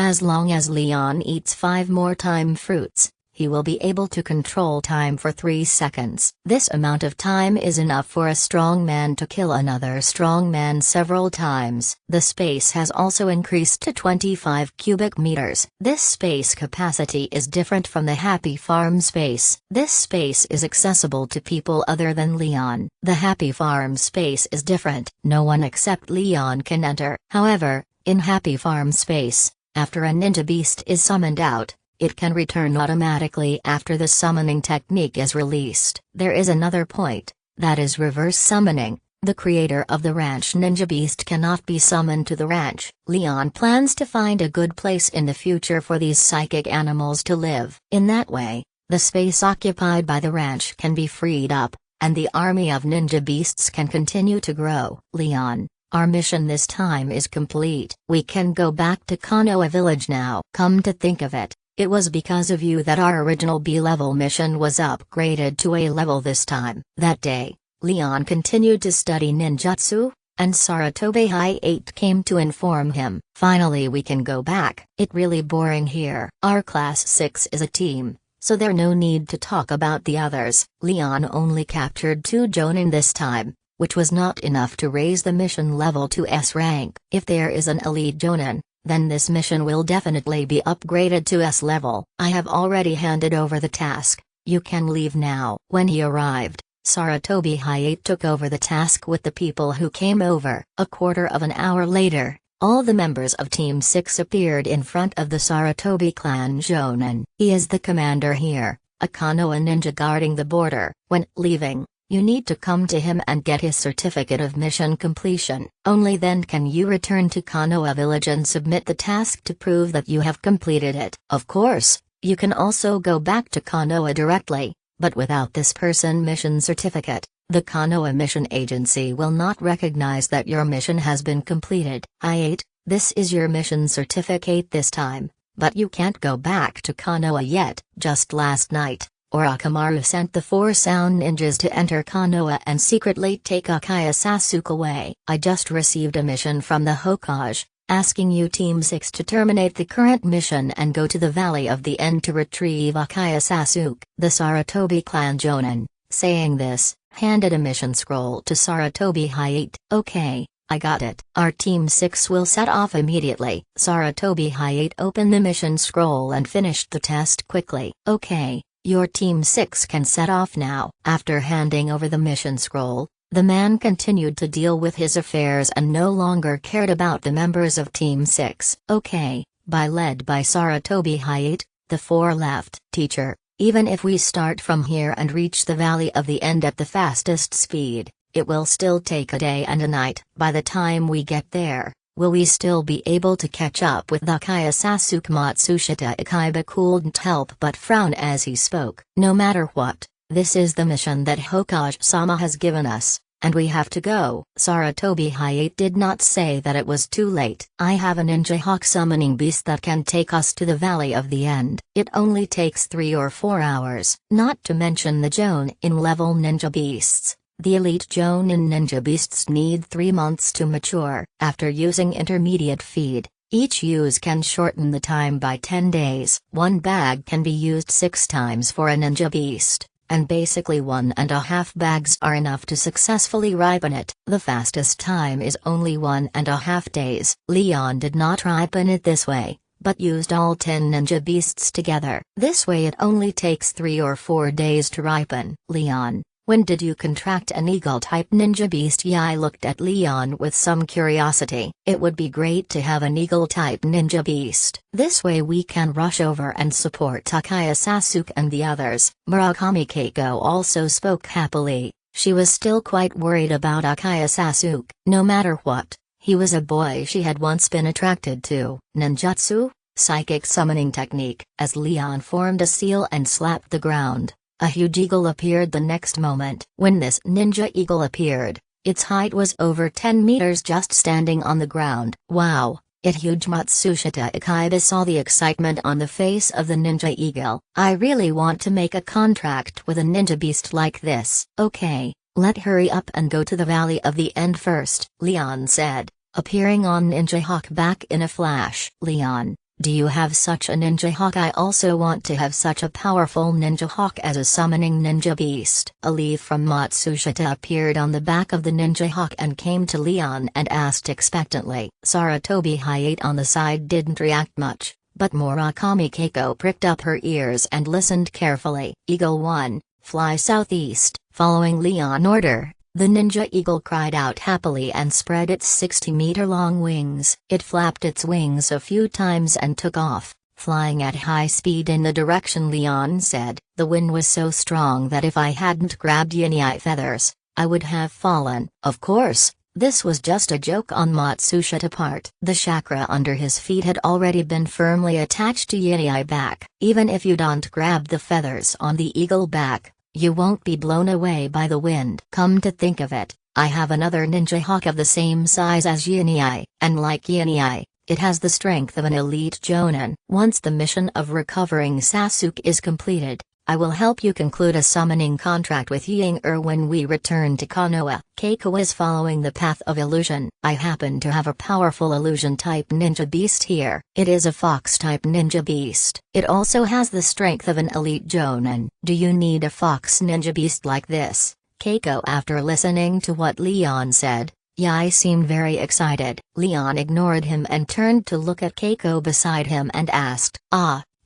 As long as Leon eats 5 more time fruits, he will be able to control time for 3 seconds. This amount of time is enough for a strong man to kill another strong man several times. The space has also increased to 25 cubic meters. This space capacity is different from the Happy Farm space. This space is accessible to people other than Leon. The Happy Farm space is different. No one except Leon can enter. However, in Happy Farm space, after a ninja beast is summoned out, it can return automatically after the summoning technique is released. There is another point, that is reverse summoning. The creator of the ranch ninja beast cannot be summoned to the ranch. Leon plans to find a good place in the future for these psychic animals to live. In that way, the space occupied by the ranch can be freed up, and the army of ninja beasts can continue to grow. Leon, our mission this time is complete. We can go back to Konoha village now. Come to think of it, it was because of you that our original B-level mission was upgraded to A-level this time. That day, Leon continued to study ninjutsu, and Sarutobi High-8 came to inform him. Finally we can go back. It really boring here. Our class 6 is a team, so there no need to talk about the others. Leon only captured 2 Jonin this time, which was not enough to raise the mission level to S rank. If there is an elite Jonin, then this mission will definitely be upgraded to S level. I have already handed over the task, you can leave now. When he arrived, Sarutobi High-8 took over the task with the people who came over. A quarter of an hour later, all the members of Team 6 appeared in front of the Sarutobi clan Jonin. He is the commander here, a Konoha ninja guarding the border. When leaving, you need to come to him and get his certificate of mission completion. Only then can you return to Konoha village and submit the task to prove that you have completed it. Of course, you can also go back to Konoha directly, but without this person mission certificate, the Konoha mission agency will not recognize that your mission has been completed. I-8, this is your mission certificate this time, but you can't go back to Konoha yet. Just last night, Orochimaru sent the 4 sound ninjas to enter Konoha and secretly take Akaya Sasuke away. I just received a mission from the Hokage, asking you Team 6 to terminate the current mission and go to the Valley of the End to retrieve Akaya Sasuke. The Sarutobi clan Jonin, saying this, handed a mission scroll to Sarutobi High-8. Okay, I got it. Our Team 6 will set off immediately. Sarutobi High-8 opened the mission scroll and finished the test quickly. Okay. Your Team 6 can set off now. After handing over the mission scroll, the man continued to deal with his affairs and no longer cared about the members of Team 6. Okay, led by Sarutobi High-8, the 4 left. Teacher, even if we start from here and reach the Valley of the End at the fastest speed, it will still take a day and a night. By the time we get there, will we still be able to catch up with Akaya Sasuke? Matsushita Ichiba couldn't help but frown as he spoke. No matter what, this is the mission that Hokage-sama has given us, and we have to go. Sarutobi High-8 did not say that it was too late. I have a ninja hawk summoning beast that can take us to the Valley of the End. It only takes 3 or 4 hours. Not to mention the Jonin level ninja beasts. The elite Jonin ninja beasts need 3 months to mature. After using intermediate feed, each use can shorten the time by 10 days. 1 bag can be used 6 times for a ninja beast, and basically 1.5 bags are enough to successfully ripen it. The fastest time is only 1.5 days. Leon did not ripen it this way, but used all 10 ninja beasts together. This way it only takes 3 or 4 days to ripen. Leon, when did you contract an eagle-type ninja beast? I looked at Leon with some curiosity. It would be great to have an eagle-type ninja beast. This way we can rush over and support Akaya Sasuke and the others. Murakami Keiko also spoke happily. She was still quite worried about Akaya Sasuke. No matter what, he was a boy she had once been attracted to. Ninjutsu, psychic summoning technique. As Leon formed a seal and slapped the ground, a huge eagle appeared the next moment. When this ninja eagle appeared, its height was over 10 meters just standing on the ground. Wow, it huge. Matsushita Ichiba saw the excitement on the face of the ninja eagle. I really want to make a contract with a ninja beast like this. Okay, let's hurry up and go to the Valley of the End first, Leon said, appearing on Ninja Hawk back in a flash. Leon, Do you have such a ninja hawk? I also want to have such a powerful ninja hawk as a summoning ninja beast. A leaf from Matsushita appeared on the back of the ninja hawk and came to Leon and asked expectantly. Sarutobi Hayate on the side didn't react much, but Murakami Keiko pricked up her ears and listened carefully. Eagle 1, fly southeast. Following Leon order, the ninja eagle cried out happily and spread its 60-meter-long wings. It flapped its wings a few times and took off, flying at high speed in the direction Leon said. The wind was so strong that if I hadn't grabbed Yinyai feathers, I would have fallen. Of course, this was just a joke on Matsushita's part. The chakra under his feet had already been firmly attached to Yinyai back. Even if you don't grab the feathers on the eagle back, you won't be blown away by the wind. Come to think of it, I have another ninja hawk of the same size as Yinyai, and like Yinyai, it has the strength of an elite jonin. Once the mission of recovering Sasuke is completed, I will help you conclude a summoning contract with Ying-er when we return to Konoha. Keiko is following the path of illusion. I happen to have a powerful illusion-type ninja beast here. It is a fox-type ninja beast. It also has the strength of an elite jonin. Do you need a fox ninja beast like this? Keiko, after listening to what Leon said, Yae seemed very excited. Leon ignored him and turned to look at Keiko beside him and asked,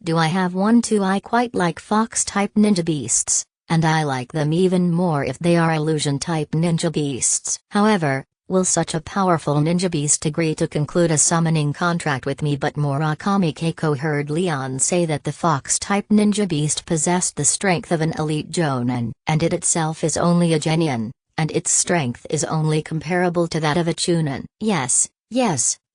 do I have one too? I quite like fox-type ninja beasts, and I like them even more if they are illusion-type ninja beasts. However, will such a powerful ninja beast agree to conclude a summoning contract with me? But Murakami Keiko heard Leon say that the fox-type ninja beast possessed the strength of an elite jonin, and it itself is only a genin, and its strength is only comparable to that of a chunin. Yes,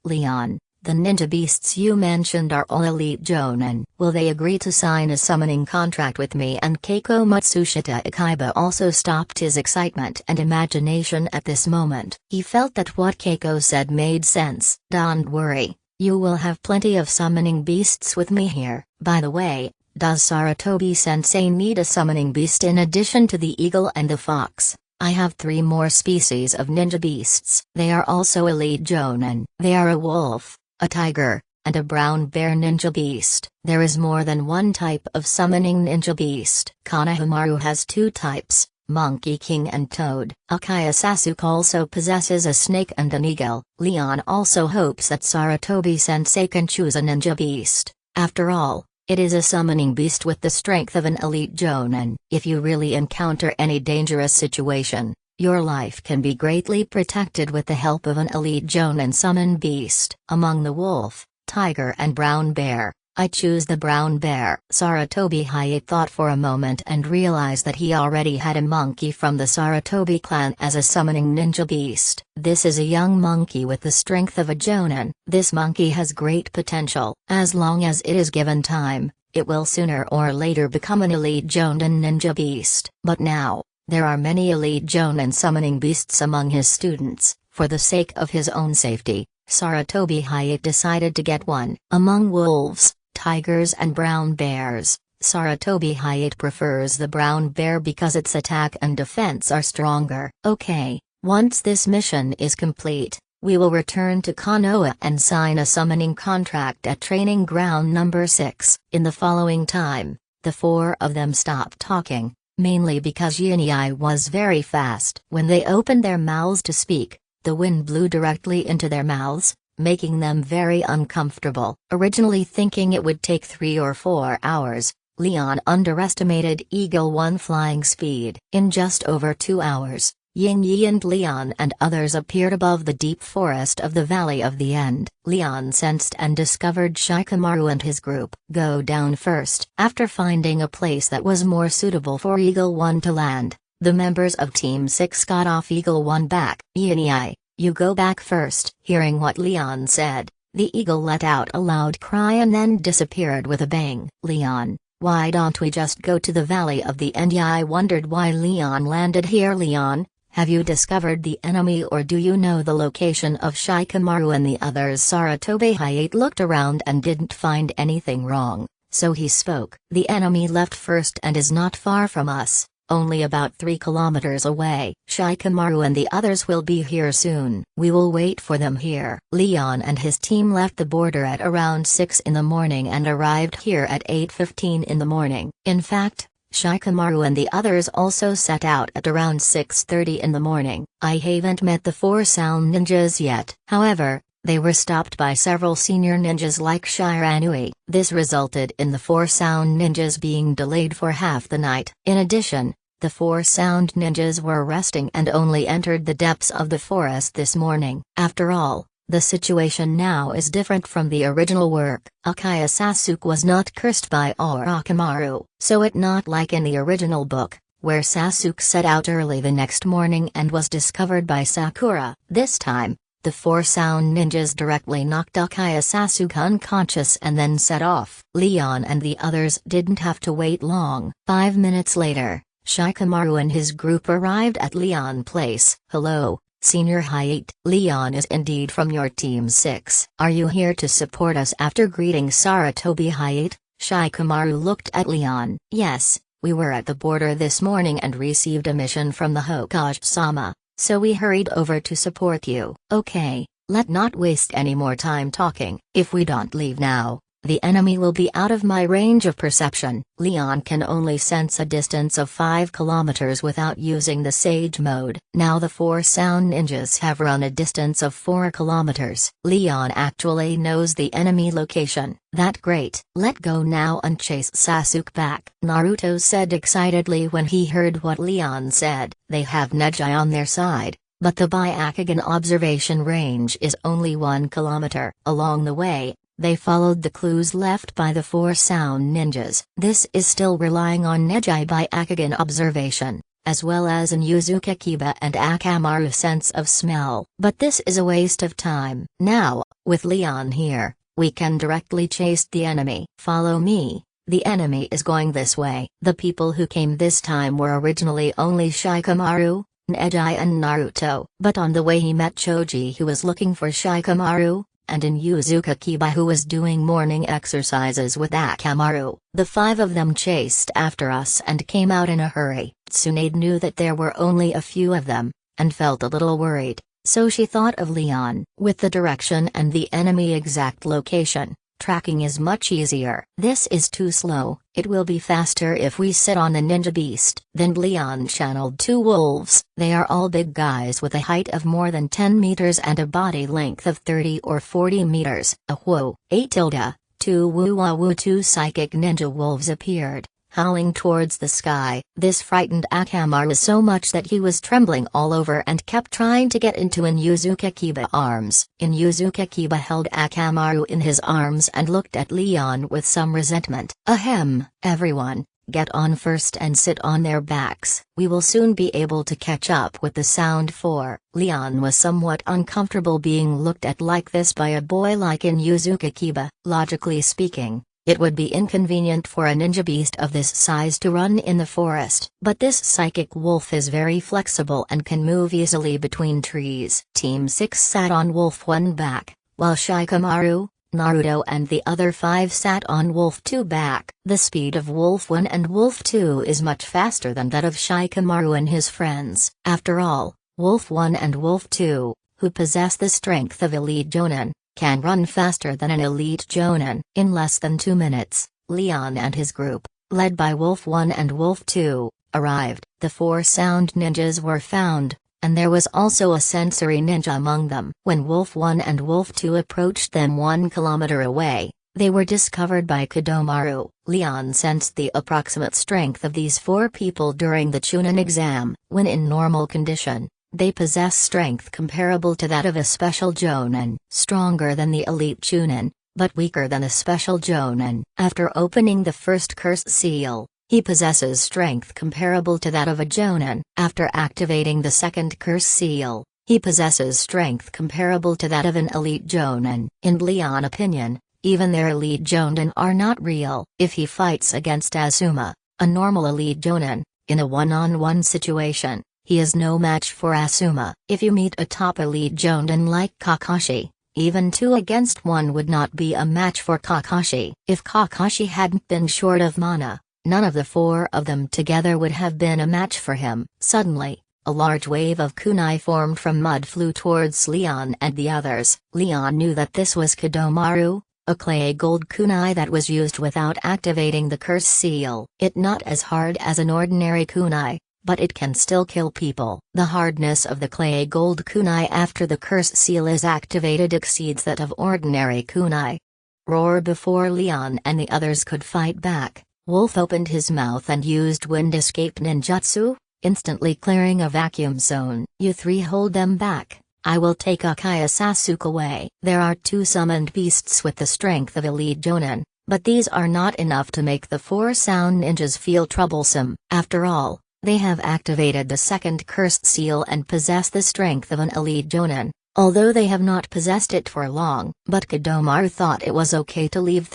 Leon. The ninja beasts you mentioned are all elite jonin. Will they agree to sign a summoning contract with me? And Keiko Matsushita Ichiba also stopped his excitement and imagination at this moment. He felt that what Keiko said made sense. Don't worry, you will have plenty of summoning beasts with me here. By the way, does Sarutobi-sensei need a summoning beast in addition to the eagle and the fox? I have 3 more species of ninja beasts. They are also elite jonin. They are a wolf, a tiger, and a brown bear ninja beast. There is more than one type of summoning ninja beast. Konohamaru has 2 types, Monkey King and Toad. Akaya Sasuke also possesses a snake and an eagle. Leon also hopes that Sarutobi-sensei can choose a ninja beast. After all, it is a summoning beast with the strength of an elite jonin. If you really encounter any dangerous situation, your life can be greatly protected with the help of an elite jonin summon beast. Among the wolf, tiger and brown bear, I choose the brown bear. Sarutobi Hayate thought for a moment and realized that he already had a monkey from the Sarutobi clan as a summoning ninja beast. This is a young monkey with the strength of a jonin. This monkey has great potential. As long as it is given time, it will sooner or later become an elite jonin ninja beast. But now, there are many elite jonin summoning beasts among his students. For the sake of his own safety, Sarutobi Hayate decided to get one. Among wolves, tigers and brown bears, Sarutobi Hayate prefers the brown bear because its attack and defense are stronger. Okay, once this mission is complete, we will return to Konoha and sign a summoning contract at training ground number 6. In the following time, the 4 of them stopped talking, mainly because Yinyai was very fast. When they opened their mouths to speak, the wind blew directly into their mouths, making them very uncomfortable. Originally thinking it would take 3 or 4 hours, Leon underestimated Eagle 1 flying speed. In just over 2 hours, Ying Yi and Leon and others appeared above the deep forest of the Valley of the End. Leon sensed and discovered Shikamaru and his group go down first. After finding a place that was more suitable for Eagle 1 to land, the members of Team 6 got off Eagle 1 back. Yinyai, you go back first. Hearing what Leon said, the eagle let out a loud cry and then disappeared with a bang. Leon, why don't we just go to the Valley of the End? I wondered why Leon landed here. Leon, have you discovered the enemy or do you know the location of Shikamaru and the others? Sarutobi Hayate looked around and didn't find anything wrong, so he spoke. The enemy left first and is not far from us. only about 3 kilometers away. Shikamaru and the others will be here soon. We will wait for them here. Leon and his team left the border at around 6 in the morning and arrived here at 8:15 in the morning. In fact, Shikamaru and the others also set out at around 6:30 in the morning. I haven't met the 4 sound ninjas yet. However, they were stopped by several senior ninjas like Shiranui. This resulted in the 4 sound ninjas being delayed for half the night. In addition, the 4 sound ninjas were resting and only entered the depths of the forest this morning. After all, the situation now is different from the original work. Akaya Sasuke was not cursed by Orochimaru, so it's not like in the original book, where Sasuke set out early the next morning and was discovered by Sakura. This time, the 4 sound ninjas directly knocked Akaya Sasuke unconscious and then set off. Leon and the others didn't have to wait long. 5 minutes later, Shikamaru and his group arrived at Leon Place. Hello, Senior Hayate. Leon is indeed from your Team 6. Are you here to support us? After greeting Sarutobi Hayate, Shikamaru looked at Leon. Yes, we were at the border this morning and received a mission from the Hokage-sama. So we hurried over to support you. Okay, let's not waste any more time talking. If we don't leave now, the enemy will be out of my range of perception. Leon can only sense a distance of 5 kilometers without using the Sage mode. Now the 4 sound ninjas have run a distance of 4 kilometers. Leon actually knows the enemy location. That great. Let go now and chase Sasuke back, Naruto said excitedly when he heard what Leon said. They have Neji on their side, but the Byakugan observation range is only 1 kilometer. Along the way, they followed the clues left by the 4 sound ninjas. This is still relying on Neji Byakugan observation, as well as an Yuzuka Kiba and Akamaru sense of smell. But this is a waste of time. Now, with Leon here, we can directly chase the enemy. Follow me. The enemy is going this way. The people who came this time were originally only Shikamaru, Neji and Naruto. But on the way he met Choji, who was looking for Shikamaru, and in Yuzuka Kiba, who was doing morning exercises with Akamaru. The 5 of them chased after us and came out in a hurry. Tsunade knew that there were only a few of them, and felt a little worried, so she thought of Leon. With the direction and the enemy exact location, tracking is much easier. This is too slow. It will be faster if we sit on the ninja beast. Then Leon channeled 2 wolves. They are all big guys with a height of more than 10 meters and a body length of 30 or 40 meters. Whoa, 2 woo-wah-woo 2 psychic ninja wolves appeared, howling towards the sky. This frightened Akamaru so much that he was trembling all over and kept trying to get into Yuzuka Kiba arms. Yuzuka Kiba held Akamaru in his arms and looked at Leon with some resentment. Ahem, everyone, get on first and sit on their backs. We will soon be able to catch up with the Sound 4. Leon was somewhat uncomfortable being looked at like this by a boy like Yuzuka Kiba. Logically speaking, it would be inconvenient for a ninja beast of this size to run in the forest. But this psychic wolf is very flexible and can move easily between trees. Team 6 sat on Wolf 1 back, while Shikamaru, Naruto and the other 5 sat on Wolf 2 back. The speed of Wolf 1 and Wolf 2 is much faster than that of Shikamaru and his friends. After all, Wolf 1 and Wolf 2, who possess the strength of elite Jonin, can run faster than an elite Jonin. In less than 2 minutes, Leon and his group, led by Wolf 1 and Wolf 2, arrived. The 4 sound ninjas were found, and there was also a sensory ninja among them. When Wolf 1 and Wolf 2 approached them 1 kilometer away, they were discovered by Kodomaru. Leon sensed the approximate strength of these 4 people during the Chunin exam. When in normal condition, they possess strength comparable to that of a special Jonin, stronger than the elite Chunin, but weaker than the special Jonin. After opening the first curse seal, he possesses strength comparable to that of a Jonin. After activating the second curse seal, he possesses strength comparable to that of an elite Jonin. In Leon's opinion, even their elite Jonin are not real. If he fights against Asuma, a normal elite Jonin, in a one-on-one situation, he is no match for Asuma. If you meet a top elite Jonin like Kakashi, even 2 against 1 would not be a match for Kakashi. If Kakashi hadn't been short of mana, None of the four of them together would have been a match for him. Suddenly, a large wave of kunai formed from mud flew towards Leon and the others. Leon knew that this was Kidomaru, a clay gold kunai that was used without activating the curse seal. It not as hard as an ordinary kunai, but it can still kill people. The hardness of the clay gold kunai after the curse seal is activated exceeds that of ordinary kunai. Roar! Before Leon and the others could fight back, Wolf opened his mouth and used wind escape ninjutsu, instantly clearing a vacuum zone. You three hold them back. I will take Akaya Sasuke away. There are two summoned beasts with the strength of elite Jonin, but these are not enough to make the four sound ninjas feel troublesome. After all, they have activated the second cursed seal and possess the strength of an elite Jonin, although they have not possessed it for long. But Kidomaru thought it was okay to leave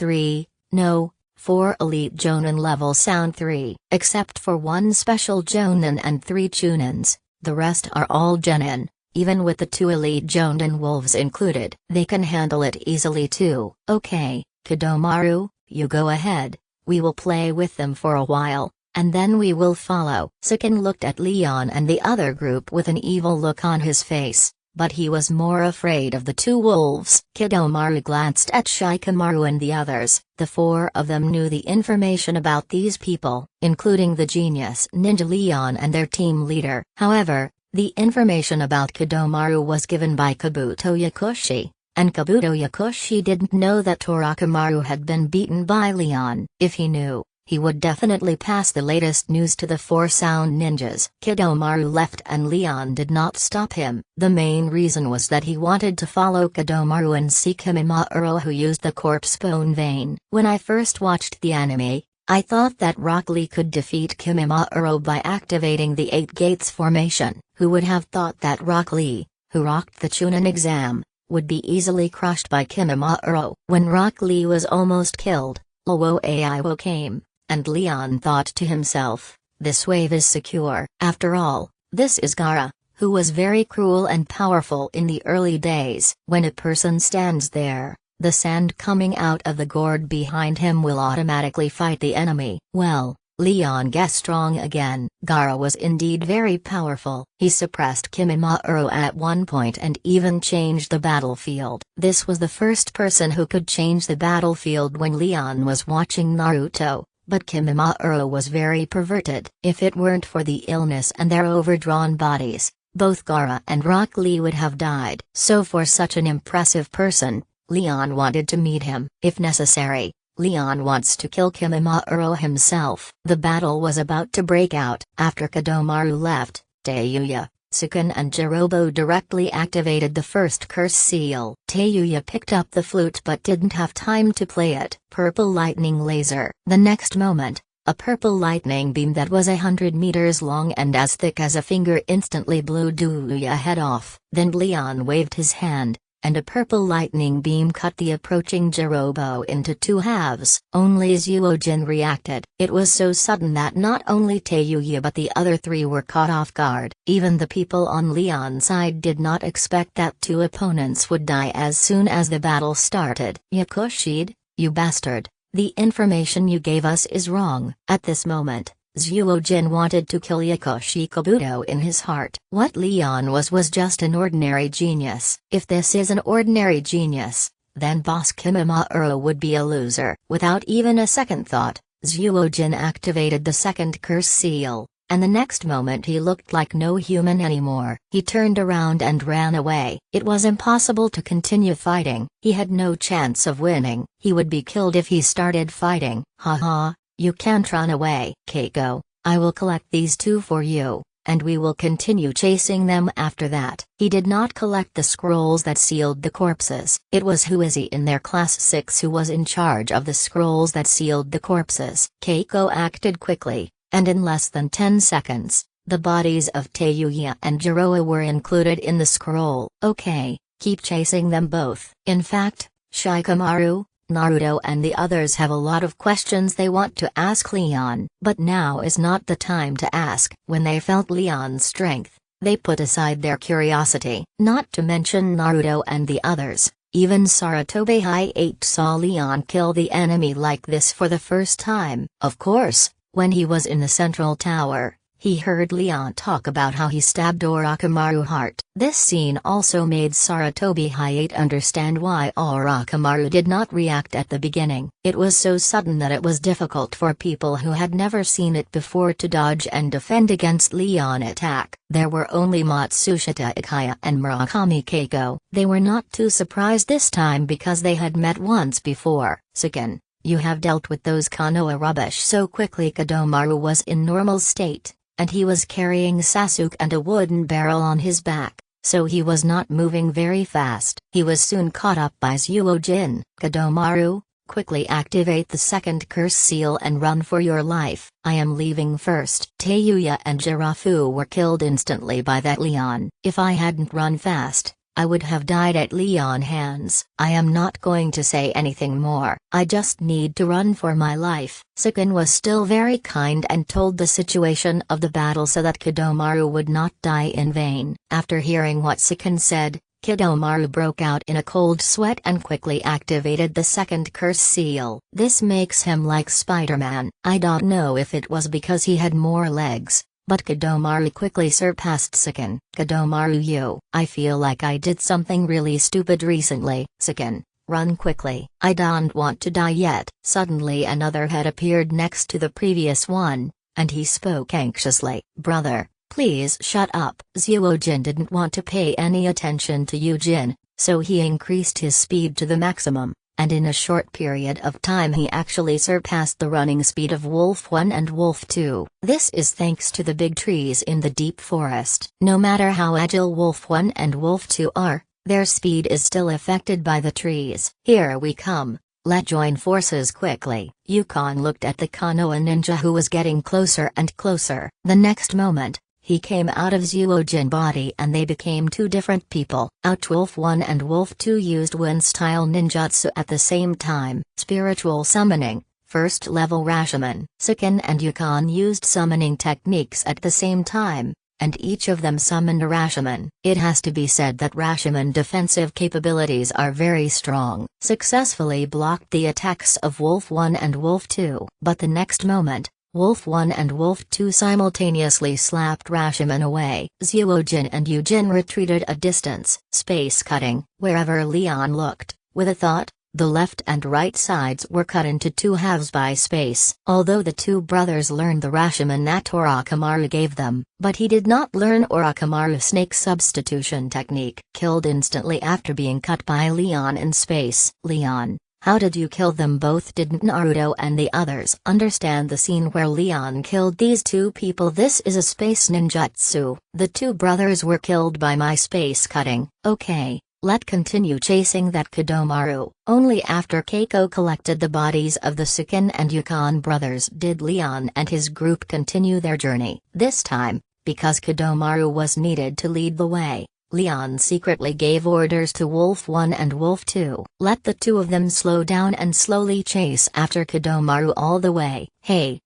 4 elite Jonin level sound 3. Except for one special Jonin and 3 Chunins, the rest are all Genin, even with the 2 elite Jonin wolves included. They can handle it easily too. Okay, Kidomaru, you go ahead, we will play with them for a while, and then we will follow. Sukun looked at Leon and the other group with an evil look on his face, but he was more afraid of the 2 wolves. Kidomaru glanced at Shikamaru and the others. The 4 of them knew the information about these people, including the genius ninja Leon and their team leader. However, the information about Kidomaru was given by Kabuto Yakushi, and Kabuto Yakushi didn't know that Torokamaru had been beaten by Leon. If he knew, he would definitely pass the latest news to the 4 sound ninjas. Kidomaru left and Leon did not stop him. The main reason was that he wanted to follow Kidomaru and see Kimimaro, who used the corpse bone vein. When I first watched the anime, I thought that Rock Lee could defeat Kimimaro by activating the 8 gates formation. Who would have thought that Rock Lee, who rocked the Chunin exam, would be easily crushed by Kimimaro? When Rock Lee was almost killed, Luo Aiwo came, and Leon thought to himself, this wave is secure. After all, this is Gaara, who was very cruel and powerful in the early days. When a person stands there, the sand coming out of the gourd behind him will automatically fight the enemy. Well, Leon gets strong again. Gaara was indeed very powerful. He suppressed Kimimaro at one point and even changed the battlefield. This was the first person who could change the battlefield when Leon was watching Naruto. But Kimimaro was very perverted. If it weren't for the illness and their overdrawn bodies, both Gaara and Rock Lee would have died. So for such an impressive person, Leon wanted to meet him. If necessary, Leon wants to kill Kimimaro himself. The battle was about to break out. After Kidomaru left, Tayuya, Sukun and Jirobo directly activated the first curse seal. Tayuya picked up the flute but didn't have time to play it. Purple lightning laser. The next moment, a purple lightning beam that was 100 meters long and as thick as a finger instantly blew Tayuya's head off. Then Leon waved his hand, and a purple lightning beam cut the approaching Jirobo into 2 halves. Only Zyuojin reacted. It was so sudden that not only Tayuya but the other 3 were caught off guard. Even the people on Leon's side did not expect that 2 opponents would die as soon as the battle started. Yakushi, you bastard, the information you gave us is wrong. At this moment, Zyuojin wanted to kill Yakushi Kabuto in his heart. What Leon was just an ordinary genius. If this is an ordinary genius, then Boss Kimimaro would be a loser. Without even a second thought, Zyuojin activated the second curse seal, and the next moment he looked like no human anymore. He turned around and ran away. It was impossible to continue fighting. He had no chance of winning. He would be killed if he started fighting. Haha. You can't run away. Keiko, I will collect these 2 for you, and we will continue chasing them after that. He did not collect the scrolls that sealed the corpses. It was Huizi in their class 6 who was in charge of the scrolls that sealed the corpses. Keiko acted quickly, and in less than 10 seconds, the bodies of Tayuya and Jiroa were included in the scroll. Okay, keep chasing them both. In fact, Shikamaru, Naruto and the others have a lot of questions they want to ask Leon. But now is not the time to ask. When they felt Leon's strength, they put aside their curiosity. Not to mention Naruto and the others, even Sarutobi High 8 saw Leon kill the enemy like this for the first time. Of course, When he was in the central tower, he heard Leon talk about how he stabbed Orochimaru's heart. This scene also made Sarutobi Hayate understand why Orochimaru did not react at the beginning. It was so sudden that it was difficult for people who had never seen it before to dodge and defend against Leon's attack. There were only Matsushita Ikaya and Murakami Keiko. They were not too surprised this time because they had met once before. Sukun, you have dealt with those Konoha rubbish so quickly. Kodomaru was in normal state, and he was carrying Sasuke and a wooden barrel on his back, so he was not moving very fast. He was soon caught up by Zyujin. Kodomaru, quickly activate the second curse seal and run for your life. I am leaving first. Tayuya and Jirafu were killed instantly by that Leon. If I hadn't run fast, I would have died at Leon's hands. I am not going to say anything more. I just need to run for my life. Sukun was still very kind and told the situation of the battle so that Kodomaru would not die in vain. After hearing what Sukun said, Kodomaru broke out in a cold sweat and quickly activated the second curse seal. This makes him like Spider-Man. I don't know if it was because he had more legs, but Kodomaru quickly surpassed Sukun. Kodomaru, I feel like I did something really stupid recently. Sukun, run quickly. I don't want to die yet. Suddenly another head appeared next to the previous one, and he spoke anxiously. Brother, please shut up. Zyujin didn't want to pay any attention to Yujin, so he increased his speed to the maximum, and in a short period of time he actually surpassed the running speed of Wolf 1 and Wolf 2. This is thanks to the big trees in the deep forest. No matter how agile Wolf 1 and Wolf 2 are, their speed is still affected by the trees. Here we come. Let's join forces quickly. Yukon looked at the Konoha ninja who was getting closer and closer. The next moment, he came out of Zyujin's body and they became two different people. Wolf 1 and Wolf 2 used wind-style ninjutsu at the same time. Spiritual summoning, first level Rashomon. Sukun and Yukon used summoning techniques at the same time, and each of them summoned a Rashomon. It has to be said that Rashomon defensive capabilities are very strong. Successfully blocked the attacks of Wolf 1 and Wolf 2. But the next moment, Wolf 1 and Wolf 2 simultaneously slapped Rashomon away. Zyujin and Yujin retreated a distance. Space cutting. Wherever Leon looked, with a thought, the left and right sides were cut into two halves by space. Although the two brothers learned the Rashomon that Orochimaru gave them, but he did not learn Orochimaru's snake substitution technique. Killed instantly after being cut by Leon in space. Leon, how did you kill them both? Didn't Naruto and the others understand the scene where Leon killed these two people? This is a space ninjutsu. The two brothers were killed by my space cutting. Okay, let's continue chasing that Kodomaru. Only after Keiko collected the bodies of the Sukun and Yukon brothers did Leon and his group continue their journey. This time, because Kodomaru was needed to lead the way, Leon secretly gave orders to Wolf 1 and Wolf 2. Let the two of them slow down and slowly chase after Kodomaru all the way. Hey,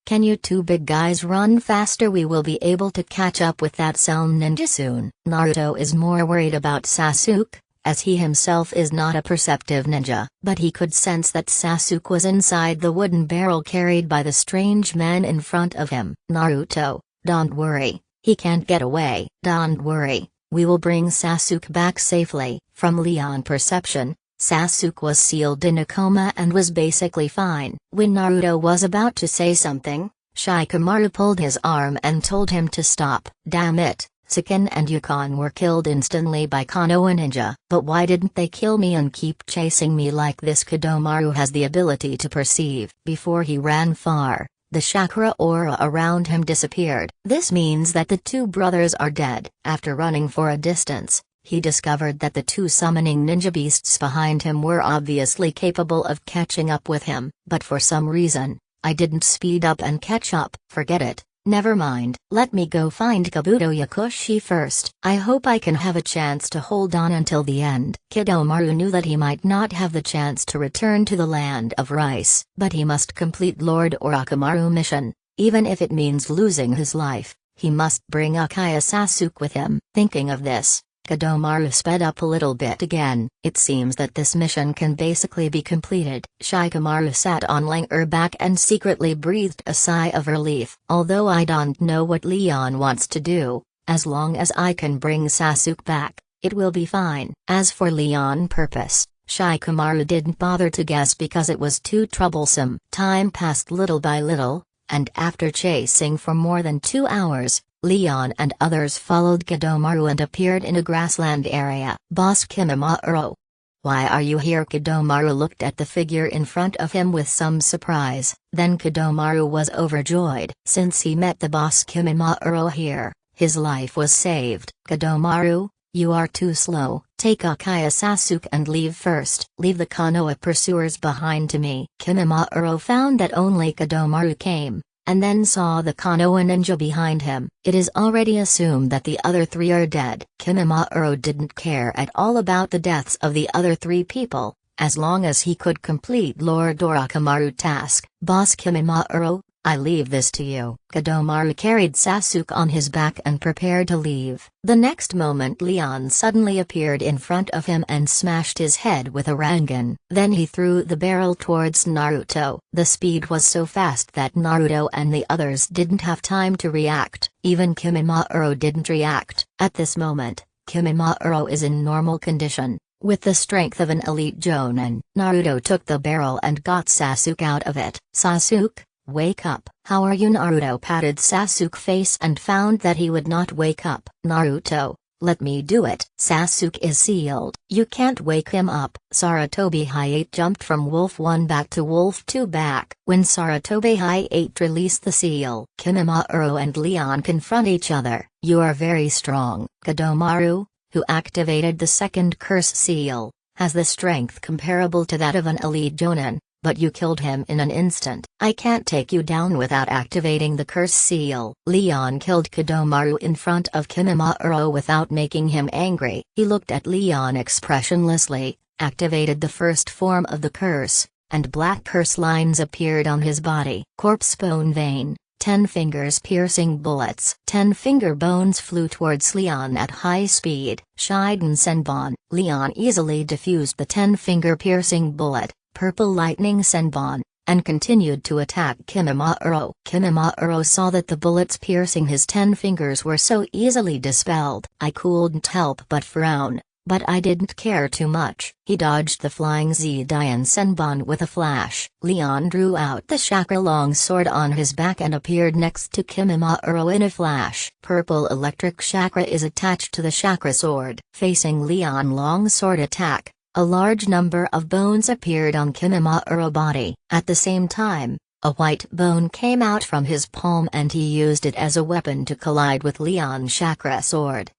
can you two big guys run faster? We will be able to catch up with that Cell ninja soon. Naruto is more worried about Sasuke, as he himself is not a perceptive ninja. But he could sense that Sasuke was inside the wooden barrel carried by the strange man in front of him. Naruto, don't worry, he can't get away. Don't worry. We will bring Sasuke back safely. From Leon's perception, Sasuke was sealed in a coma and was basically fine. When Naruto was about to say something, Shikamaru pulled his arm and told him to stop. Damn it, Sukun and Yukon were killed instantly by Konoha ninja. But why didn't they kill me and keep chasing me like this? Kodomaru has the ability to perceive. Before he ran far, the chakra aura around him disappeared. This means that the two brothers are dead. After running for a distance, he discovered that the two summoning ninja beasts behind him were obviously capable of catching up with him. But for some reason, I didn't speed up and catch up. Forget it. Never mind. Let me go find Kabuto Yakushi first. I hope I can have a chance to hold on until the end. Kodomaru knew that he might not have the chance to return to the land of rice, but he must complete Lord Orochimaru's mission. Even if it means losing his life, he must bring Akaya Sasuke with him. Thinking of this, Kidomaru sped up a little bit again. It seems that this mission can basically be completed. Shikamaru sat on Langer back and secretly breathed a sigh of relief. Although I don't know what Leon wants to do, as long as I can bring Sasuke back, it will be fine. As for Leon's purpose, Shikamaru didn't bother to guess because it was too troublesome. Time passed little by little, and after chasing for more than 2 hours, Leon and others followed Kidomaru and appeared in a grassland area. Boss Kimimaro. Why are you here? Kidomaru looked at the figure in front of him with some surprise. Then Kidomaru was overjoyed. Since he met the boss Kimimaro here, his life was saved. Kidomaru, you are too slow. Take Akaya Sasuke and leave first. Leave the Konoha pursuers behind to me. Kimimaro found that only Kidomaru came, and then saw the Konoha ninja behind him. It is already assumed that the other 3 are dead. Kimimaro didn't care at all about the deaths of the other 3 people, as long as he could complete Lord Orochimaru's task. Boss Kimimaro, I leave this to you. Kidomaru carried Sasuke on his back and prepared to leave. The next moment Leon suddenly appeared in front of him and smashed his head with a Rasengan. Then he threw the barrel towards Naruto. The speed was so fast that Naruto and the others didn't have time to react. Even Kimimaro didn't react. At this moment, Kimimaro is in normal condition, with the strength of an elite Jonin. Naruto took the barrel and got Sasuke out of it. Sasuke, wake up. How are you? Naruto patted Sasuke's face and found that he would not wake up. Naruto, let me do it. Sasuke is sealed. You can't wake him up. Sarutobi Hayate jumped from Wolf 1 back to Wolf 2 back. When Sarutobi Hayate released the seal, Kimimaro and Leon confront each other. You are very strong. Kidomaru, who activated the second curse seal, has the strength comparable to that of an elite Jonin. But you killed him in an instant. I can't take you down without activating the curse seal. Leon killed Kidomaru in front of Kimimaro without making him angry. He looked at Leon expressionlessly, activated the first form of the curse, and black curse lines appeared on his body. Corpse bone vein, 10 fingers piercing bullets. 10 finger bones flew towards Leon at high speed. Shiden Senbon. Leon easily diffused the 10 finger piercing bullet, Purple Lightning Senbon, and continued to attack Kimimaro. Kimimaro saw that the bullets piercing his 10 fingers were so easily dispelled. I couldn't help but frown, but I didn't care too much. He dodged the flying Zidian Senbon with a flash. Leon drew out the chakra long sword on his back and appeared next to Kimimaro in a flash. Purple electric chakra is attached to the chakra sword. Facing Leon long sword attack, a large number of bones appeared on Kimimaro's body. At the same time, a white bone came out from his palm and he used it as a weapon to collide with Leon's chakra sword.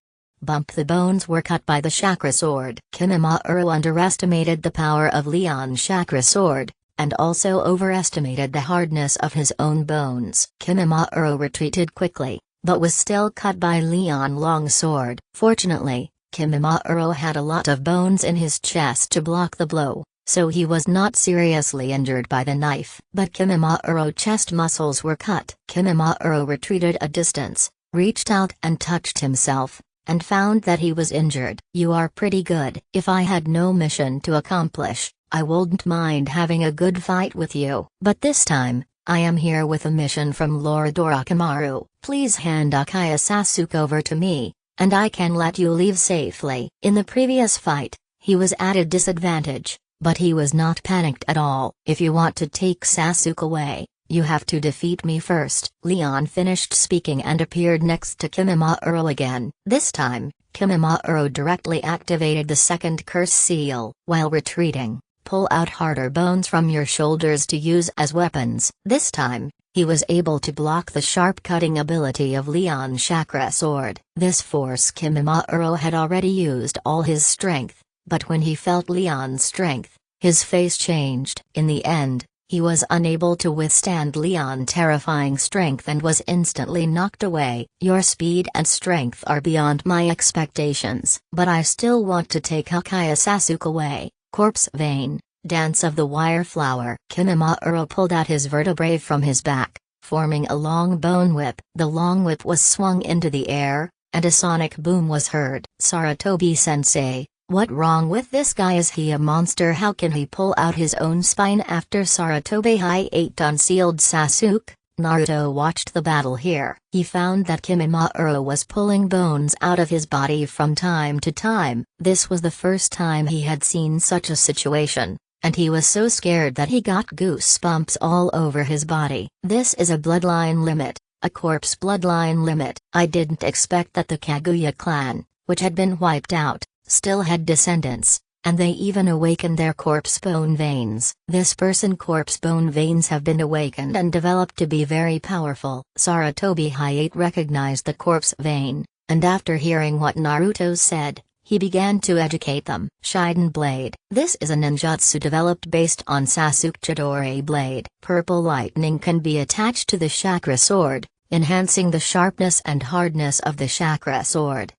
Bump! The bones were cut by the chakra sword. Kimimaro underestimated the power of Leon's chakra sword, and also overestimated the hardness of his own bones. Kimimaro retreated quickly, but was still cut by Leon's long sword. Fortunately, Kimimaro had a lot of bones in his chest to block the blow, so he was not seriously injured by the knife. But Kimimaro's chest muscles were cut. Kimimaro retreated a distance, reached out and touched himself, and found that he was injured. You are pretty good. If I had no mission to accomplish, I wouldn't mind having a good fight with you. But this time, I am here with a mission from Lord Orochimaru. Please hand Akaya Sasuke over to me, and I can let you leave safely. In the previous fight, he was at a disadvantage, but he was not panicked at all. If you want to take Sasuke away, you have to defeat me first. Leon finished speaking and appeared next to Kimimaro again. This time, Kimimaro directly activated the second curse seal. While retreating, pull out harder bones from your shoulders to use as weapons. This time, he was able to block the sharp cutting ability of Leon's chakra sword. This force Kimimaro had already used all his strength, but when he felt Leon's strength, his face changed. In the end, he was unable to withstand Leon's terrifying strength and was instantly knocked away. Your speed and strength are beyond my expectations. But I still want to take Akaya Sasuke away. Corpse vein. Dance of the wire flower. Kimimaro pulled out his vertebrae from his back, forming a long bone whip. The long whip was swung into the air, and a sonic boom was heard. Sarutobi-sensei, what wrong with this guy? Is he a monster? How can he pull out his own spine? After Sarutobi Hayate unsealed Sasuke, Naruto watched the battle here. He found that Kimimaro was pulling bones out of his body from time to time. This was the first time he had seen such a situation, and he was so scared that he got goosebumps all over his body. This is a bloodline limit, a corpse bloodline limit. I didn't expect that the Kaguya clan, which had been wiped out, still had descendants, and they even awakened their corpse bone veins. This person corpse bone veins have been awakened and developed to be very powerful. Sarutobi Hayate recognized the corpse vein, and after hearing what Naruto said, he began to educate them. Shiden Blade. This is a ninjutsu developed based on Sasuke Chidori Blade. Purple lightning can be attached to the chakra sword, enhancing the sharpness and hardness of the chakra sword.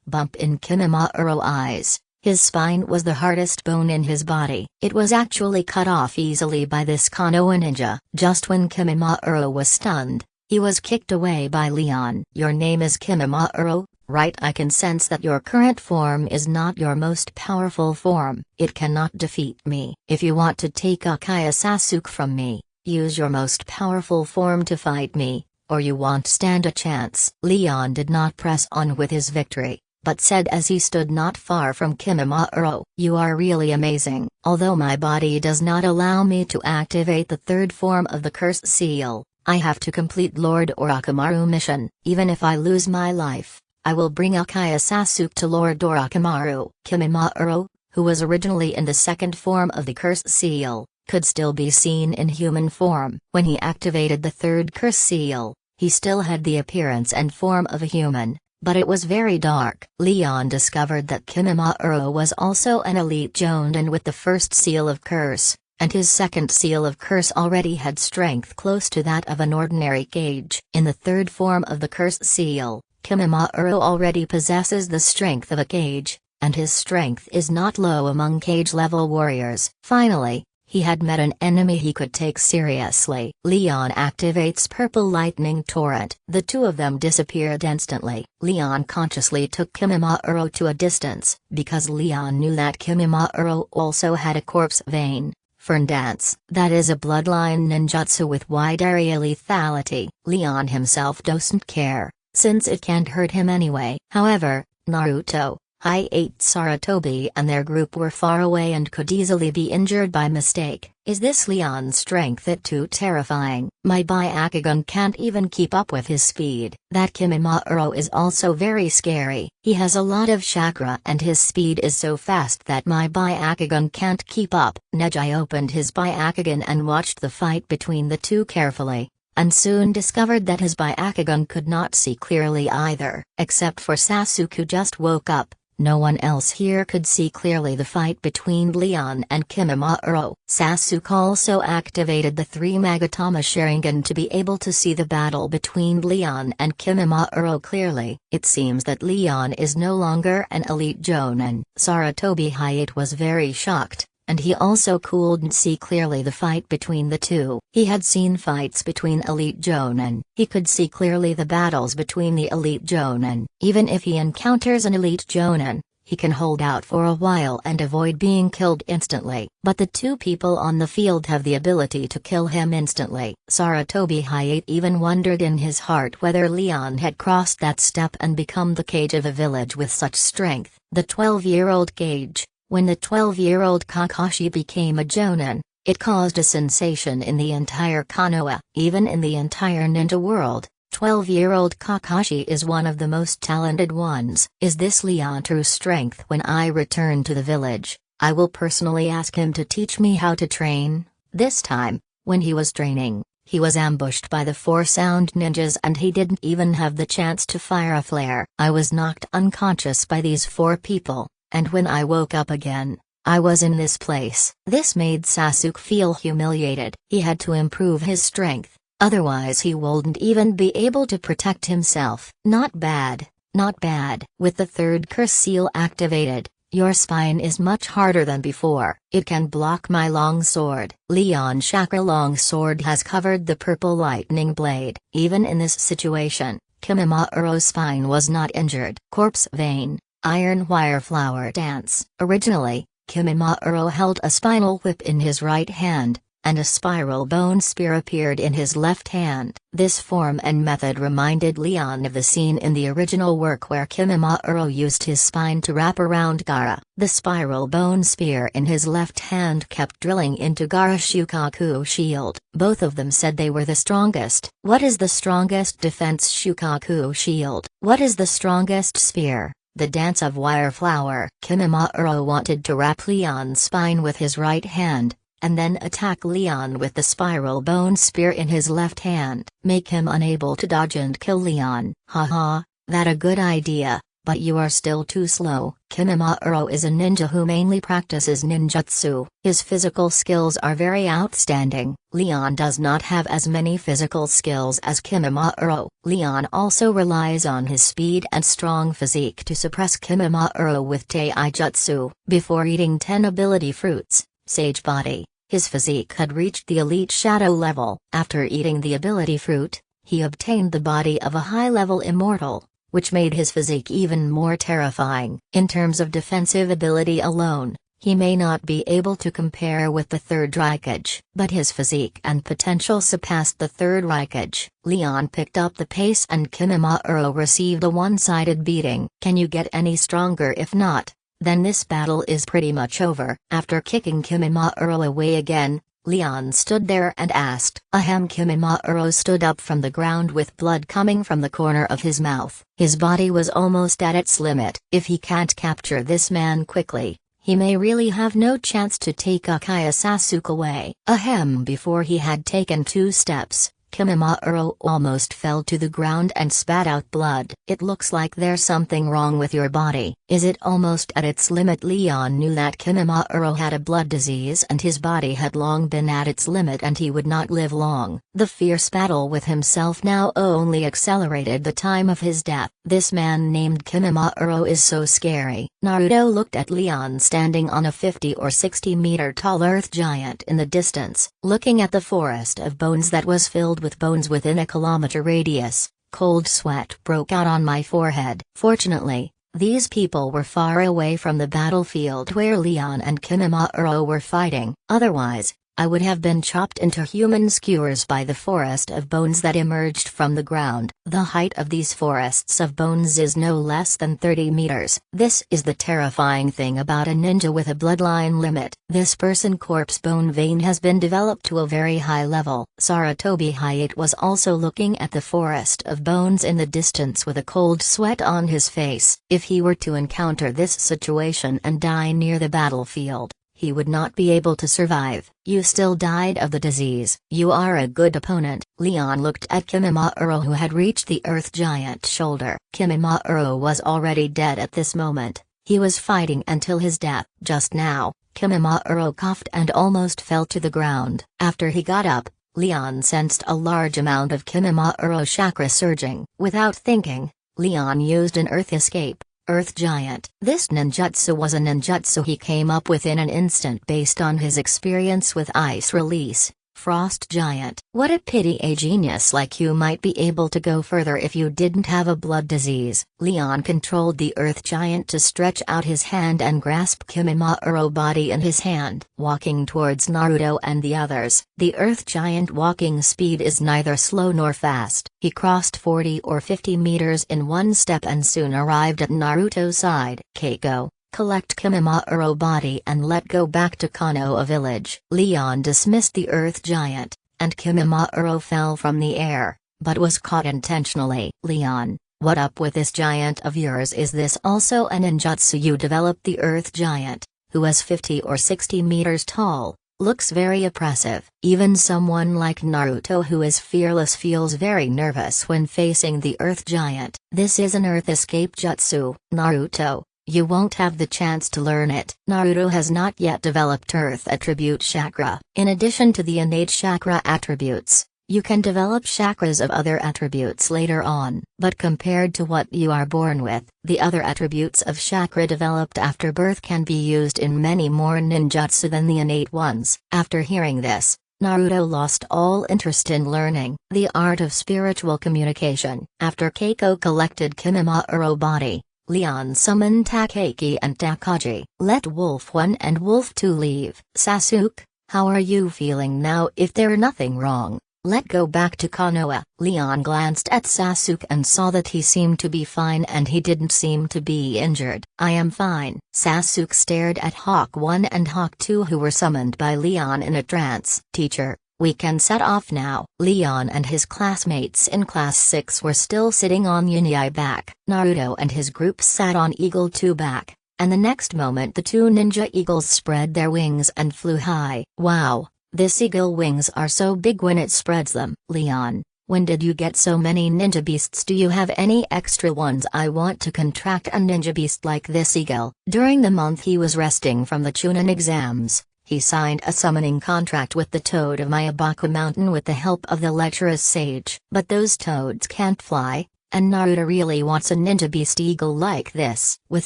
Bump in Kimimaro eyes. His spine was the hardest bone in his body. It was actually cut off easily by this Konoha ninja. Just when Kimimaro was stunned, he was kicked away by Leon. Your name is Kimimaro, right? I can sense that your current form is not your most powerful form. It cannot defeat me. If you want to take Akaya Sasuke from me, use your most powerful form to fight me, or you won't stand a chance. Leon did not press on with his victory, but said as he stood not far from Kimimaro, "You are really amazing. Although my body does not allow me to activate the third form of the curse seal, I have to complete Lord Orochimaru mission. Even if I lose my life, I will bring Akaya Sasuke to Lord Orochimaru." Kimimaro, who was originally in the second form of the curse seal, could still be seen in human form. When he activated the third curse seal, he still had the appearance and form of a human, but it was very dark. Leon discovered that Kimimaro was also an elite Jonin with the first seal of curse, and his second seal of curse already had strength close to that of an ordinary Kage. In the third form of the curse seal, Kimimaro already possesses the strength of a Kage, and his strength is not low among Kage-level warriors. Finally, he had met an enemy he could take seriously. Leon activates Purple Lightning Torrent. The two of them disappeared instantly. Leon consciously took Kimimaro to a distance, because Leon knew that Kimimaro also had a corpse vein. Fern Dance. That is a bloodline ninjutsu with wide area lethality. Leon himself doesn't care, since it can't hurt him anyway. However, Naruto, Hayate, Sarutobi and their group were far away and could easily be injured by mistake. Is this Leon's strength too terrifying? My Byakugan can't even keep up with his speed. That Kimimaro is also very scary. He has a lot of chakra and his speed is so fast that my Byakugan can't keep up. Neji opened his Byakugan and watched the fight between the two carefully, and soon discovered that his Byakugan could not see clearly either. Except for Sasuke, who just woke up, no one else here could see clearly the fight between Leon and Kimimaro. Sasuke also activated the 3 Magatama Sharingan to be able to see the battle between Leon and Kimimaro clearly. It seems that Leon is no longer an elite Jonin. Sarutobi Hayate was very shocked, and he also couldn't see clearly the fight between the two. He had seen fights between elite Jonin. He could see clearly the battles between the elite Jonin. Even if he encounters an elite Jonin, he can hold out for a while and avoid being killed instantly. But the two people on the field have the ability to kill him instantly. Sarutobi Hayate even wondered in his heart whether Leon had crossed that step and become the Kage of a village with such strength. The 12-year-old Kage. When the 12-year-old Kakashi became a Jonin, it caused a sensation in the entire Konoha. Even in the entire ninja world, 12-year-old Kakashi is one of the most talented ones. Is this Leon true strength? When I return to the village, I will personally ask him to teach me how to train. This time, when he was training, he was ambushed by the 4 sound ninjas and he didn't even have the chance to fire a flare. I was knocked unconscious by these 4 people. And when I woke up again, I was in this place. This made Sasuke feel humiliated. He had to improve his strength, otherwise he wouldn't even be able to protect himself. Not bad, not bad. With the third curse seal activated, your spine is much harder than before. It can block my long sword. Leon's chakra long sword has covered the purple lightning blade. Even in this situation, Kimimauro's spine was not injured. Corpse vein, iron wire flower dance. Originally, Kimimauro held a spinal whip in his right hand, and a spiral bone spear appeared in his left hand. This form and method reminded Leon of the scene in the original work where Kimimauro used his spine to wrap around Gaara. The spiral bone spear in his left hand kept drilling into Gaara's Shukaku shield. Both of them said they were the strongest. What is the strongest defense Shukaku shield? What is the strongest spear? The dance of wire flower. Kimimauro wanted to wrap Leon's spine with his right hand, and then attack Leon with the spiral bone spear in his left hand. Make him unable to dodge and kill Leon. Haha, that a good idea, but you are still too slow. Kimimauro is a ninja who mainly practices ninjutsu. His physical skills are very outstanding. Leon does not have as many physical skills as Kimimauro. Leon also relies on his speed and strong physique to suppress Kimimauro with taijutsu. Before eating 10 ability fruits, Sage Body, his physique had reached the elite shadow level. After eating the ability fruit, he obtained the body of a high-level immortal, which made his physique even more terrifying. In terms of defensive ability alone, he may not be able to compare with the third Raikage, but his physique and potential surpassed the third Raikage. Leon picked up the pace and Kimimauro received a one-sided beating. Can you get any stronger? If not, then this battle is pretty much over. After kicking Kimimauro away again, Leon stood there and asked. Ahem. Kimimauro stood up from the ground with blood coming from the corner of his mouth. His body was almost at its limit. If he can't capture this man quickly, he may really have no chance to take Akaya Sasuke away. Ahem. Before he had taken 2 steps, Kimimauro almost fell to the ground and spat out blood. It looks like there's something wrong with your body. Is it almost at its limit? Leon knew that Kimimauro had a blood disease and his body had long been at its limit and he would not live long. The fierce battle with himself now only accelerated the time of his death. This man named Kimimauro is so scary. Naruto looked at Leon standing on a 50 or 60 meter tall earth giant in the distance, looking at the forest of bones that was filled with bones within a kilometer radius. Cold sweat broke out on my forehead. Fortunately, these people were far away from the battlefield where Leon and Kimimauro were fighting. Otherwise, I would have been chopped into human skewers by the forest of bones that emerged from the ground. The height of these forests of bones is no less than 30 meters. This is the terrifying thing about a ninja with a bloodline limit. This person corpse bone vein has been developed to a very high level. Sarutobi Hayate was also looking at the forest of bones in the distance with a cold sweat on his face. If he were to encounter this situation and die near the battlefield, he would not be able to survive. You still died of the disease. You are a good opponent. Leon looked at Kimimauro who had reached the earth giant's shoulder. Kimimauro was already dead at this moment. He was fighting until his death. Just now, Kimimauro coughed and almost fell to the ground. After he got up, Leon sensed a large amount of Kimimauro chakra surging. Without thinking, Leon used an earth escape. Earth Giant. This ninjutsu was a ninjutsu he came up with in an instant based on his experience with Ice Release, Frost Giant. What a pity a genius like you might be able to go further if you didn't have a blood disease. Leon controlled the Earth Giant to stretch out his hand and grasp Kimimauro body in his hand. Walking towards Naruto and the others, the Earth Giant walking speed is neither slow nor fast. He crossed 40 or 50 meters in one step and soon arrived at Naruto's side. Keiko, collect Kimimauro body and let go back to Konoha village. Leon dismissed the Earth Giant, and Kimimauro fell from the air, but was caught intentionally. Leon, what up with this giant of yours? Is this also a ninjutsu you developed? The Earth Giant, who was 50 or 60 meters tall, looks very oppressive. Even someone like Naruto who is fearless feels very nervous when facing the Earth Giant. This is an Earth Escape Jutsu. Naruto, you won't have the chance to learn it. Naruto has not yet developed Earth Attribute Chakra. In addition to the innate chakra attributes, you can develop chakras of other attributes later on. But compared to what you are born with, the other attributes of chakra developed after birth can be used in many more ninjutsu than the innate ones. After hearing this, Naruto lost all interest in learning the art of spiritual communication. After Keiko collected Kimimaro body, Leon summoned Takaki and Takagi. Let Wolf 1 and Wolf 2 leave. Sasuke, how are you feeling now? If there's nothing wrong, let go back to Konoha. Leon glanced at Sasuke and saw that he seemed to be fine and he didn't seem to be injured. I am fine. Sasuke stared at Hawk 1 and Hawk 2 who were summoned by Leon in a trance. Teacher, we can set off now. Leon and his classmates in Class 6 were still sitting on Yunyai back. Naruto and his group sat on Eagle 2 back, and the next moment the two ninja eagles spread their wings and flew high. Wow, this eagle wings are so big when it spreads them. Leon, when did you get so many ninja beasts? Do you have any extra ones? I want to contract a ninja beast like this eagle. During the month he was resting from the Chunin exams, he signed a summoning contract with the Toad of Mayabaku Mountain with the help of the lecherous sage. But those toads can't fly, and Naruto really wants a ninja beast eagle like this. With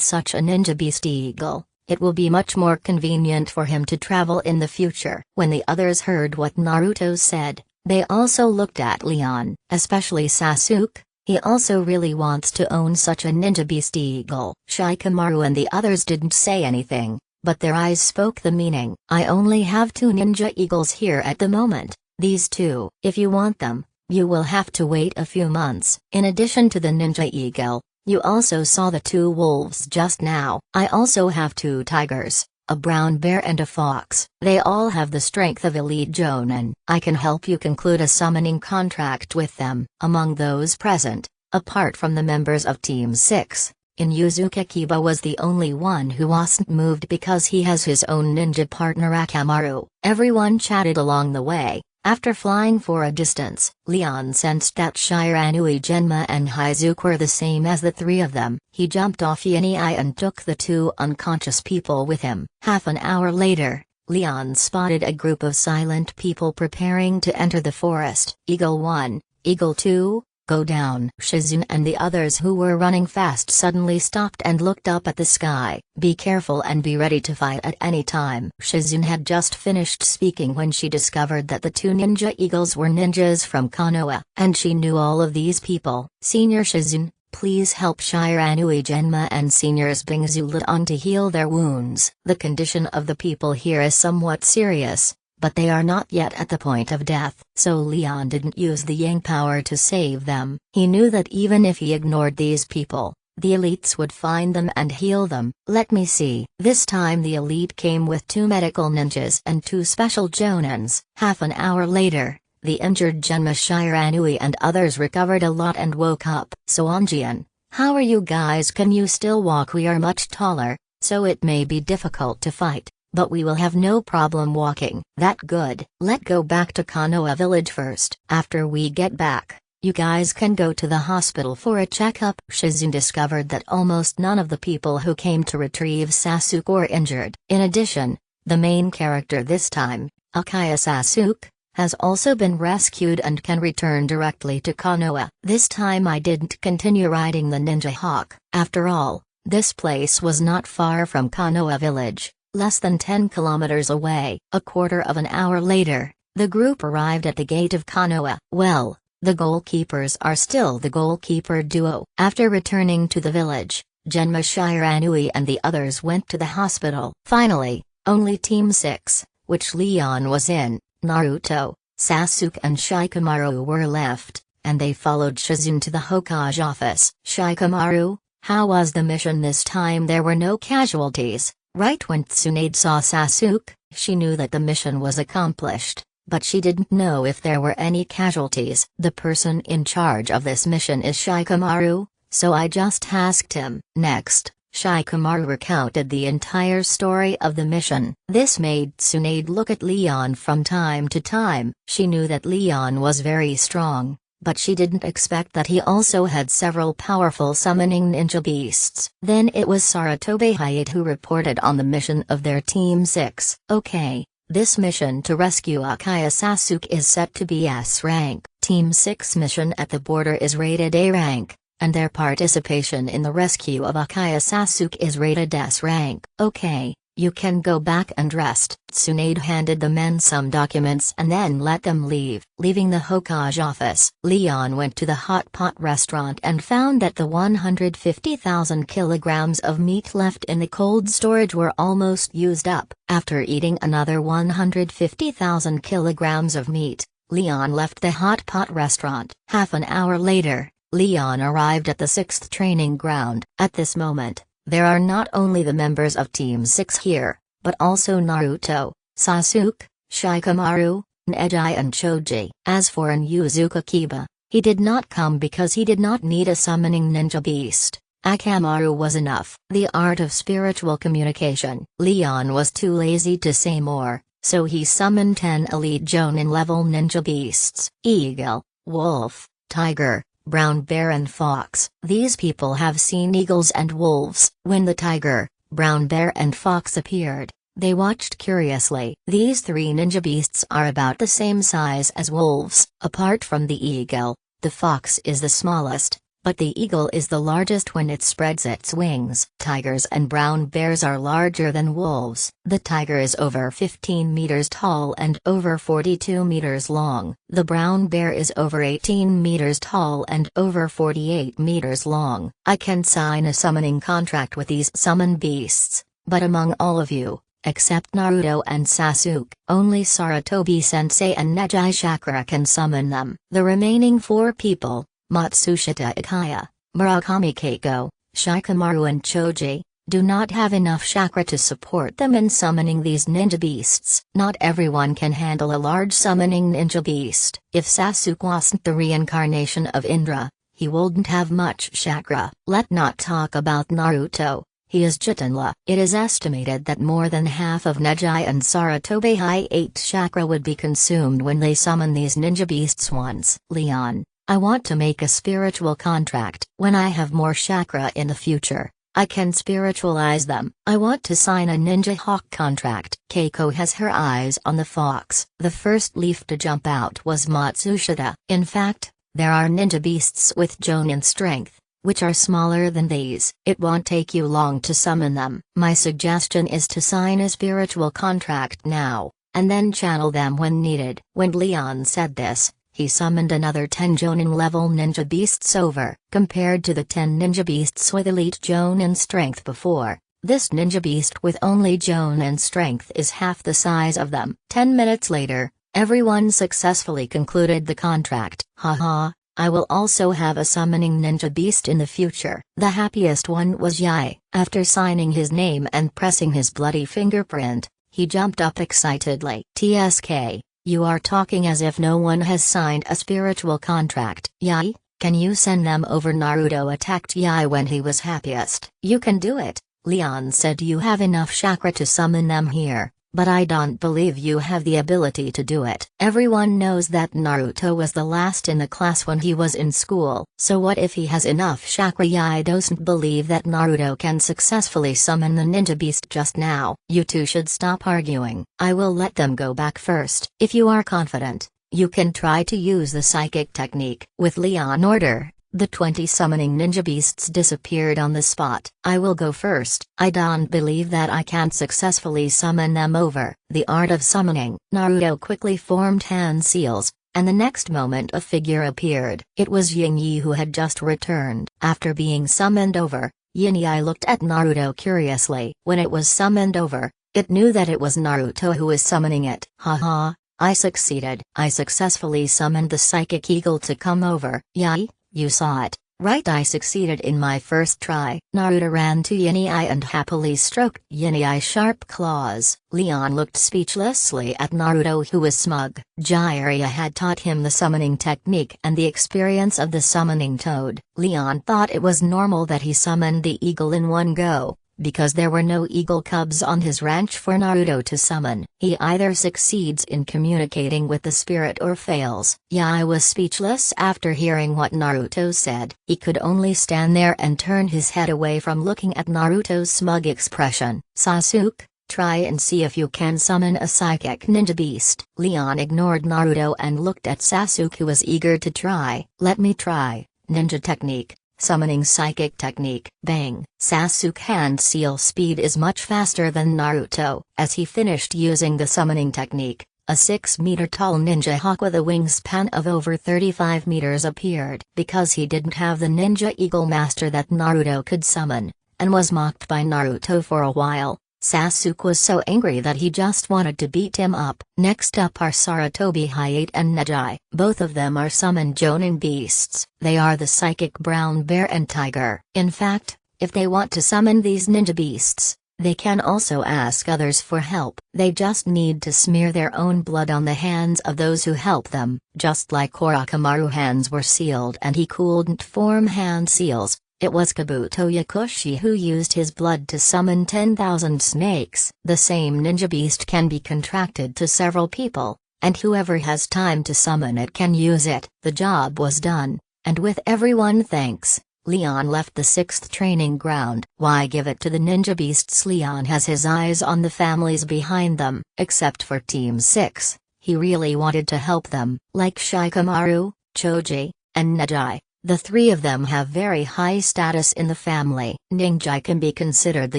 such a ninja beast eagle, it will be much more convenient for him to travel in the future. When the others heard what Naruto said, they also looked at Leon, especially Sasuke. He also really wants to own such a ninja beast eagle. Shikamaru and the others didn't say anything, but their eyes spoke the meaning. I only have 2 ninja eagles here at the moment, these 2. If you want them, you will have to wait a few months. In addition to the ninja eagle, you also saw the 2 wolves just now. I also have 2 tigers, a brown bear and a fox. They all have the strength of elite Jonin. I can help you conclude a summoning contract with them. Among those present, apart from the members of Team 6, Inuzuka Kiba was the only one who wasn't moved because he has his own ninja partner Akamaru. Everyone chatted along the way. After flying for a distance, Leon sensed that Shiranui Genma and Hizuke were the same as the 3 of them. He jumped off Yanai and took the 2 unconscious people with him. Half an hour later, Leon spotted a group of silent people preparing to enter the forest. Eagle 1, Eagle 2, go down. Shizune and the others who were running fast suddenly stopped and looked up at the sky. Be careful and be ready to fight at any time. Shizune had just finished speaking when she discovered that the 2 ninja eagles were ninjas from Konoha, and she knew all of these people. Senior Shizune, please help Shiranui Genma and Seniors Bingzu Litong to heal their wounds. The condition of the people here is somewhat serious, but they are not yet at the point of death. So Leon didn't use the Yang power to save them. He knew that even if he ignored these people, the elites would find them and heal them. Let me see. This time the elite came with 2 medical ninjas and 2 special Jonins. Half an hour later, the injured Genma Shiranui and others recovered a lot and woke up. So Anjian, how are you guys? Can you still walk? We are much taller, so it may be difficult to fight, but we will have no problem walking. That good. Let's go back to Konoha village first. After we get back, you guys can go to the hospital for a checkup. Shizune discovered that almost none of the people who came to retrieve Sasuke were injured. In addition, the main character this time, Akaya Sasuke, has also been rescued and can return directly to Konoha. This time I didn't continue riding the Ninja Hawk. After all, this place was not far from Konoha village, less than 10 kilometers away. A quarter of an hour later, the group arrived at the gate of Konoha. Well, the goalkeepers are still the goalkeeper duo. After returning to the village, Genma Shiranui and the others went to the hospital. Finally, only Team 6, which Leon was in, Naruto, Sasuke and Shikamaru were left, and they followed Shizune to the Hokage office. Shikamaru, how was the mission this time? There were no casualties, right? When Tsunade saw Sasuke, she knew that the mission was accomplished, but she didn't know if there were any casualties. The person in charge of this mission is Shikamaru, so I just asked him. Next, Shikamaru recounted the entire story of the mission. This made Tsunade look at Leon from time to time. She knew that Leon was very strong, but she didn't expect that he also had several powerful summoning ninja beasts. Then it was Sarutobi Hayate who reported on the mission of their Team 6. Okay, this mission to rescue Akaya Sasuke is set to be S rank. Team 6 mission at the border is rated A rank, and their participation in the rescue of Akaya Sasuke is rated S rank. Okay, You can go back and rest. Tsunade handed the men some documents and then let them leave. Leaving the Hokage office, Leon went to the hot pot restaurant and found that the 150,000 kilograms of meat left in the cold storage were almost used up. After eating another 150,000 kilograms of meat, Leon left the hot pot restaurant. Half an hour later, Leon arrived at the 6th training ground. At this moment, there are not only the members of Team 6 here, but also Naruto, Sasuke, Shikamaru, Neji and Choji. As for Inuzuka Kiba, he did not come because he did not need a summoning ninja beast. Akamaru was enough. The art of spiritual communication. Leon was too lazy to say more, so he summoned 10 elite Jonin level ninja beasts. Eagle, wolf, tiger, brown bear and fox. These people have seen eagles and wolves. When the tiger, brown bear and fox appeared, they watched curiously. These 3 ninja beasts are about the same size as wolves. Apart from the eagle, the fox is the smallest, but the eagle is the largest when it spreads its wings. Tigers and brown bears are larger than wolves. The tiger is over 15 meters tall and over 42 meters long. The brown bear is over 18 meters tall and over 48 meters long. I can sign a summoning contract with these summon beasts, but among all of you, except Naruto and Sasuke, only Sarutobi Sensei and Neji Chakra can summon them. The remaining 4 people, Matsushita Ikaya, Murakami Keiko, Shikamaru and Choji, do not have enough chakra to support them in summoning these ninja beasts. Not everyone can handle a large summoning ninja beast. If Sasuke wasn't the reincarnation of Indra, he wouldn't have much chakra. Let not talk about Naruto, he is Jitanla. It is estimated that more than half of Neji and Sarutobi High 8 chakra would be consumed when they summon these ninja beasts once. Leon, I want to make a spiritual contract. When I have more chakra in the future, I can spiritualize them. I want to sign a Ninja Hawk contract. Keiko has her eyes on the fox. The first leaf to jump out was Matsushita. In fact, there are ninja beasts with Jonin strength, which are smaller than these. It won't take you long to summon them. My suggestion is to sign a spiritual contract now, and then channel them when needed. When Leon said this, he summoned another 10 Jonin-level ninja beasts over. Compared to the 10 ninja beasts with elite Jonin strength before, this ninja beast with only Jonin strength is half the size of them. 10 minutes later, everyone successfully concluded the contract. Haha, I will also have a summoning ninja beast in the future. The happiest one was Yae. After signing his name and pressing his bloody fingerprint, he jumped up excitedly. TSK. You are talking as if no one has signed a spiritual contract. Yae, can you send them over? Naruto attacked Yae when he was happiest. You can do it, Leon said. You have enough chakra to summon them here, but I don't believe you have the ability to do it. Everyone knows that Naruto was the last in the class when he was in school. So what if he has enough chakra? Yae doesn't believe that Naruto can successfully summon the ninja beast just now. You two should stop arguing. I will let them go back first. If you are confident, you can try to use the psychic technique. With Leon order, the 20 summoning ninja beasts disappeared on the spot. I will go first. I don't believe that I can't successfully summon them over. The art of summoning. Naruto quickly formed hand seals, and the next moment a figure appeared. It was Yin Yi who had just returned. After being summoned over, Yin Yi looked at Naruto curiously. When it was summoned over, it knew that it was Naruto who was summoning it. Haha, I succeeded. I successfully summoned the psychic eagle to come over. Yae, you saw it, right? I succeeded in my first try. Naruto ran to Yin-Yi and happily stroked Yin-Yi's sharp claws. Leon looked speechlessly at Naruto, who was smug. Jiraiya had taught him the summoning technique and the experience of the summoning toad. Leon thought it was normal that he summoned the eagle in one go, because there were no eagle cubs on his ranch for Naruto to summon. He either succeeds in communicating with the spirit or fails. Yae was speechless after hearing what Naruto said. He could only stand there and turn his head away from looking at Naruto's smug expression. Sasuke, try and see if you can summon a psychic ninja beast. Leon ignored Naruto and looked at Sasuke, who was eager to try. Let me try. Ninja technique. Summoning Psychic Technique. Bang! Sasuke hand seal speed is much faster than Naruto. As he finished using the summoning technique, a 6-meter-tall ninja hawk with a wingspan of over 35 meters appeared. Because he didn't have the ninja eagle master that Naruto could summon, and was mocked by Naruto for a while, Sasuke was so angry that he just wanted to beat him up. Next up are Sarutobi Hayate and Neji. Both of them are summoned Jonin beasts. They are the psychic brown bear and tiger. In fact, if they want to summon these ninja beasts, they can also ask others for help. They just need to smear their own blood on the hands of those who help them. Just like Orochimaru's hands were sealed and he couldn't form hand seals, it was Kabuto Yakushi who used his blood to summon 10,000 snakes. The same ninja beast can be contracted to several people, and whoever has time to summon it can use it. The job was done, and with everyone thanks, Leon left the 6th training ground. Why give it to the ninja beasts? Leon has his eyes on the families behind them. Except for Team 6, he really wanted to help them. Like Shikamaru, Choji, and Neji, the three of them have very high status in the family. Ninja can be considered the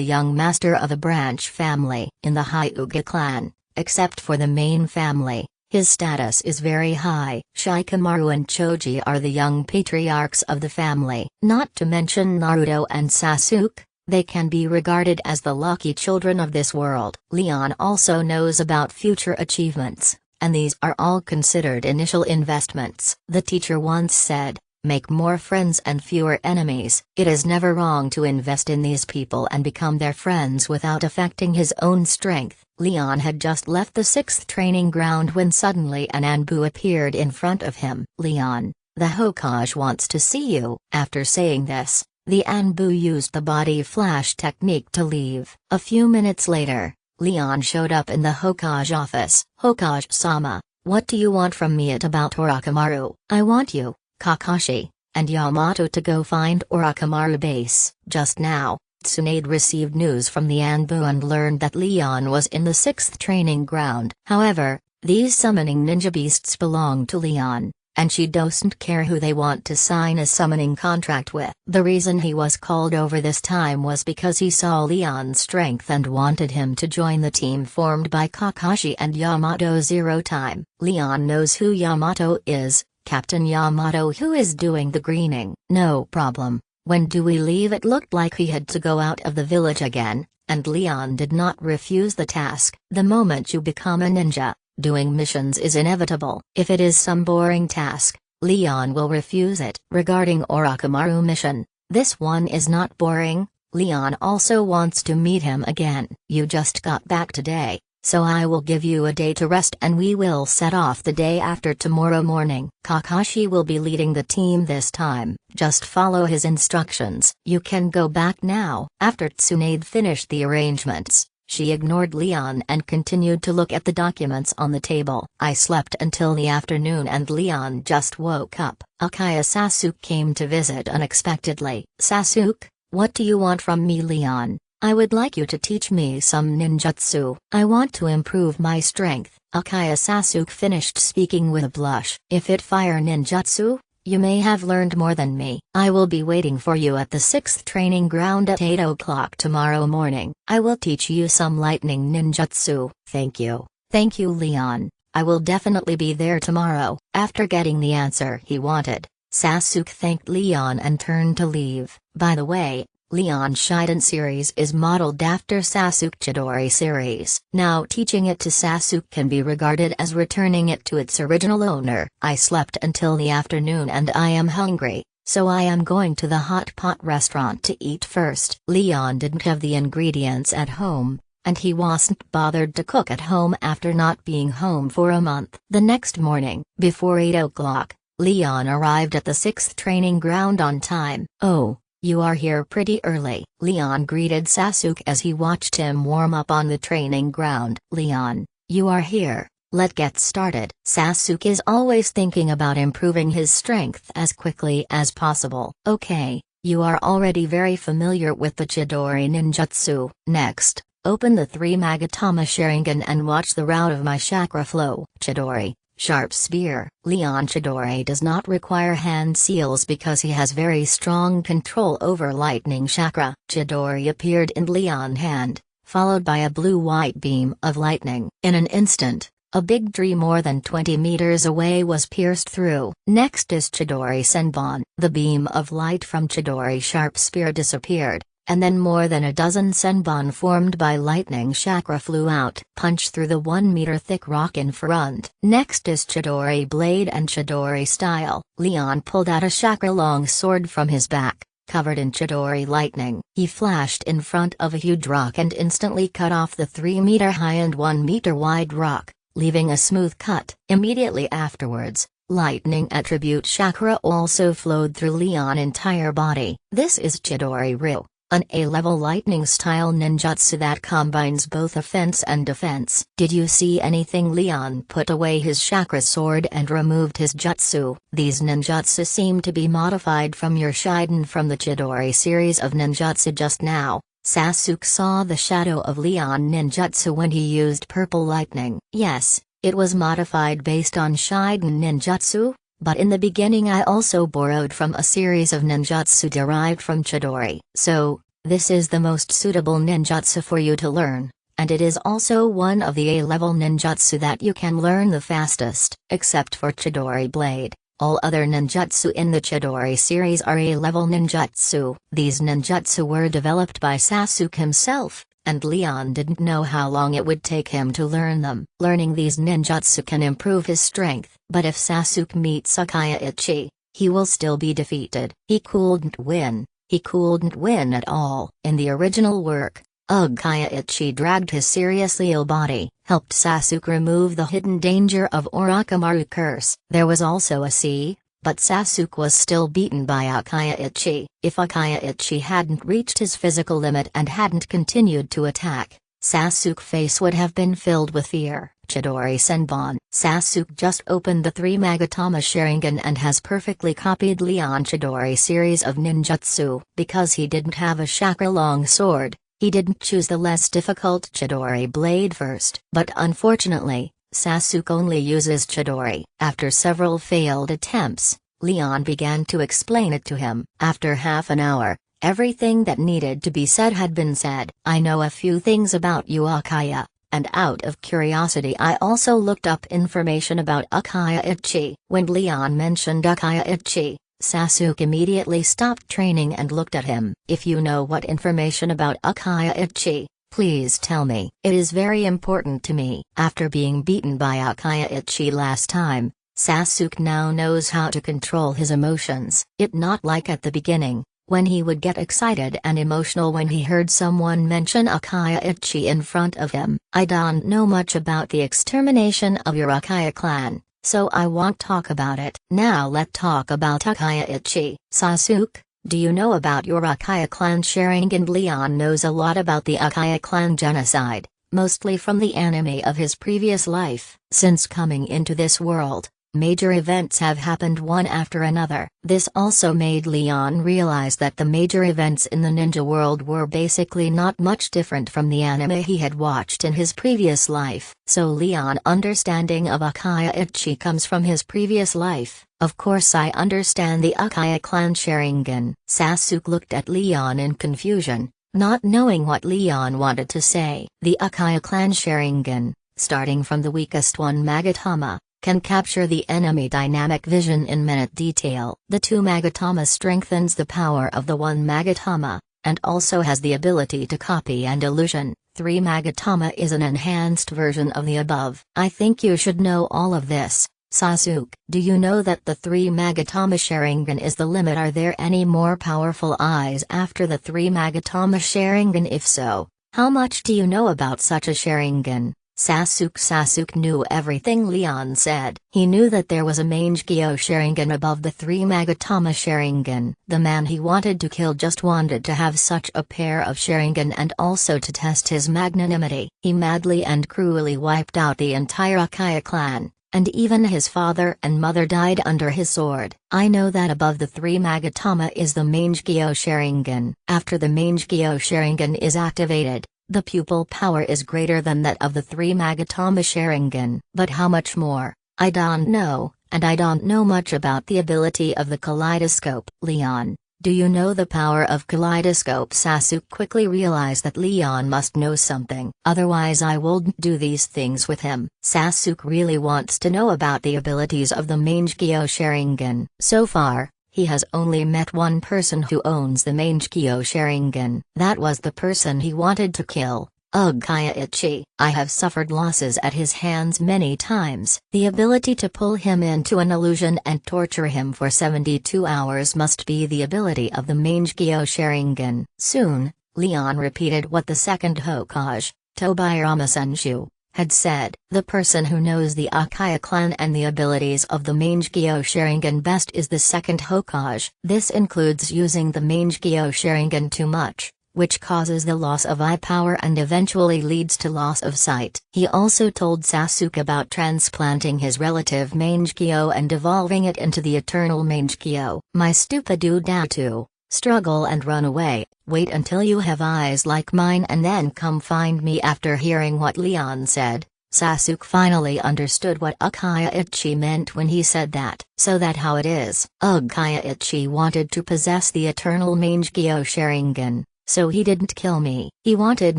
young master of a branch family in the Hyuga clan. Except for the main family, his status is very high. Shikamaru and Choji are the young patriarchs of the family. Not to mention Naruto and Sasuke, they can be regarded as the lucky children of this world. Leon also knows about future achievements, and these are all considered initial investments. The teacher once said, "Make more friends and fewer enemies." It is never wrong to invest in these people and become their friends without affecting his own strength. Leon had just left the 6th training ground when suddenly an Anbu appeared in front of him. "Leon, the Hokage wants to see you." After saying this, the Anbu used the body flash technique to leave. A few minutes later, Leon showed up in the Hokage office. "Hokage-sama, what do you want from me? It's about Orochimaru. I want you, Kakashi, and Yamato to go find Orochimaru base." Just now, Tsunade received news from the Anbu and learned that Leon was in the 6th training ground. However, these summoning ninja beasts belong to Leon, and she doesn't care who they want to sign a summoning contract with. The reason he was called over this time was because he saw Leon's strength and wanted him to join the team formed by Kakashi and Yamato. Zero time. Leon knows who Yamato is. Captain Yamato, who is doing the greening. "No problem. When do we leave?" It looked like he had to go out of the village again, and Leon did not refuse the task. The moment you become a ninja, doing missions is inevitable. If it is some boring task, Leon will refuse it. Regarding Orochimaru mission, this one is not boring. Leon also wants to meet him again. "You just got back today, so I will give you a day to rest and we will set off the day after tomorrow morning. Kakashi will be leading the team this time. Just follow his instructions." "You can go back now." After Tsunade finished the arrangements, she ignored Leon and continued to look at the documents on the table. "I slept until the afternoon and Leon just woke up." Akaya Sasuke came to visit unexpectedly. "Sasuke, what do you want from me?" "Leon, I would like you to teach me some ninjutsu. I want to improve my strength." Akaya Sasuke finished speaking with a blush. "If it fire ninjutsu, you may have learned more than me. I will be waiting for you at the 6th training ground at 8 o'clock tomorrow morning. I will teach you some lightning ninjutsu." "Thank you." "Thank you, Leon. I will definitely be there tomorrow." After getting the answer he wanted, Sasuke thanked Leon and turned to leave. By the way, Leon Shiden series is modeled after Sasuke Chidori series. Now teaching it to Sasuke can be regarded as returning it to its original owner. "I slept until the afternoon and I am hungry, so I am going to the hot pot restaurant to eat first." Leon didn't have the ingredients at home, and he wasn't bothered to cook at home after not being home for a month. The next morning, before 8 o'clock, Leon arrived at the 6th training ground on time. "Oh, you are here pretty early." Leon greeted Sasuke as he watched him warm up on the training ground. "Leon, you are here, let's get started." Sasuke is always thinking about improving his strength as quickly as possible. "Okay, you are already very familiar with the Chidori ninjutsu. Next, open the 3 Magatama Sharingan and watch the route of my chakra flow." Chidori, Sharp Spear. Leon Chidori does not require hand seals because he has very strong control over lightning chakra. Chidori appeared in Leon's hand, followed by a blue-white beam of lightning. In an instant, a big tree more than 20 meters away was pierced through. Next is Chidori Senbon. The beam of light from Chidori Sharp Spear disappeared, and then more than a dozen Senbon formed by lightning chakra flew out. Punch through the 1-meter thick rock in front. Next is Chidori Blade and Chidori Style. Leon pulled out a chakra long sword from his back, covered in Chidori lightning. He flashed in front of a huge rock and instantly cut off the 3-meter high and 1-meter wide rock, leaving a smooth cut. Immediately afterwards, lightning attribute chakra also flowed through Leon's entire body. This is Chidori Ryu, an A-level lightning-style ninjutsu that combines both offense and defense. Did you see anything? Leon put away his chakra sword and removed his jutsu. These ninjutsu seem to be modified from your Shiden from the Chidori series of ninjutsu. Just now, Sasuke saw the shadow of Leon ninjutsu when he used purple lightning. Yes, it was modified based on Shiden ninjutsu, but in the beginning I also borrowed from a series of ninjutsu derived from Chidori. So, this is the most suitable ninjutsu for you to learn, and it is also one of the A-level ninjutsu that you can learn the fastest. Except for Chidori Blade, all other ninjutsu in the Chidori series are A-level ninjutsu. These ninjutsu were developed by Sasuke himself, and Leon didn't know how long it would take him to learn them. Learning these ninjutsu can improve his strength, but if Sasuke meets Akaiichi, he will still be defeated. He couldn't win. He couldn't win at all. In the original work, Akaiichi dragged his seriously ill body, helped Sasuke remove the hidden danger of Orochimaru curse. There was also a sea, but Sasuke was still beaten by Akaiichi. If Akaiichi hadn't reached his physical limit and hadn't continued to attack, Sasuke's face would have been filled with fear. Chidori Senbon. Sasuke just opened the 3 Magatama Sharingan and has perfectly copied Leon Chidori series of ninjutsu. Because he didn't have a chakra long sword, he didn't choose the less difficult Chidori Blade first. But unfortunately, Sasuke only uses Chidori. After several failed attempts, Leon began to explain it to him. After half an hour, everything that needed to be said had been said. I know a few things about you, Akaya, and out of curiosity I also looked up information about Akaiichi. When Leon mentioned Akaiichi, Sasuke immediately stopped training and looked at him. If you know what information about Akaiichi, please tell me. It is very important to me. After being beaten by Akaiichi last time, Sasuke now knows how to control his emotions. It not like at the beginning, when he would get excited and emotional when he heard someone mention Akaiichi in front of him. I don't know much about the extermination of your Akaya clan, so I won't talk about it. Now let's talk about Akaiichi. Sasuke, do you know about your Akaya clan Sharingan? Leon knows a lot about the Akaya clan genocide, mostly from the anime of his previous life. Since coming into this world, major events have happened one after another. This also made Leon realize that the major events in the ninja world were basically not much different from the anime he had watched in his previous life. So Leon's understanding of Akaiichi comes from his previous life. Of course I understand the Akaya clan Sharingan. Sasuke looked at Leon in confusion, not knowing what Leon wanted to say. The Akaya clan Sharingan, starting from the weakest one Magatama, can capture the enemy dynamic vision in minute detail. The 2 Magatama strengthens the power of the 1 Magatama, and also has the ability to copy and illusion. 3 Magatama is an enhanced version of the above. I think you should know all of this, Sasuke. Do you know that the 3 Magatama Sharingan is the limit? Are there any more powerful eyes after the 3 Magatama Sharingan? If so, how much do you know about such a Sharingan? Sasuke knew everything Leon said. He knew that there was a Mangekyo Sharingan above the 3 Magatama Sharingan. The man he wanted to kill just wanted to have such a pair of Sharingan and also to test his magnanimity. He madly and cruelly wiped out the entire Akaya clan, and even his father and mother died under his sword. I know that above the 3 Magatama is the Mangekyo Sharingan. After the Mangekyo Sharingan is activated, the pupil power is greater than that of the 3 Magatama Sharingan. But how much more? I don't know, and I don't know much about the ability of the kaleidoscope. Leon, do you know the power of kaleidoscope? Sasuke quickly realized that Leon must know something. Otherwise I wouldn't do these things with him. Sasuke really wants to know about the abilities of the Mangekyo Sharingan. So far, he has only met one person who owns the Mangekyo Sharingan. That was the person he wanted to kill. Kaiichi. I have suffered losses at his hands many times. The ability to pull him into an illusion and torture him for 72 hours must be the ability of the Mangekyo Sharingan. Soon, Leon repeated what the second Hokage, Tobirama Senju, had said. The person who knows the Uchiha clan and the abilities of the Mangekyo Sharingan best is the second Hokage. This includes using the Mangekyo Sharingan too much, which causes the loss of eye power and eventually leads to loss of sight. He also told Sasuke about transplanting his relative Mangekyo and evolving it into the eternal Mangekyo. My stupid Udatu, struggle and run away, wait until you have eyes like mine and then come find me. After hearing what Leon said, Sasuke finally understood what Kaiichi meant when he said that. So that how it is. Kaiichi wanted to possess the eternal Mangekyo Sharingan. So he didn't kill me. He wanted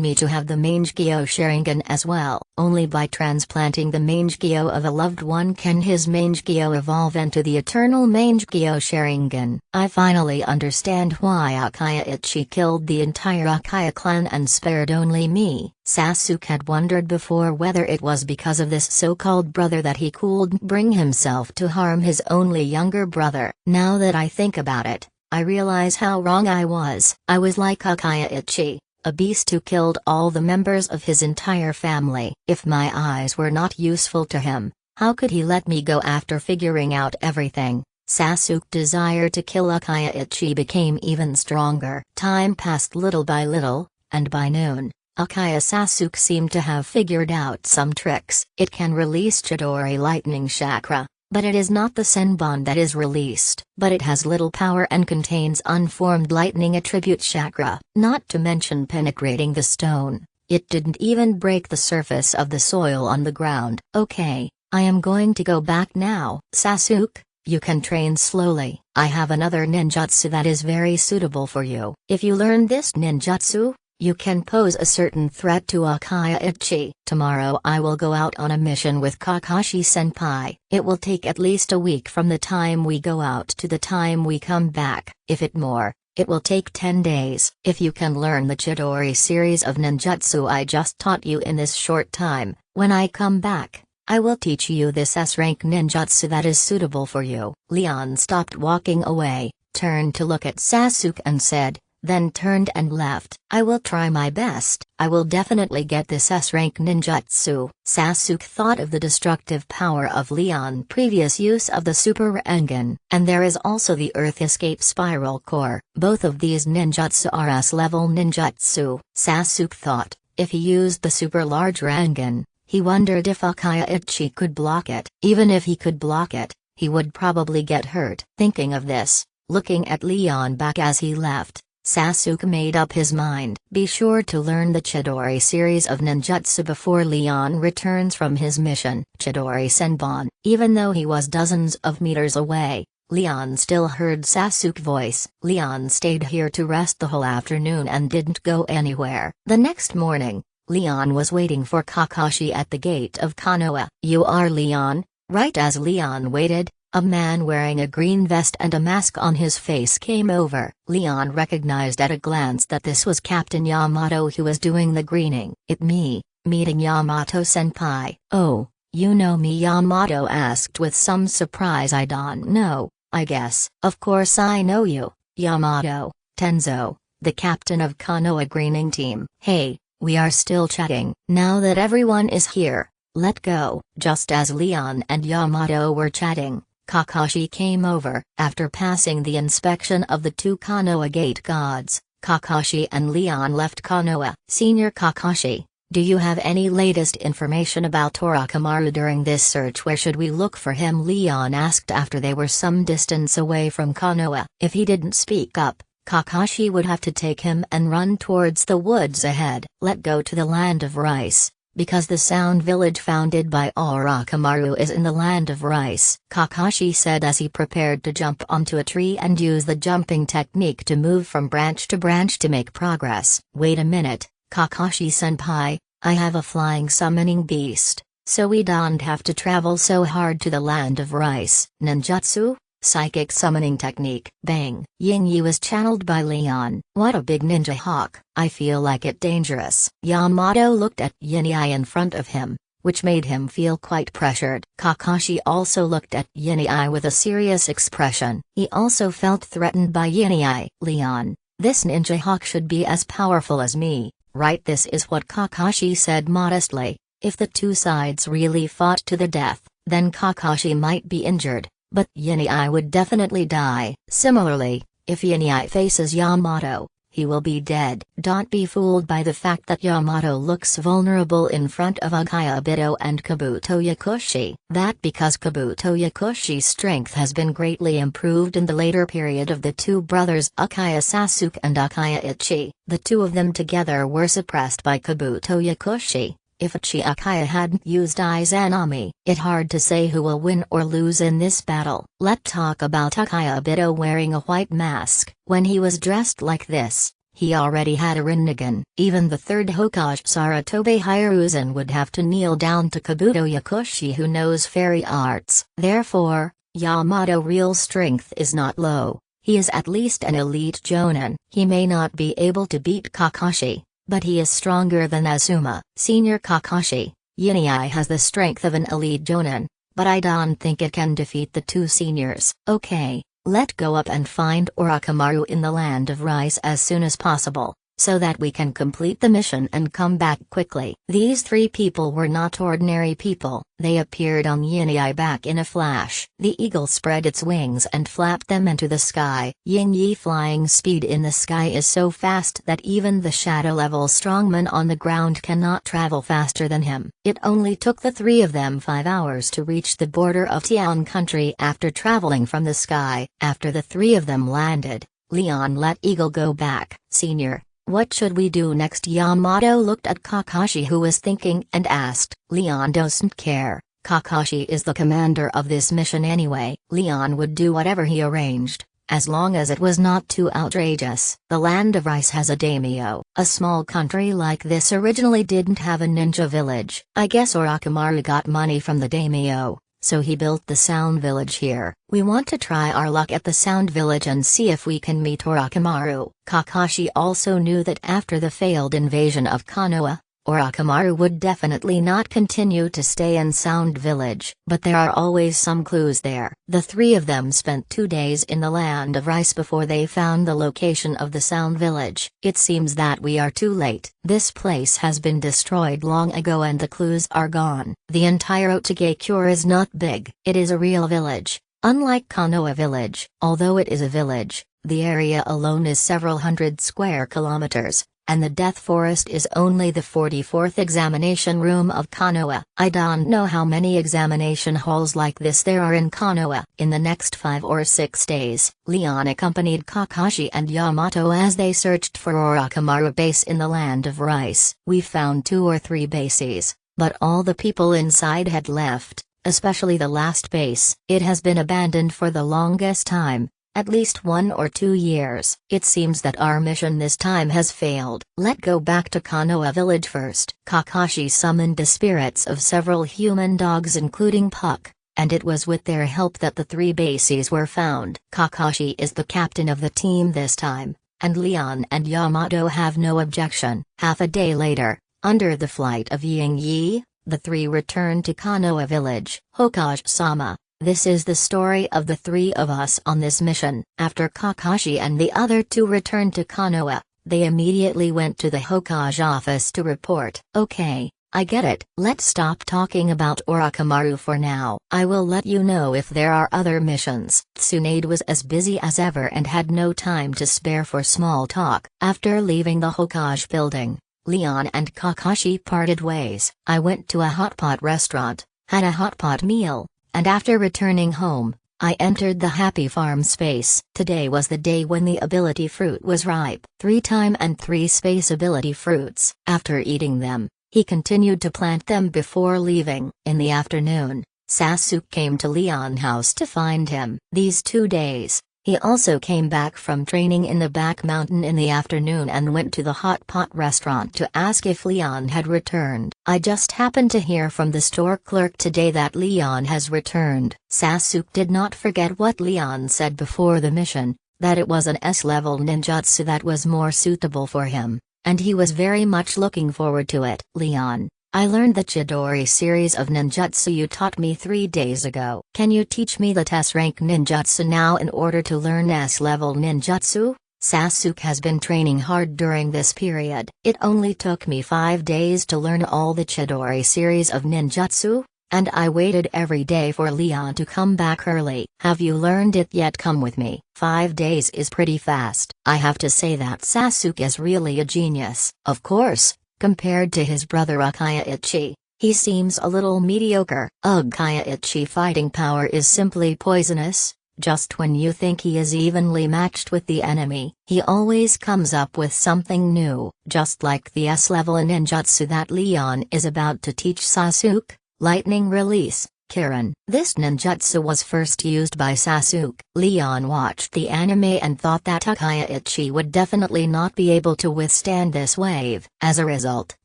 me to have the Mangekyo Sharingan as well. Only by transplanting the Mangekyo of a loved one can his Mangekyo evolve into the eternal Mangekyo Sharingan. I finally understand why Kaiichi killed the entire Uchiha clan and spared only me. Sasuke had wondered before whether it was because of this so-called brother that he couldn't bring himself to harm his only younger brother. Now that I think about it, I realize how wrong I was. I was like Kaiichi, a beast who killed all the members of his entire family. If my eyes were not useful to him, how could he let me go? After figuring out everything, Sasuke's desire to kill Kaiichi became even stronger. Time passed little by little, and by noon, Uchiha Sasuke seemed to have figured out some tricks. It can release Chidori lightning chakra, but it is not the Senbon that is released. But it has little power and contains unformed lightning attribute chakra. Not to mention penetrating the stone, it didn't even break the surface of the soil on the ground. Okay, I am going to go back now. Sasuke, you can train slowly. I have another ninjutsu that is very suitable for you. If you learn this ninjutsu, you can pose a certain threat to Kaiichi. Tomorrow I will go out on a mission with Kakashi-senpai. It will take at least a week from the time we go out to the time we come back. If it more, it will take 10 days. If you can learn the Chidori series of ninjutsu I just taught you in this short time, when I come back, I will teach you this S-rank ninjutsu that is suitable for you. Leon stopped walking away, turned to look at Sasuke and said, then turned and left. I will try my best. I will definitely get this S-rank ninjutsu. Sasuke thought of the destructive power of Leon's previous use of the Super Rasengan. And there is also the Earth Escape Spiral Core. Both of these ninjutsu are S-level ninjutsu. Sasuke thought, if he used the Super Large Rasengan, he wondered if Kaiichi could block it. Even if he could block it, he would probably get hurt. Thinking of this, looking at Leon back as he left, Sasuke made up his mind. Be sure to learn the Chidori series of ninjutsu before Leon returns from his mission. Chidori Senbon. Even though he was dozens of meters away, Leon still heard Sasuke's voice. Leon stayed here to rest the whole afternoon and didn't go anywhere. The next morning, Leon was waiting for Kakashi at the gate of Konoha. You are Leon? Right as Leon waited, a man wearing a green vest and a mask on his face came over. Leon recognized at a glance that this was Captain Yamato who was doing the greeting. It me, meeting Yamato-senpai. Oh, you know me? Yamato asked with some surprise. I don't know, I guess. Of course I know you, Yamato. Tenzo, the captain of Konoha greeting team. Hey, we are still chatting. Now that everyone is here, let go. Just as Leon and Yamato were chatting, Kakashi came over. After passing the inspection of the two Konoha gate gods, Kakashi and Leon left Konoha. Senior Kakashi, do you have any latest information about Orochimaru during this search? Where should we look for him? Leon asked after they were some distance away from Konoha. If he didn't speak up, Kakashi would have to take him and run towards the woods ahead. Let go to the land of rice. because the Sound Village founded by Orochimaru is in the land of rice, Kakashi said as he prepared to jump onto a tree and use the jumping technique to move from branch to branch to make progress. Wait a minute, Kakashi-senpai, I have a flying summoning beast, so we don't have to travel so hard to the land of rice. Ninjutsu? Psychic summoning technique. Bang. Ying-Yi was channeled by Leon. What a big ninja hawk. I feel like it dangerous. Yamato looked at Yin-Yi in front of him, which made him feel quite pressured. Kakashi also looked at Yin-Yi with a serious expression. He also felt threatened by Yin-Yi. Leon, this ninja hawk should be as powerful as me, right? This is what Kakashi said modestly. If the two sides really fought to the death, then Kakashi might be injured, but Yin-Yi would definitely die. Similarly, if Yin-Yi faces Yamato, he will be dead. Don't be fooled by the fact that Yamato looks vulnerable in front of Uchiha Obito and Kabuto Yakushi. That because Kabuto Yakushi's strength has been greatly improved in the later period of the two brothers Uchiha Sasuke and Uchiha Itachi. The two of them together were suppressed by Kabuto Yakushi. If Uchiha hadn't used Izanami, it's hard to say who will win or lose in this battle. Let's talk about Uchiha Obito wearing a white mask. When he was dressed like this, he already had a Rinnegan. Even the third Hokage Sarutobi Hiruzen would have to kneel down to Kabuto Yakushi, who knows fairy arts. Therefore, Yamato's real strength is not low. He is at least an elite Jonin. He may not be able to beat Kakashi, but he is stronger than Azuma. Senior Kakashi, Yin-Yi has the strength of an elite Jonin, but I don't think it can defeat the two seniors. Okay, let's go up and find Orochimaru in the land of rice as soon as possible, so that we can complete the mission and come back quickly. These three people were not ordinary people. They appeared on Yin-Yi back in a flash. The eagle spread its wings and flapped them into the sky. Yin-Yi flying speed in the sky is so fast that even the shadow-level strongman on the ground cannot travel faster than him. It only took the three of them 5 hours to reach the border of Tian country after traveling from the sky. After the three of them landed, Leon let Eagle go back. Senior, what should we do next? Yamato looked at Kakashi, who was thinking, and asked. Leon doesn't care. Kakashi is the commander of this mission anyway. Leon would do whatever he arranged, as long as it was not too outrageous. The land of rice has a daimyo. A small country like this originally didn't have a ninja village. I guess Orochimaru got money from the daimyo, so he built the Sound Village here. We want to try our luck at the Sound Village and see if we can meet Orochimaru. Kakashi also knew that after the failed invasion of Konoha, Orochimaru would definitely not continue to stay in Sound Village. But there are always some clues there. The three of them spent 2 days in the land of rice before they found the location of the Sound Village. It seems that we are too late. This place has been destroyed long ago and the clues are gone. The entire Otsugakure is not big. It is a real village. Unlike Konoha Village, although it is a village, the area alone is several hundred square kilometers, and the Death Forest is only the 44th examination room of Konoha. I don't know how many examination halls like this there are in Konoha. In the next 5 or 6 days, Leon accompanied Kakashi and Yamato as they searched for Orochimaru base in the land of rice. We found 2 or 3 bases, but all the people inside had left, especially the last base. It has been abandoned for the longest time. At least 1 or 2 years. It seems that our mission this time has failed. Let's go back to Konoha Village first. Kakashi summoned the spirits of several human dogs including Puck, and it was with their help that the 3 bases were found. Kakashi is the captain of the team this time, and Leon and Yamato have no objection. Half a day later, under the flight of Ying-Yi, the 3 returned to Konoha Village. Hokage-sama, this is the story of the 3 of us on this mission. After Kakashi and the other 2 returned to Konoha, they immediately went to the Hokage office to report. Okay, I get it. Let's stop talking about Orochimaru for now. I will let you know if there are other missions. Tsunade was as busy as ever and had no time to spare for small talk. After leaving the Hokage building, Leon and Kakashi parted ways. I went to a hot pot restaurant, had a hot pot meal, and after returning home, I entered the Happy Farm space. Today was the day when the ability fruit was ripe. 3 time and 3 space ability fruits. After eating them, He continued to plant them before leaving. In the afternoon, Sasuke came to Leon's house to find him. These 2 days, he also came back from training in the back mountain in the afternoon and went to the hot pot restaurant to ask if Leon had returned. I just happened to hear from the store clerk today that Leon has returned. Sasuke did not forget what Leon said before the mission, that it was an S-level ninjutsu that was more suitable for him, and he was very much looking forward to it. Leon, I learned the Chidori series of ninjutsu you taught me 3 days ago. Can you teach me the S-rank ninjutsu now in order to learn S-level ninjutsu? Sasuke has been training hard during this period. It only took me 5 days to learn all the Chidori series of ninjutsu, and I waited every day for Leon to come back early. Have you learned it yet? Come with me. 5 days is pretty fast. I have to say that Sasuke is really a genius. Of course, compared to his brother Ukaichi, he seems a little mediocre. Ukaichi fighting power is simply poisonous. Just when you think he is evenly matched with the enemy, he always comes up with something new. Just like the S-level ninjutsu that Leon is about to teach Sasuke, Lightning Release, Kirin. This ninjutsu was first used by Sasuke. Leon watched the anime and thought that Ukaichi would definitely not be able to withstand this wave. As a result,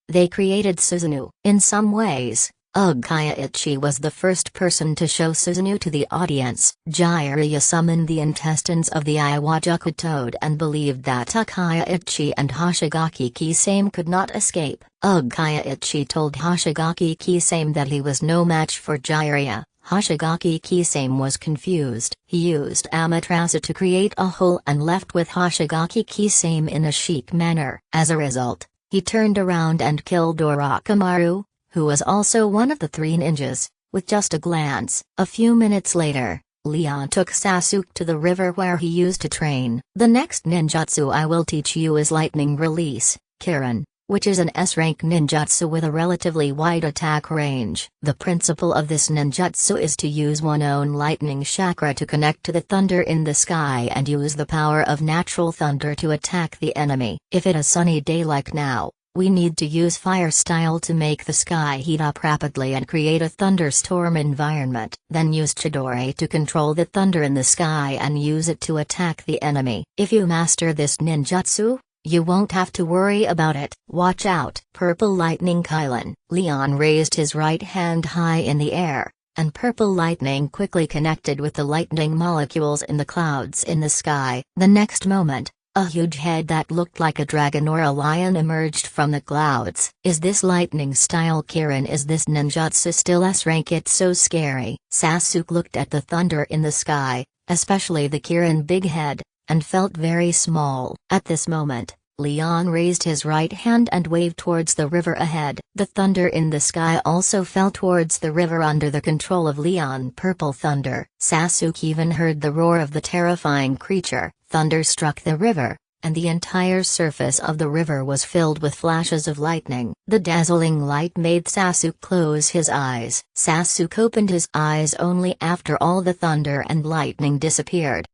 they created Susanoo. In some ways, Ukaichi was the first person to show Susanoo to the audience. Jiraiya summoned the intestines of the Iwajuku toad and believed that Ukaichi and Hoshigaki Kisame could not escape. Ukaichi told Hoshigaki Kisame that he was no match for Jiraiya. Hoshigaki Kisame was confused. He used Amaterasu to create a hole and left with Hoshigaki Kisame in a chic manner. As a result, he turned around and killed Orochimaru, who was also one of the 3 ninjas, with just a glance. A few minutes later, Leon took Sasuke to the river where he used to train. The next ninjutsu I will teach you is Lightning Release, Kirin, which is an S-rank ninjutsu with a relatively wide attack range. The principle of this ninjutsu is to use one's own lightning chakra to connect to the thunder in the sky and use the power of natural thunder to attack the enemy. If it is a sunny day like now, we need to use fire style to make the sky heat up rapidly and create a thunderstorm environment. Then use Chidori to control the thunder in the sky and use it to attack the enemy. If you master this ninjutsu, you won't have to worry about it. Watch out! Purple Lightning Kylin. Leon raised his right hand high in the air, and purple lightning quickly connected with the lightning molecules in the clouds in the sky. The next moment, a huge head that looked like a dragon or a lion emerged from the clouds. Is this lightning style Kirin? Is this ninjutsu still S-rank? It's so scary. Sasuke looked at the thunder in the sky, especially the Kirin big head, and felt very small. At this moment, Leon raised his right hand and waved towards the river ahead. The thunder in the sky also fell towards the river under the control of Leon. Purple thunder. Sasuke even heard the roar of the terrifying creature. Thunder struck the river, and the entire surface of the river was filled with flashes of lightning. The dazzling light made Sasuke close his eyes. Sasuke opened his eyes only after all the thunder and lightning disappeared.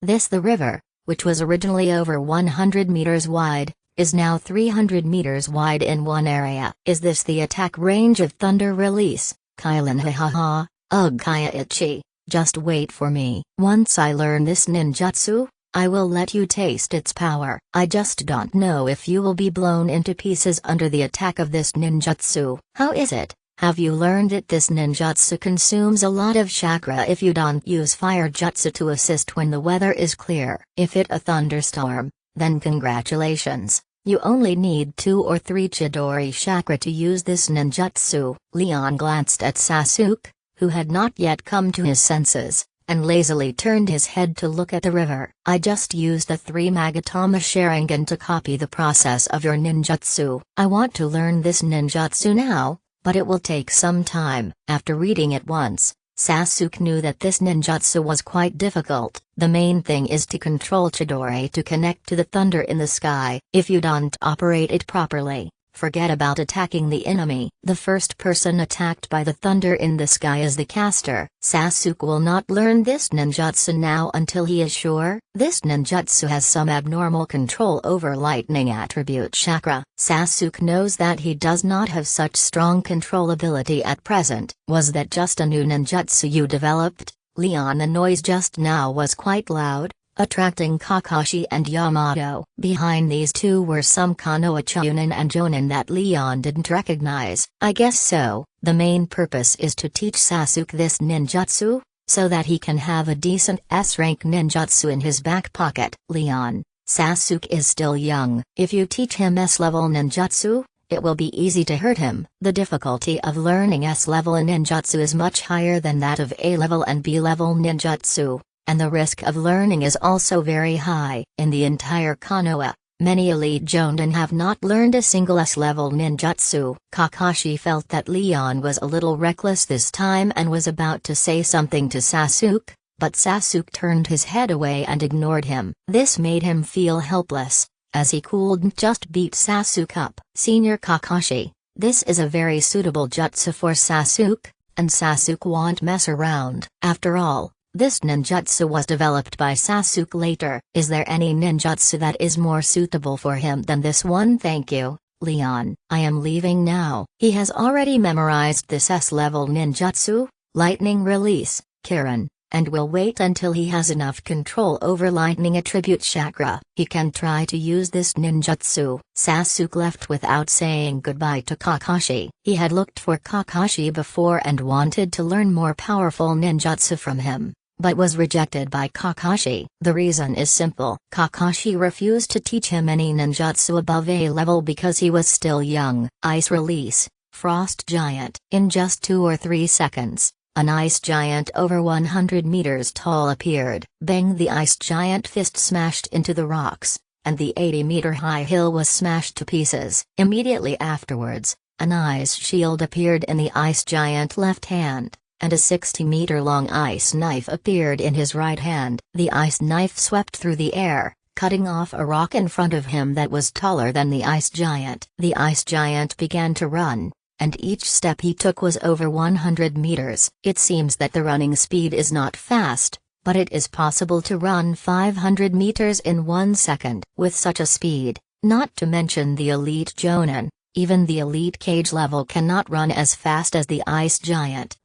The river, which was originally over 100 meters wide, is now 300 meters wide in one area. Is this the attack range of Thunder Release, Kylin? Hahaha, Ukaichi, just wait for me. Once I learn this ninjutsu, I will let you taste its power. I just don't know if you will be blown into pieces under the attack of this ninjutsu. How is it? Have you learned it? This ninjutsu consumes a lot of chakra if you don't use fire jutsu to assist when the weather is clear. If it a thunderstorm, then congratulations, you only need 2 or 3 Chidori chakra to use this ninjutsu. Leon glanced at Sasuke, who had not yet come to his senses, and lazily turned his head to look at the river. I just used the 3 Magatama Sharingan to copy the process of your ninjutsu. I want to learn this ninjutsu now, but it will take some time. After reading it once, Sasuke knew that this ninjutsu was quite difficult. The main thing is to control Chidori to connect to the thunder in the sky. If you don't operate it properly, Forget about attacking the enemy. The first person attacked by the thunder in the sky is the caster. Sasuke will not learn this ninjutsu now until he is sure. This ninjutsu has some abnormal control over lightning attribute chakra. Sasuke knows that he does not have such strong control ability at present. Was that just a new ninjutsu you developed? Leon, the noise just now was quite loud, attracting Kakashi and Yamato. Behind these two were some Konoha Chunin and Jonin that Leon didn't recognize. I guess so. The main purpose is to teach Sasuke this ninjutsu, so that he can have a decent S-rank ninjutsu in his back pocket. Leon, Sasuke is still young. If you teach him S-level ninjutsu, it will be easy to hurt him. The difficulty of learning S-level ninjutsu is much higher than that of A-level and B-level ninjutsu, and the risk of learning is also very high. In the entire Konoha, many elite Jonin have not learned a single S-level ninjutsu. Kakashi felt that Leon was a little reckless this time and was about to say something to Sasuke, but Sasuke turned his head away and ignored him. This made him feel helpless, as he couldn't just beat Sasuke up. Senior Kakashi, this is a very suitable jutsu for Sasuke, and Sasuke won't mess around. After all, this ninjutsu was developed by Sasuke later. Is there any ninjutsu that is more suitable for him than this one? Thank you, Leon. I am leaving now. He has already memorized this S-level ninjutsu, lightning release, Kirin, and will wait until he has enough control over lightning attribute chakra. He can try to use this ninjutsu. Sasuke left without saying goodbye to Kakashi. He had looked for Kakashi before and wanted to learn more powerful ninjutsu from him, but was rejected by Kakashi. The reason is simple. Kakashi refused to teach him any ninjutsu above A level because he was still young. Ice release, Frost Giant. In just 2 or 3 seconds, an ice giant over 100 meters tall appeared. Bang! The ice giant fist smashed into the rocks, and the 80-meter-high hill was smashed to pieces. Immediately afterwards, an ice shield appeared in the ice giant left hand, and a 60-meter-long ice knife appeared in his right hand. The ice knife swept through the air, cutting off a rock in front of him that was taller than the ice giant. The ice giant began to run, and each step he took was over 100 meters. It seems that the running speed is not fast, but it is possible to run 500 meters in 1 second. With such a speed, not to mention the elite Jonin, even the elite cage level cannot run as fast as the ice giant.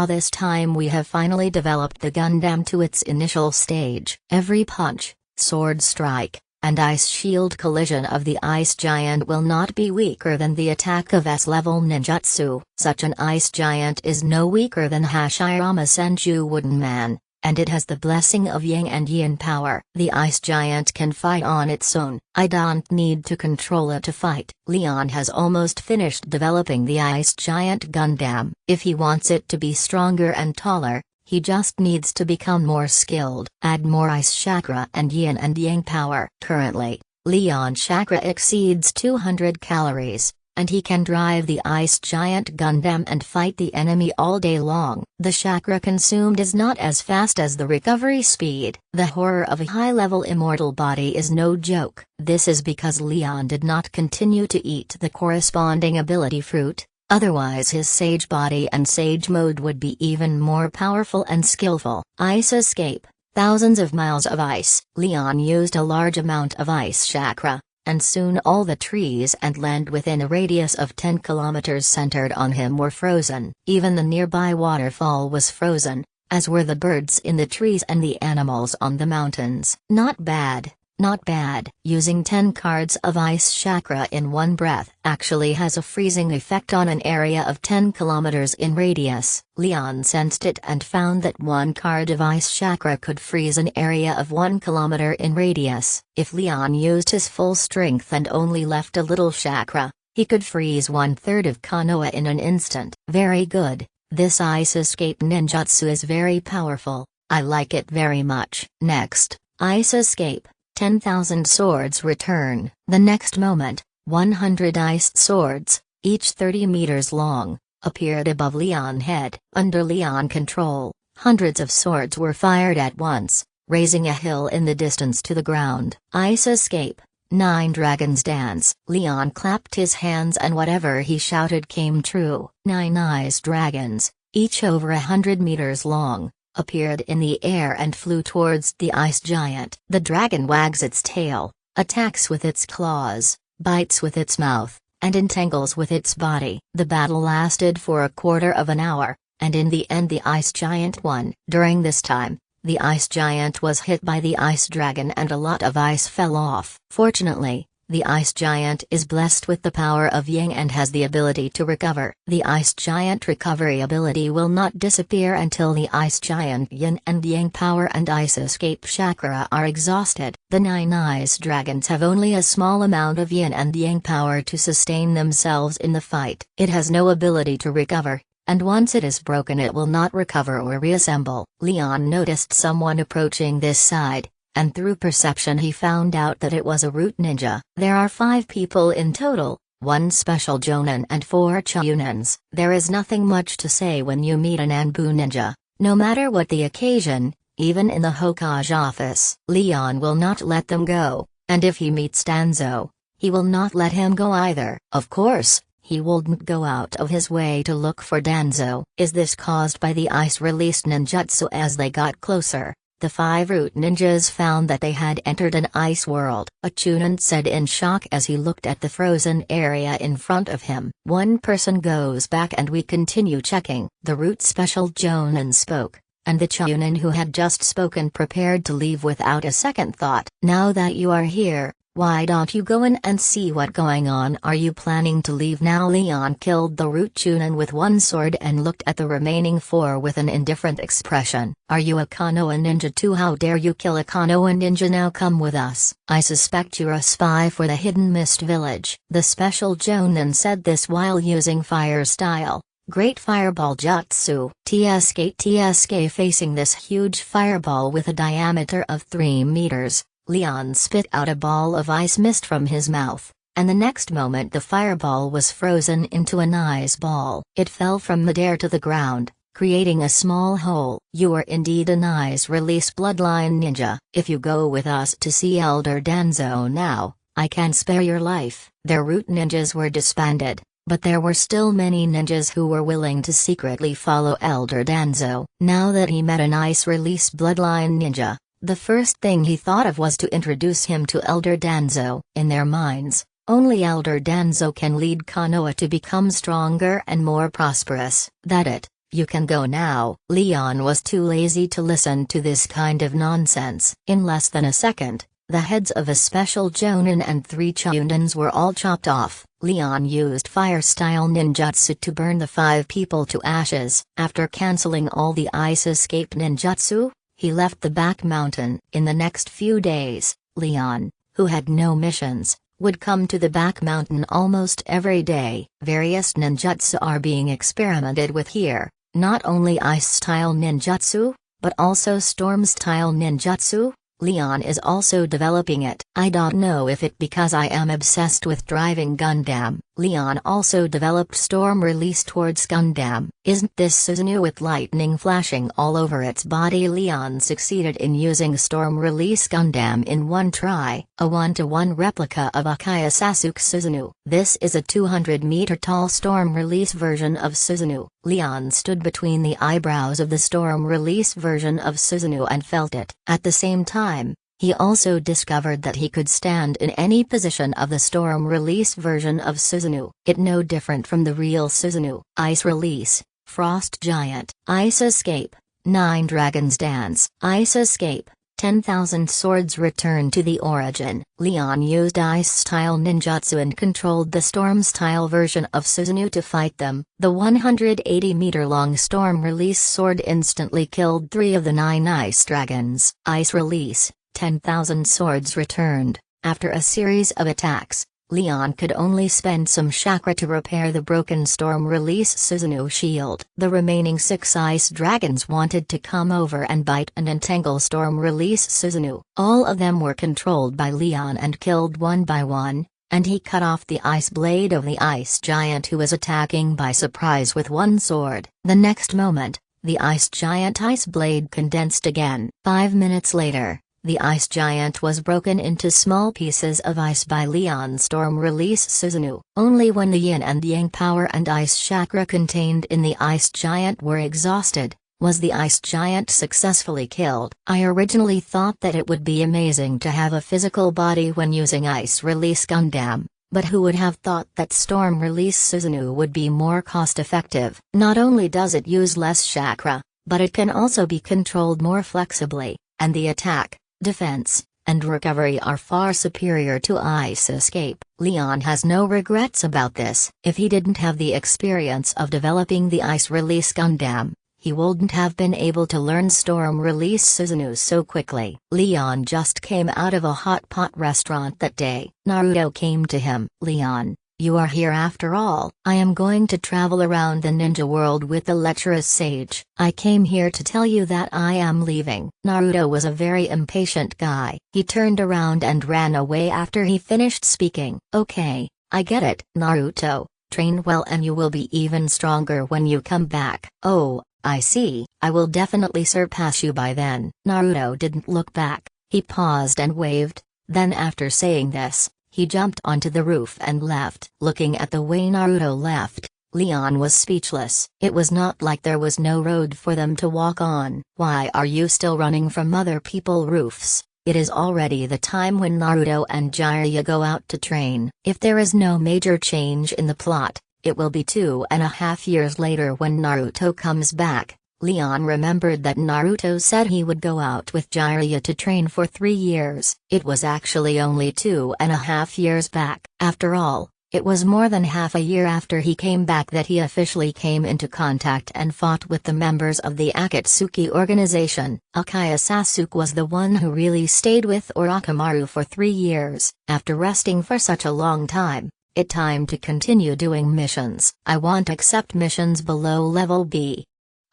This time we have finally developed the Gundam to its initial stage. Every punch, sword strike, and ice shield collision of the ice giant will not be weaker than the attack of S-level ninjutsu. Such an ice giant is no weaker than Hashirama Senju Wooden Man, and it has the blessing of Yang and Yin power. The ice giant can fight on its own. I don't need to control it to fight. Leon has almost finished developing the ice giant Gundam. If he wants it to be stronger and taller, he just needs to become more skilled. Add more ice chakra and yin and yang power. Currently, Leon chakra exceeds 200 calories, and he can drive the ice giant Gundam and fight the enemy all day long. The chakra consumed is not as fast as the recovery speed. The horror of a high-level immortal body is no joke. This is because Leon did not continue to eat the corresponding ability fruit. Otherwise his Sage body and Sage mode would be even more powerful and skillful. Ice escape, thousands of miles of ice. Leon used a large amount of ice chakra, and soon all the trees and land within a radius of 10 kilometers centered on him were frozen. Even the nearby waterfall was frozen, as were the birds in the trees and the animals on the mountains. Not bad. Not bad. Using 10 cards of ice chakra in one breath actually has a freezing effect on an area of 10 kilometers in radius. Leon sensed it and found that 1 card of ice chakra could freeze an area of 1 kilometer in radius. If Leon used his full strength and only left a little chakra, he could freeze 1/3 of Konoha in an instant. Very good. This ice escape ninjutsu is very powerful. I like it very much. Next, ice escape. 10,000 swords return. The next moment, 100 iced swords, each 30 meters long, appeared above Leon's head. Under Leon control, hundreds of swords were fired at once, raising a hill in the distance to the ground. Ice escape. 9 Dragons Dance. Leon clapped his hands and whatever he shouted came true. 9 ice dragons, each over 100 meters long, appeared in the air and flew towards the ice giant. The dragon wags its tail, attacks with its claws, bites with its mouth, and entangles with its body. The battle lasted for a quarter of an hour, and in the end the ice giant won. During this time, the ice giant was hit by the ice dragon and a lot of ice fell off. Fortunately, the ice giant is blessed with the power of Yang and has the ability to recover. The ice giant recovery ability will not disappear until the ice giant Yin and Yang power and ice escape chakra are exhausted. The 9 ice dragons have only a small amount of Yin and Yang power to sustain themselves in the fight. It has no ability to recover, and once it is broken it will not recover or reassemble. Leon noticed someone approaching this side, and through perception he found out that it was a root ninja. There are 5 people in total, 1 special Jonin and 4 Chunins. There is nothing much to say when you meet an Anbu ninja, no matter what the occasion, even in the Hokage office. Leon will not let them go, and if he meets Danzo, he will not let him go either. Of course, he wouldn't go out of his way to look for Danzo. Is this caused by the ice-released ninjutsu? As they got closer, the 5 root ninjas found that they had entered an ice world. A Chunin said in shock as he looked at the frozen area in front of him. 1 person goes back and we continue checking. The root special Jonin spoke, and the Chunin who had just spoken prepared to leave without a second thought. Now that you are here, why don't you go in and see what going on? Are you planning to leave now? Leon killed the root Chunin with 1 sword and looked at the remaining 4 with an indifferent expression. Are you a Konoha ninja too? How dare you kill a Konoha ninja? Now come with us. I suspect you're a spy for the Hidden Mist Village. The special Jonin said this while using fire style. Great Fireball Jutsu. TSK facing this huge fireball with a diameter of 3 meters. Leon spit out a ball of ice mist from his mouth, and the next moment the fireball was frozen into an ice ball. It fell from midair to the ground, creating a small hole. You are indeed an ice-release bloodline ninja. If you go with us to see Elder Danzo now, I can spare your life. Their root ninjas were disbanded, but there were still many ninjas who were willing to secretly follow Elder Danzo. Now that he met an ice-release bloodline ninja, the first thing he thought of was to introduce him to Elder Danzo. In their minds, only Elder Danzo can lead Konoha to become stronger and more prosperous. That it, you can go now. Leon was too lazy to listen to this kind of nonsense. In less than a second, the heads of a special Jonin and 3 Chunins were all chopped off. Leon used fire-style ninjutsu to burn the 5 people to ashes. After cancelling all the ice escape ninjutsu, he left the back mountain. In the next few days, Leon, who had no missions, would come to the back mountain almost every day. Various ninjutsu are being experimented with here, not only ice-style ninjutsu, but also storm-style ninjutsu. Leon is also developing it. I don't know if it because I am obsessed with driving Gundam. Leon also developed storm release towards Gundam. Isn't this Susanoo with lightning flashing all over its body? Leon succeeded in using storm release Gundam in 1 try, a 1-to-1 replica of Akaya Sasuke Susanoo. This is a 200-meter tall storm release version of Susanoo. Leon stood between the eyebrows of the storm release version of Susanoo and felt it. At the same time, he also discovered that he could stand in any position of the storm release version of Susanoo. It no different from the real Susanoo. Ice release, frost giant, ice escape, 9 dragons dance, ice escape, 10,000 swords return to the origin. Leon used ice-style ninjutsu and controlled the storm-style version of Susanoo to fight them. The 180-meter-long storm-release sword instantly killed 3 of the 9 ice dragons. Ice release, 10,000 swords returned. After a series of attacks, Leon could only spend some chakra to repair the broken storm-release Susanoo shield. The remaining 6 ice dragons wanted to come over and bite and entangle storm-release Susanoo. All of them were controlled by Leon and killed one by one, and he cut off the ice blade of the ice giant who was attacking by surprise with 1 sword. The next moment, the ice giant ice blade condensed again. 5 minutes later, The ice giant was broken into small pieces of ice by Leon Storm Release Susanoo. Only when the yin and yang power and ice chakra contained in the ice giant were exhausted, was the ice giant successfully killed. I originally thought that it would be amazing to have a physical body when using Ice Release Gundam, but who would have thought that Storm Release Susanoo would be more cost-effective? Not only does it use less chakra, but it can also be controlled more flexibly, and the attack, defense, and recovery are far superior to Ice Escape. Leon has no regrets about this. If he didn't have the experience of developing the Ice Release Gundam, he wouldn't have been able to learn Storm Release Susanoo so quickly. Leon just came out of a hot pot restaurant that day. Naruto came to him. "Leon, you are here after all." "I am going to travel around the ninja world with the lecherous sage. I came here to tell you that I am leaving." Naruto was a very impatient guy. He turned around and ran away after he finished speaking. "Okay, I get it, Naruto. Train well and you will be even stronger when you come back." "Oh, I see. I will definitely surpass you by then." Naruto didn't look back. He paused and waved, then after saying this, he jumped onto the roof and left. Looking at the way Naruto left, Leon was speechless. It was not like there was no road for them to walk on. "Why are you still running from other people's roofs? It is already the time when Naruto and Jiraiya go out to train." If there is no major change in the plot, it will be 2.5 years later when Naruto comes back. Leon remembered that Naruto said he would go out with Jiraiya to train for 3 years. It was actually only 2.5 years back. After all, it was more than half a year after he came back that he officially came into contact and fought with the members of the Akatsuki organization. Akaya Sasuke was the one who really stayed with Orochimaru for 3 years. After resting for such a long time, it's time to continue doing missions. I won't accept missions below level B.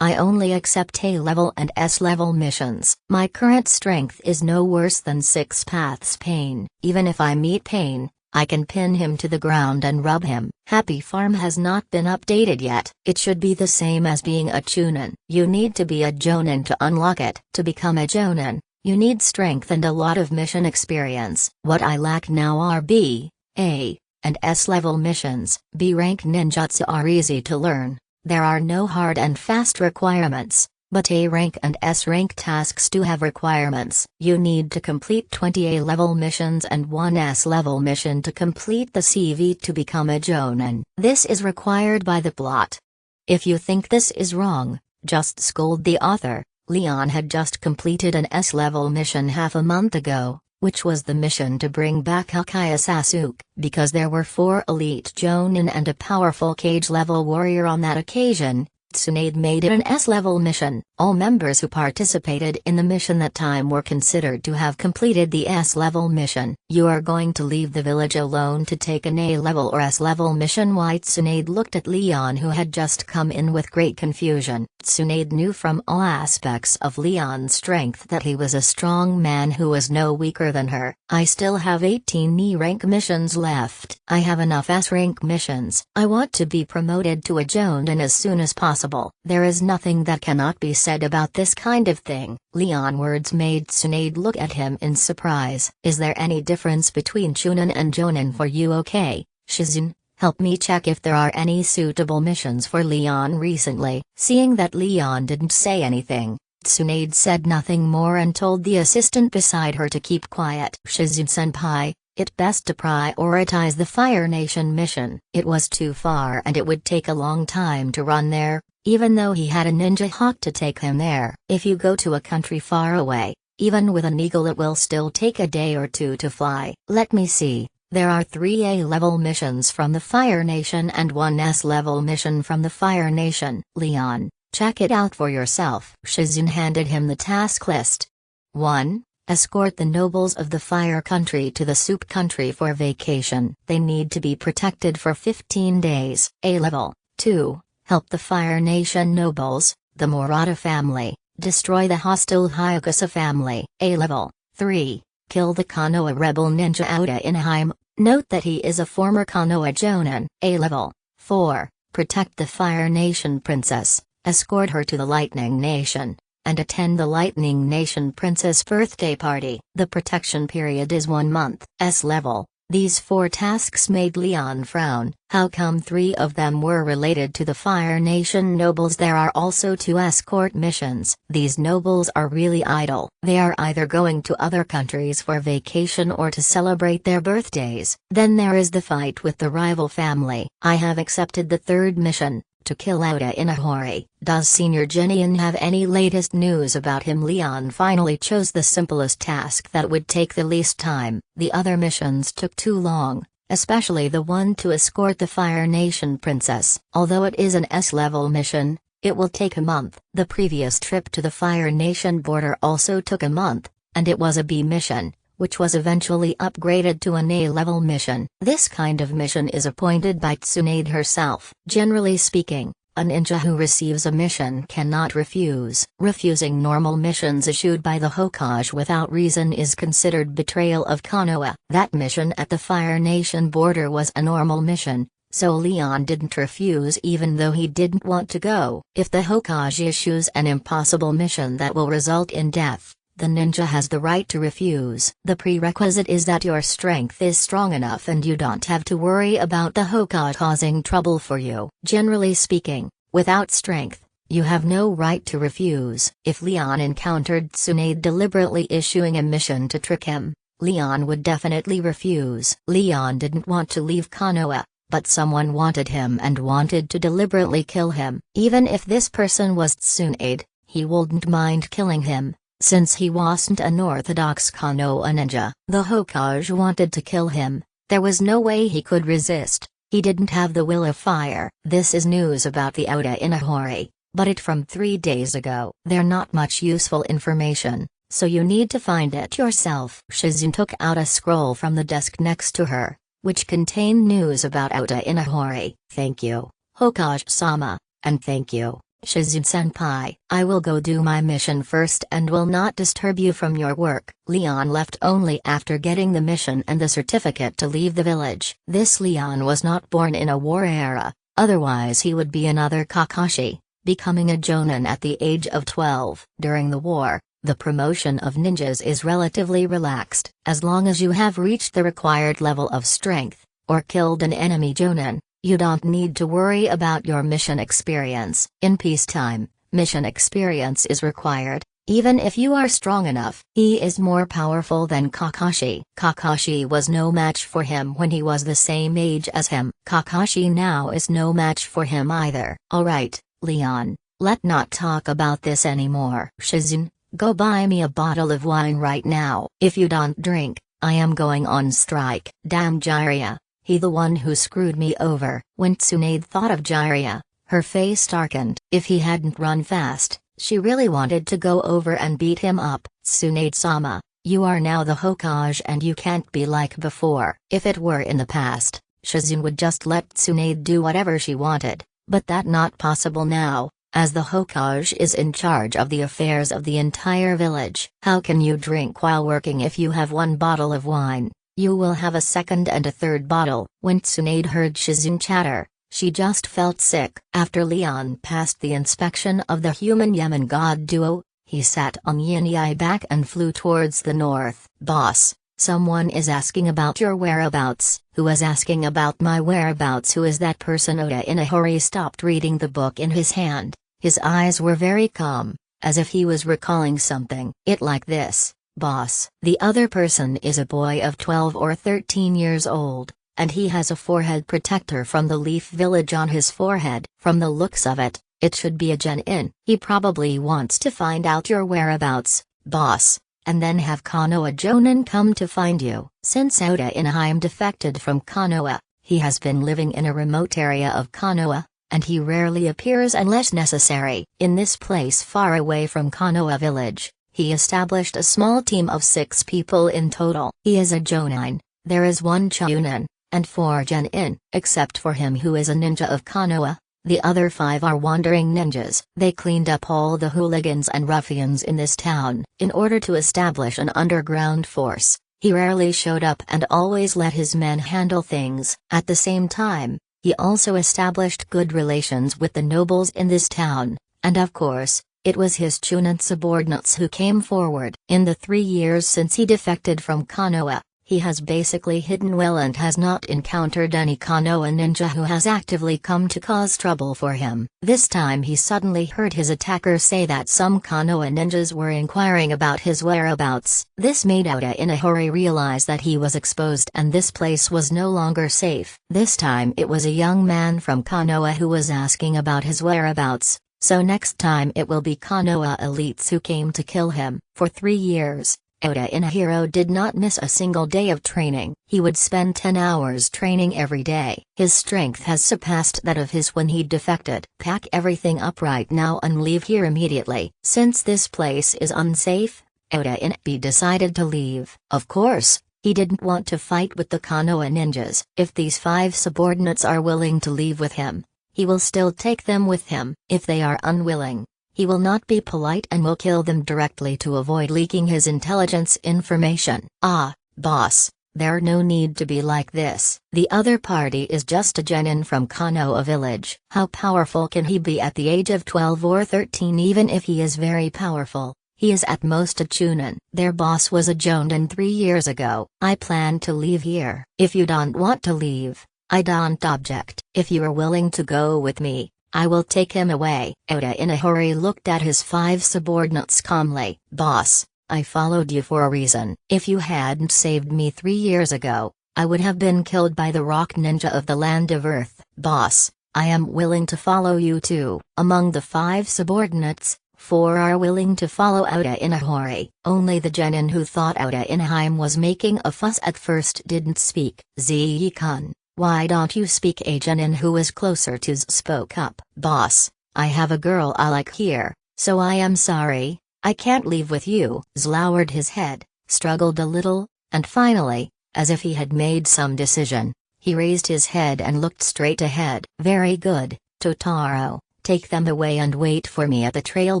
I only accept A level and S level missions. My current strength is no worse than 6 paths Pain. Even if I meet Pain, I can pin him to the ground and rub him. Happy Farm has not been updated yet. It should be the same as being a chunin. You need to be a jonin to unlock it. To become a jonin, you need strength and a lot of mission experience. What I lack now are B, A, and S-level missions. B-rank ninjutsu are easy to learn, there are no hard and fast requirements, but A-rank and S-rank tasks do have requirements. You need to complete 20 A-level missions and 1 S-level mission to complete the CV to become a jonin. This is required by the plot. If you think this is wrong, just scold the author. Leon had just completed an S-level mission half a month ago, which was the mission to bring back Akaya Sasuke. Because there were 4 elite jonin and a powerful cage-level warrior on that occasion, Tsunade made it an S-level mission. All members who participated in the mission that time were considered to have completed the S-level mission. You are going to leave the village alone to take an A-level or S-level mission? Why? Tsunade looked at Leon, who had just come in, with great confusion. Tsunade knew from all aspects of Leon's strength that he was a strong man who was no weaker than her. I still have 18 E-rank missions left. I have enough S-rank missions. I want to be promoted to a jonin as soon as possible. There is nothing that cannot be said about this kind of thing. Leon's words made Tsunade look at him in surprise. Is there any difference between chunin and jonin for you? Okay, Shizune, help me check if there are any suitable missions for Leon recently. Seeing that Leon didn't say anything, Tsunade said nothing more and told the assistant beside her to keep quiet. Shizune-senpai, it's best to prioritize the Fire Nation mission. It was too far and it would take a long time to run there, even though he had a ninja hawk to take him there. If you go to a country far away, even with an eagle it will still take a day or 2 to fly. Let me see. There are 3 A-level missions from the Fire Nation and 1 S-level mission from the Fire Nation. Leon, check it out for yourself. Shizune handed him the task list. 1. Escort the nobles of the Fire Country to the Soup Country for vacation. They need to be protected for 15 days. A-level. 2. Help the Fire Nation nobles, the Murata family, destroy the hostile Hyakasa family. A-level. 3. Kill the Konoha rebel ninja Oda Inheim. Note that he is a former Konoha jonin. A-level. 4. Protect the Fire Nation princess, escort her to the Lightning Nation. and attend the Lightning Nation Princess birthday party. The protection period is 1 month. S-level. These 4 tasks made Leon frown. How come 3 of them were related to the Fire Nation nobles? There are also 2 escort missions. These nobles are really idle. They are either going to other countries for vacation or to celebrate their birthdays. Then there is the fight with the rival family. I have accepted the 3rd mission, to kill Oda in a hurry. Does Senior Genin have any latest news about him? Leon finally chose the simplest task that would take the least time. The other missions took too long, especially the one to escort the Fire Nation princess. Although it is an S-level mission, it will take a month. The previous trip to the Fire Nation border also took a month, and it was a B mission, which was eventually upgraded to an A-level mission. This kind of mission is appointed by Tsunade herself. Generally speaking, a ninja who receives a mission cannot refuse. Refusing normal missions issued by the Hokage without reason is considered betrayal of Konoha. That mission at the Fire Nation border was a normal mission, so Leon didn't refuse even though he didn't want to go. If the Hokage issues an impossible mission that will result in death, the ninja has the right to refuse. The prerequisite is that your strength is strong enough and you don't have to worry about the Hokage causing trouble for you. Generally speaking, without strength, you have no right to refuse. If Leon encountered Tsunade deliberately issuing a mission to trick him, Leon would definitely refuse. Leon didn't want to leave Konoha, but someone wanted him and wanted to deliberately kill him. Even if this person was Tsunade, he wouldn't mind killing him, since he wasn't an orthodox Konoha ninja. The Hokage wanted to kill him. There was no way he could resist. He didn't have the will of fire. This is news about the Oda in a hurry, but it from 3 days ago. They're not much useful information, so you need to find it yourself. Shizune took out a scroll from the desk next to her, which contained news about Oda in a hurry. Thank you, Hokage-sama, and thank you, Shizune-senpai. I will go do my mission first and will not disturb you from your work. Leon left only after getting the mission and the certificate to leave the village. This Leon was not born in a war era, otherwise he would be another Kakashi, becoming a Jonin at the age of 12. During the war, the promotion of ninjas is relatively relaxed. As long as you have reached the required level of strength, or killed an enemy Jonin, you don't need to worry about your mission experience. In peacetime, mission experience is required, even if you are strong enough. He is more powerful than Kakashi. Kakashi was no match for him when he was the same age as him. Kakashi now is no match for him either. Alright, Leon, let's not talk about this anymore. Shizune, go buy me a bottle of wine right now. If you don't drink, I am going on strike. Damn Jiraiya. He the one who screwed me over. When Tsunade thought of Jiraiya, her face darkened. If he hadn't run fast, she really wanted to go over and beat him up. Tsunade-sama, you are now the Hokage and you can't be like before. If it were in the past, Shizune would just let Tsunade do whatever she wanted, but that not possible now, as the Hokage is in charge of the affairs of the entire village. How can you drink while working if you have 1 bottle of wine? You will have a second and a third bottle. When Tsunade heard Shizune chatter, she just felt sick. After Leon passed the inspection of the human Yemen god duo, he sat on Yin-Yai back and flew towards the north. Boss, someone is asking about your whereabouts. Who is asking about my whereabouts? Who is that person? Oda in a hurry stopped reading the book in his hand. His eyes were very calm, as if he was recalling something. It like this. Boss. The other person is a boy of 12 or 13 years old, and he has a forehead protector from the Leaf Village on his forehead. From the looks of it, it should be a Genin. He probably wants to find out your whereabouts, boss, and then have Konoha Jonin come to find you. Since Oda Inaheim defected from Konoha, he has been living in a remote area of Konoha, and he rarely appears unless necessary. In this place far away from Konoha village, he established a small team of 6 people in total. He is a Jonin, there is 1 Chunin, and 4 Genin. Except for him who is a ninja of Konoha, the other 5 are wandering ninjas. They cleaned up all the hooligans and ruffians in this town. In order to establish an underground force, he rarely showed up and always let his men handle things. At the same time, he also established good relations with the nobles in this town, and of course, It was his Chunin subordinates who came forward. In the 3 years since he defected from Konoha, he has basically hidden well and has not encountered any Konoha ninja who has actively come to cause trouble for him. This time he suddenly heard his attacker say that some Konoha ninjas were inquiring about his whereabouts. This made Oda in a hurry realize that he was exposed and this place was no longer safe. This time it was a young man from Konoha who was asking about his whereabouts, so next time it will be Konoha elites who came to kill him. For 3 years, Oda Inahiro did not miss a single day of training. He would spend 10 hours training every day. His strength has surpassed that of his when he defected. Pack everything up right now and leave here immediately. Since this place is unsafe, Oda Inabe decided to leave. Of course, he didn't want to fight with the Konoha ninjas. If these 5 subordinates are willing to leave with him, he will still take them with him. If they are unwilling, he will not be polite and will kill them directly to avoid leaking his intelligence information. Ah, boss, there no need to be like this. The other party is just a genin from Konoha village. How powerful can he be at the age of 12 or 13? Even if he is very powerful, he is at most a Chunin. Their boss was a Jonin 3 years ago. I plan to leave here. If you don't want to leave, I don't object. If you are willing to go with me, I will take him away. Oda in a hurry looked at his 5 subordinates calmly. Boss, I followed you for a reason. If you hadn't saved me 3 years ago, I would have been killed by the rock ninja of the land of Earth. Boss, I am willing to follow you too. Among the 5 subordinates, 4 are willing to follow Oda in a hurry. Only the genin who thought Oda Inaheim was making a fuss at first didn't speak. Zi-kun, why don't you speak? A genin who was closer to Z spoke up. Boss, I have a girl I like here, so I am sorry, I can't leave with you. Z lowered his head, struggled a little, and finally, as if he had made some decision, he raised his head and looked straight ahead. Very good, Totaro, take them away and wait for me at the trail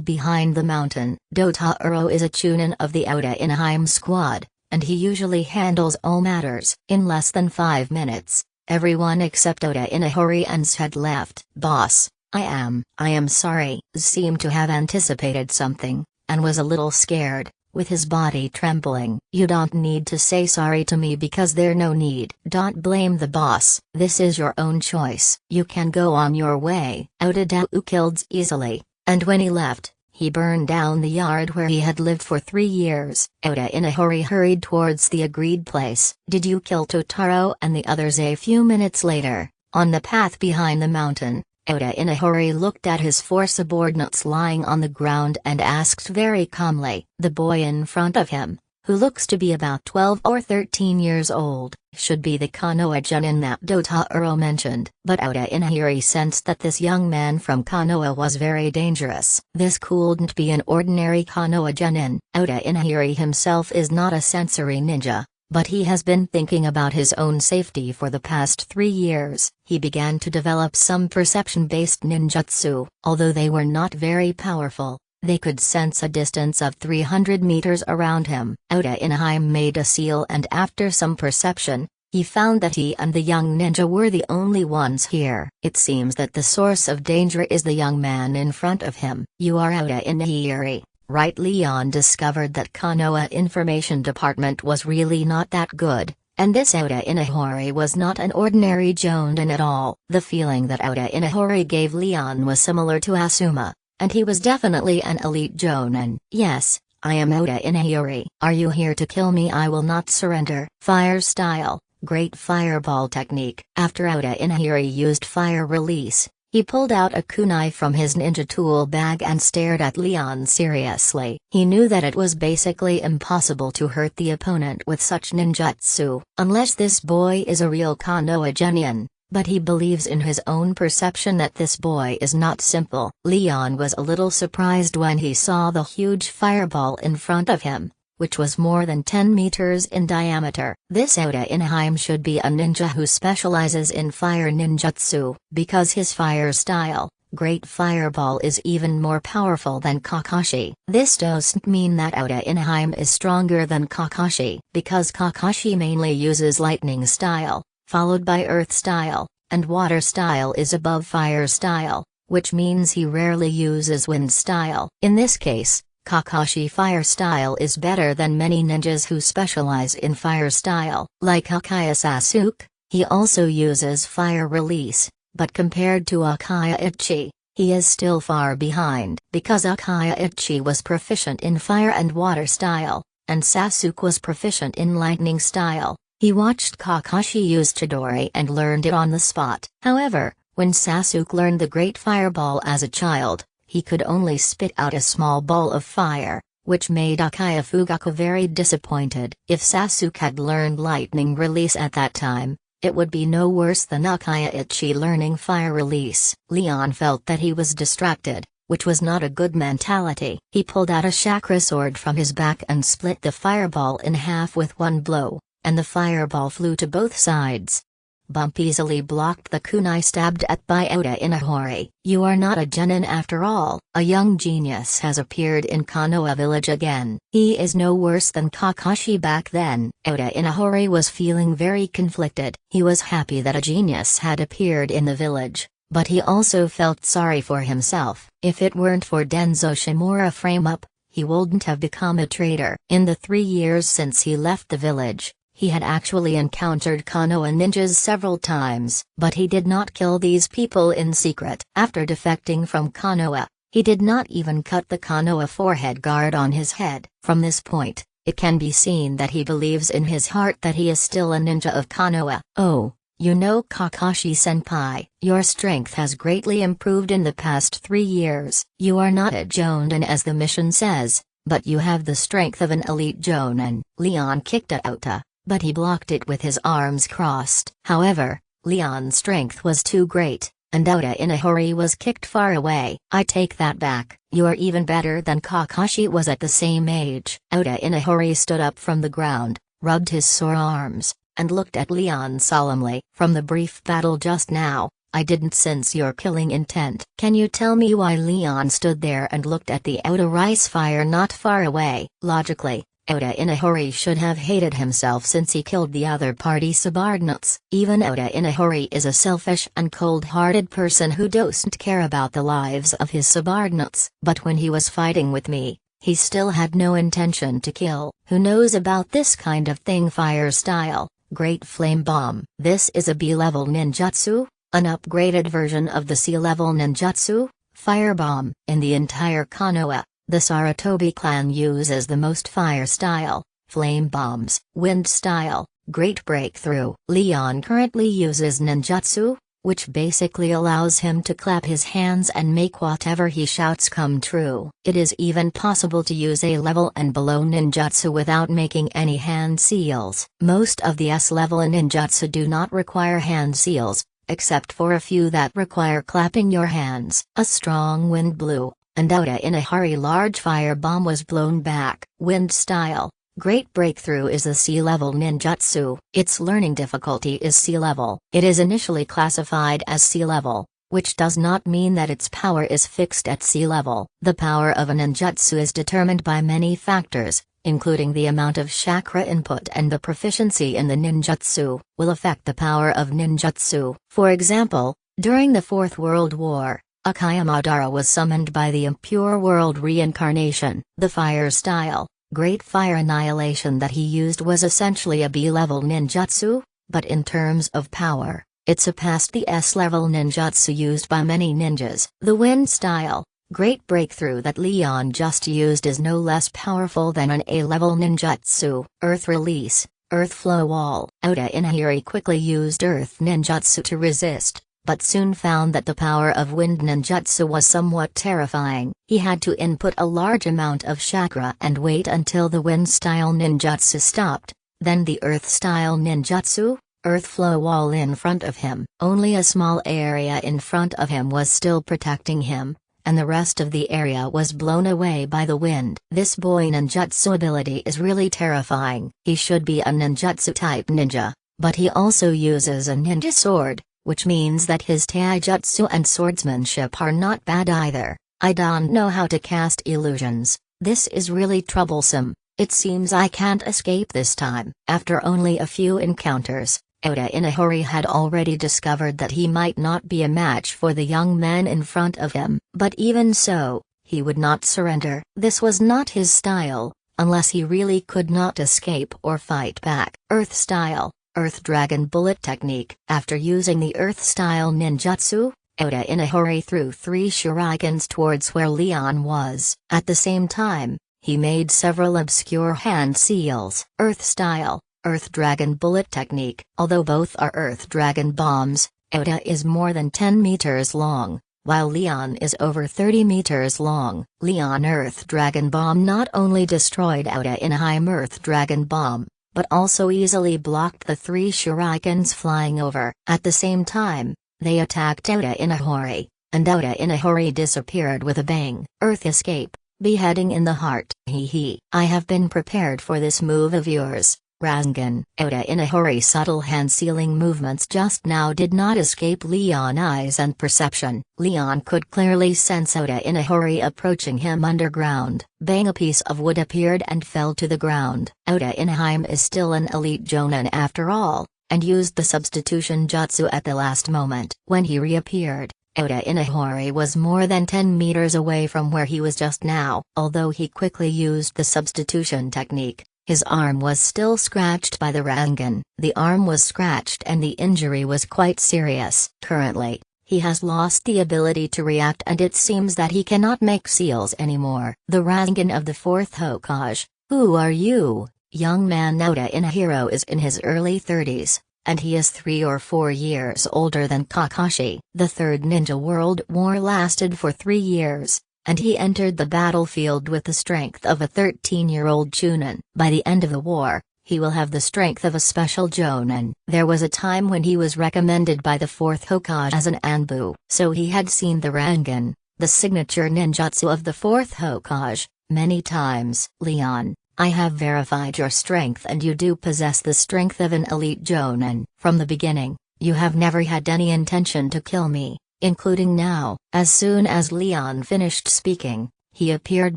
behind the mountain. Totaro is a Chunin of the Oda Inaheim squad, and he usually handles all matters. In less than 5 minutes, everyone except Oda in a hurry and Z had left. Boss, I am sorry. Z seemed to have anticipated something, and was a little scared, with his body trembling. You don't need to say sorry to me because there's no need. Don't blame the boss. This is your own choice. You can go on your way. Oda Dao killed Z easily, and when he left, he burned down the yard where he had lived for 3 years. Oda in a hurry hurried towards the agreed place. Did you kill Totaro and the others? A few minutes later, on the path behind the mountain, Oda in a hurry looked at his 4 subordinates lying on the ground and asked very calmly. The boy in front of him, who looks to be about 12 or 13 years old, should be the Konoha genin that Totaro mentioned. But Oda in a hurry sensed that this young man from Konoha was very dangerous. This couldn't be an ordinary Konoha genin. Oda in a hurry himself is not a sensory ninja, but he has been thinking about his own safety for the past 3 years. He began to develop some perception-based ninjutsu. Although they were not very powerful, they could sense a distance of 300 meters around him. Oda Inaheim made a seal, and after some perception, he found that he and the young ninja were the only ones here. It seems that the source of danger is the young man in front of him. You are Oda Inahiri, right? Leon discovered that Konoha Information Department was really not that good, and this Oda Inahori was not an ordinary Jonin at all. The feeling that Oda Inahori gave Leon was similar to Asuma, and he was definitely an elite Jonin. Yes, I am Oda Inahiri. Are you here to kill me? I will not surrender. Fire style, great fireball technique. After Oda Inahiri used fire release, he pulled out a kunai from his ninja tool bag and stared at Leon seriously. He knew that it was basically impossible to hurt the opponent with such ninjutsu, unless this boy is a real Konoha genin. But he believes in his own perception that this boy is not simple. Leon was a little surprised when he saw the huge fireball in front of him, which was more than 10 meters in diameter. This Oda Inaheim should be a ninja who specializes in fire ninjutsu, because his fire style, Great Fireball, is even more powerful than Kakashi. This doesn't mean that Oda Inaheim is stronger than Kakashi, because Kakashi mainly uses lightning style, followed by earth style, and water style is above fire style, which means he rarely uses wind style. In this case, Kakashi fire style is better than many ninjas who specialize in fire style. Like Akaya Sasuke, he also uses fire release, but compared to Akaya Ichi, he is still far behind. Because Akaya Ichi was proficient in fire and water style, and Sasuke was proficient in lightning style, he watched Kakashi use Chidori and learned it on the spot. However, when Sasuke learned the Great Fireball as a child, he could only spit out a small ball of fire, which made Akaya Fugaku very disappointed. If Sasuke had learned lightning release at that time, it would be no worse than Akaya Ichi learning fire release. Leon felt that he was distracted, which was not a good mentality. He pulled out a chakra sword from his back and split the fireball in half with one blow, and the fireball flew to both sides. Bump easily blocked the kunai stabbed at by Oda Inahori. You are not a genin after all. A young genius has appeared in Konoha village again. He is no worse than Kakashi back then. Oda Inahori was feeling very conflicted. He was happy that a genius had appeared in the village, but he also felt sorry for himself. If it weren't for Denzo Shimura frame-up, he wouldn't have become a traitor. In the 3 years since he left the village, he had actually encountered Konoha ninjas several times, but he did not kill these people in secret. After defecting from Konoha, he did not even cut the Konoha forehead guard on his head. From this point, it can be seen that he believes in his heart that he is still a ninja of Konoha. Oh, you know Kakashi-senpai, your strength has greatly improved in the past 3 years. You are not a Jonin as the mission says, but you have the strength of an elite Jonin. Leon kicked at Ota, but he blocked it with his arms crossed. However, Leon's strength was too great, and Oda Inahori was kicked far away. I take that back, you're even better than Kakashi was at the same age. Oda Inahori stood up from the ground, rubbed his sore arms, and looked at Leon solemnly. From the brief battle just now, I didn't sense your killing intent. Can you tell me why? Leon stood there and looked at the Oda rice fire not far away. Logically, Oda Inahori should have hated himself since he killed the other party subordinates. Even Oda Inahori is a selfish and cold-hearted person who doesn't care about the lives of his subordinates. But when he was fighting with me, he still had no intention to kill. Who knows about this kind of thing? Fire style, Great Flame Bomb. This is a B-level ninjutsu, an upgraded version of the C-level ninjutsu, Fire Bomb. In the entire Konoha, the Sarutobi clan uses the most fire style, flame bombs, wind style, Great Breakthrough. Leon currently uses ninjutsu, which basically allows him to clap his hands and make whatever he shouts come true. It is even possible to use A-level and below ninjutsu without making any hand seals. Most of the S-level ninjutsu do not require hand seals, except for a few that require clapping your hands. A strong wind blew, and Oda Inahori large fire bomb was blown back. Wind style, Great Breakthrough is a C-level ninjutsu. Its learning difficulty is C-level. It is initially classified as C-level, which does not mean that its power is fixed at C-level. The power of a ninjutsu is determined by many factors, including the amount of chakra input, and the proficiency in the ninjutsu will affect the power of ninjutsu. For example, during the Fourth World War, Akaya Madara was summoned by the Impure World Reincarnation. The fire style, Great Fire Annihilation that he used was essentially a B-level ninjutsu, but in terms of power, it surpassed the S-level ninjutsu used by many ninjas. The wind style, Great Breakthrough that Leon just used is no less powerful than an A-level ninjutsu. Earth Release, Earth Flow Wall. Oda Inahiri quickly used Earth ninjutsu to resist, but soon found that the power of wind ninjutsu was somewhat terrifying. He had to input a large amount of chakra and wait until the wind-style ninjutsu stopped, then the earth-style ninjutsu, Earth Flow Wall in front of him. Only a small area in front of him was still protecting him, and the rest of the area was blown away by the wind. This boy ninjutsu ability is really terrifying. He should be a ninjutsu-type ninja, but he also uses a ninja sword, which means that his taijutsu and swordsmanship are not bad either. I don't know how to cast illusions. This is really troublesome. It seems I can't escape this time. After only a few encounters, Oda Inahori had already discovered that he might not be a match for the young man in front of him, but even so, he would not surrender. This was not his style, unless he really could not escape or fight back. Earth Style, Earth Dragon Bullet Technique. After using the Earth Style ninjutsu, Oda Inahori threw 3 shurikens towards where Leon was. At the same time, he made several obscure hand seals. Earth Style, Earth Dragon Bullet Technique. Although both are Earth Dragon bombs, Oda is more than 10 meters long, while Leon is over 30 meters long. Leon Earth Dragon Bomb not only destroyed Oda Inahime Earth Dragon Bomb, but also easily blocked the 3 shurikens flying over. At the same time, they attacked Oda Inahori, and Oda Inahori disappeared with a bang. Earth Escape, Beheading in the Heart. I have been prepared for this move of yours, Rasengan. Oda Inahori's subtle hand-sealing movements just now did not escape Leon's eyes and perception. Leon could clearly sense Oda Inahori approaching him underground. Bang! A piece of wood appeared and fell to the ground. Oda Inahime is still an elite Jonin after all, and used the substitution jutsu at the last moment. When he reappeared, Oda Inahori was more than 10 meters away from where he was just now. Although he quickly used the substitution technique, his arm was still scratched by the Rasengan. The arm was scratched and the injury was quite serious. Currently, he has lost the ability to react and it seems that he cannot make seals anymore. The Rasengan of the 4th Hokage. Who are you? Young man. Oda Inahiro is in his early 30s, and he is 3 or 4 years older than Kakashi. The Third Ninja World War lasted for 3 years, and he entered the battlefield with the strength of a 13-year-old Chunin. By the end of the war, he will have the strength of a special Jonin. There was a time when he was recommended by the 4th Hokage as an Anbu. So he had seen the Rasengan, the signature ninjutsu of the 4th Hokage, many times. Leon, I have verified your strength and you do possess the strength of an elite Jonin. From the beginning, you have never had any intention to kill me, including now. As soon as Leon finished speaking, he appeared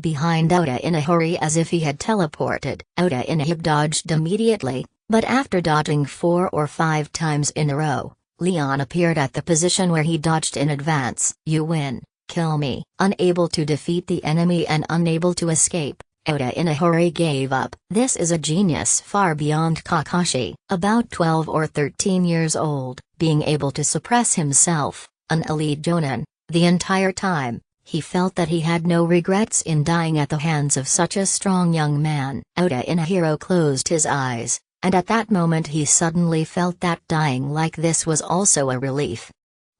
behind Oda Inahori as if he had teleported. Oda Inahori dodged immediately, but after dodging 4 or 5 times in a row, Leon appeared at the position where he dodged in advance. You win, kill me. Unable to defeat the enemy and unable to escape, Oda Inahori gave up. This is a genius far beyond Kakashi. About 12 or 13 years old, being able to suppress himself, an elite Jonin, the entire time, he felt that he had no regrets in dying at the hands of such a strong young man. Oda Inahiro closed his eyes, and at that moment he suddenly felt that dying like this was also a relief.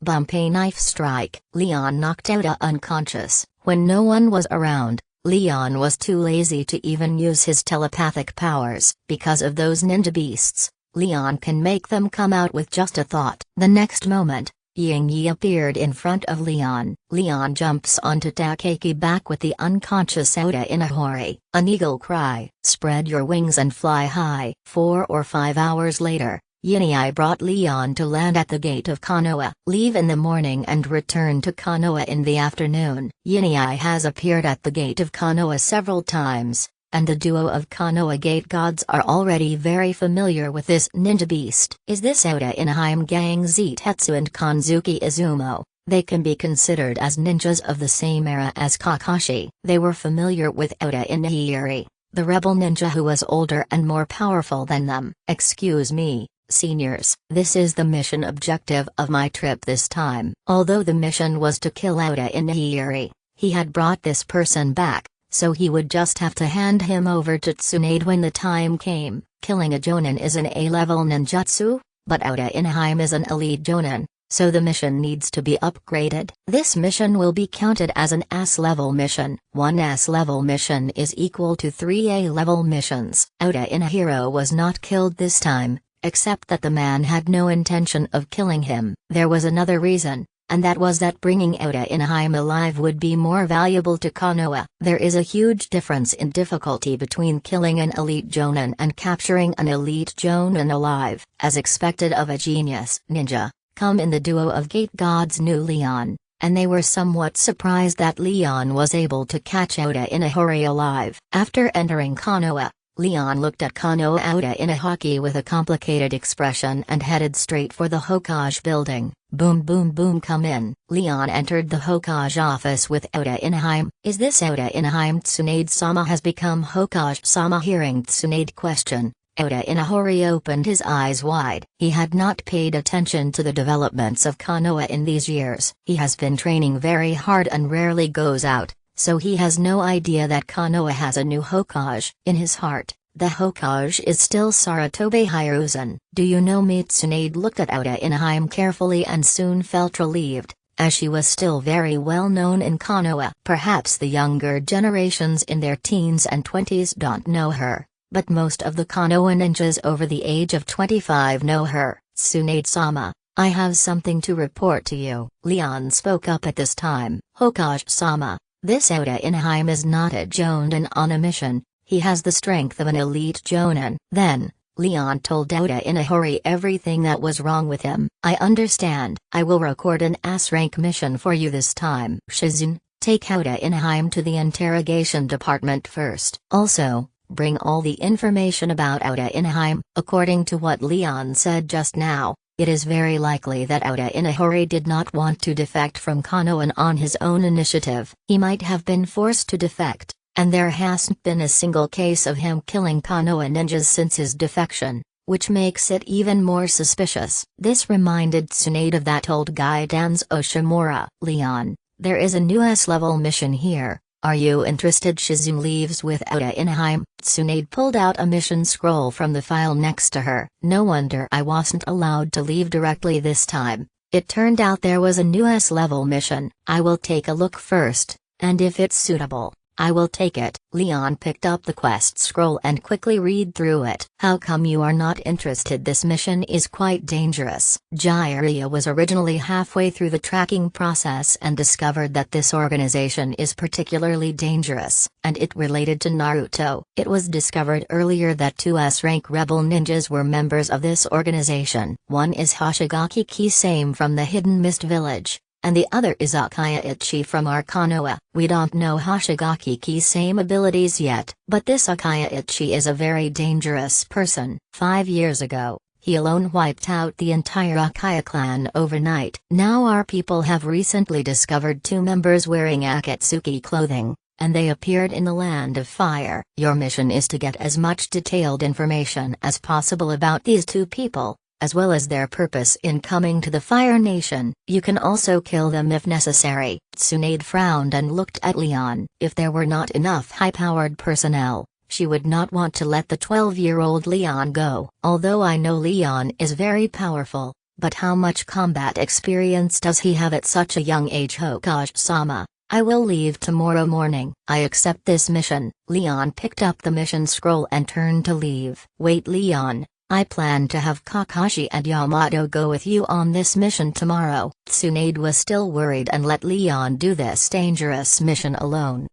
Bump! A knife strike. Leon knocked Oda unconscious. When no one was around, Leon was too lazy to even use his telepathic powers. Because of those ninja beasts, Leon can make them come out with just a thought. The next moment, Ying Yi appeared in front of Leon. Leon jumps onto Takeki back with the unconscious Oda Inahori. An eagle cry, spread your wings and fly high. 4 or 5 hours later, Yinai brought Leon to land at the gate of Konoha. Leave in the morning and return to Konoha in the afternoon. Yinai has appeared at the gate of Konoha several times, and the duo of Konoha Gate gods are already very familiar with this ninja beast. Is this Oda Inahime Gang Zetsu and Kanzuki Izumo? They can be considered as ninjas of the same era as Kakashi. They were familiar with Oda Inahiri, the rebel ninja who was older and more powerful than them. Excuse me, seniors. This is the mission objective of my trip this time. Although the mission was to kill Oda Inahiri, he had brought this person back, so he would just have to hand him over to Tsunade when the time came. Killing a Jonin is an A-level ninjutsu, but Oda Inahime is an elite Jonin, so the mission needs to be upgraded. This mission will be counted as an S-level mission. 1 S-level mission is equal to 3 A-level missions. Oda Inahiro was not killed this time, except that the man had no intention of killing him. There was another reason, and that was that bringing Oda Inahime alive would be more valuable to Konoha. There is a huge difference in difficulty between killing an elite Jonin and capturing an elite Jonin alive. As expected of a genius ninja, come in the duo of Gate Gods knew Leon, and they were somewhat surprised that Leon was able to catch Oda Inahori alive. After entering Konoha, Leon looked at Konoha Oda Inahaki with a complicated expression and headed straight for the Hokage building. Boom boom boom, come in. Leon entered the Hokage office with Oda Inaheim. Is this Oda Inaheim? Tsunade-sama has become Hokage-sama. Hearing Tsunade question, Oda Inahori opened his eyes wide. He had not paid attention to the developments of Konoha in these years. He has been training very hard and rarely goes out, so he has no idea that Konoha has a new Hokage. In his heart, the Hokage is still Sarutobi Hiruzen. Do you know me? Tsunade looked at Oda Inaheim carefully and soon felt relieved, as she was still very well known in Konoha. Perhaps the younger generations in their teens and 20s don't know her, but most of the Konoha ninjas over the age of 25 know her. Tsunade-sama, I have something to report to you. Leon spoke up at this time. Hokage-sama, this Oda Inaheim is not a Jonin on a mission. He has the strength of an elite Jonin. Then, Leon told Oda Inahori everything that was wrong with him. I understand. I will record an S-rank mission for you this time. Shizune, take Oda Inaheim to the interrogation department first. Also, bring all the information about Oda Inaheim. According to what Leon said just now, it is very likely that Oda Inahori did not want to defect from Konoha on his own initiative. He might have been forced to defect, and there hasn't been a single case of him killing Konoha ninjas since his defection, which makes it even more suspicious. This reminded Tsunade of that old guy Danzo Shimura. Leon, there is a new S-level mission here. Are you interested? Shizune leaves with Oda Inaheim. Tsunade pulled out a mission scroll from the file next to her. No wonder I wasn't allowed to leave directly this time. It turned out there was a new S-level mission. I will take a look first, and if it's suitable, I will take it. Leon picked up the quest scroll and quickly read through it. How come you are not interested? This mission is quite dangerous. Jiraiya was originally halfway through the tracking process and discovered that this organization is particularly dangerous, and it related to Naruto. It was discovered earlier that two S-rank rebel ninjas were members of this organization. One is Hoshigaki Kisame from the Hidden Mist Village, and the other is Akaya Ichi from Konoha. We don't know Hoshigaki Kisame abilities yet, but this Akaya Ichi is a very dangerous person. 5 years ago, he alone wiped out the entire Akaya clan overnight. Now our people have recently discovered two members wearing Akatsuki clothing, and they appeared in the Land of Fire. Your mission is to get as much detailed information as possible about these two people, as well as their purpose in coming to the Fire Nation. You can also kill them if necessary. Tsunade frowned and looked at Leon. If there were not enough high-powered personnel, she would not want to let the 12-year-old Leon go. Although I know Leon is very powerful, but how much combat experience does he have at such a young age? Hokage-sama, I will leave tomorrow morning. I accept this mission. Leon picked up the mission scroll and turned to leave. Wait, Leon. I plan to have Kakashi and Yamato go with you on this mission tomorrow. Tsunade was still worried and let Leon do this dangerous mission alone.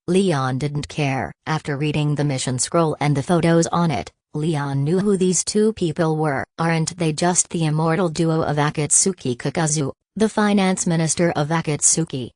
Leon didn't care. After reading the mission scroll and the photos on it, Leon knew who these two people were. Aren't they just the immortal duo of Akatsuki Kakazu, the finance minister of Akatsuki,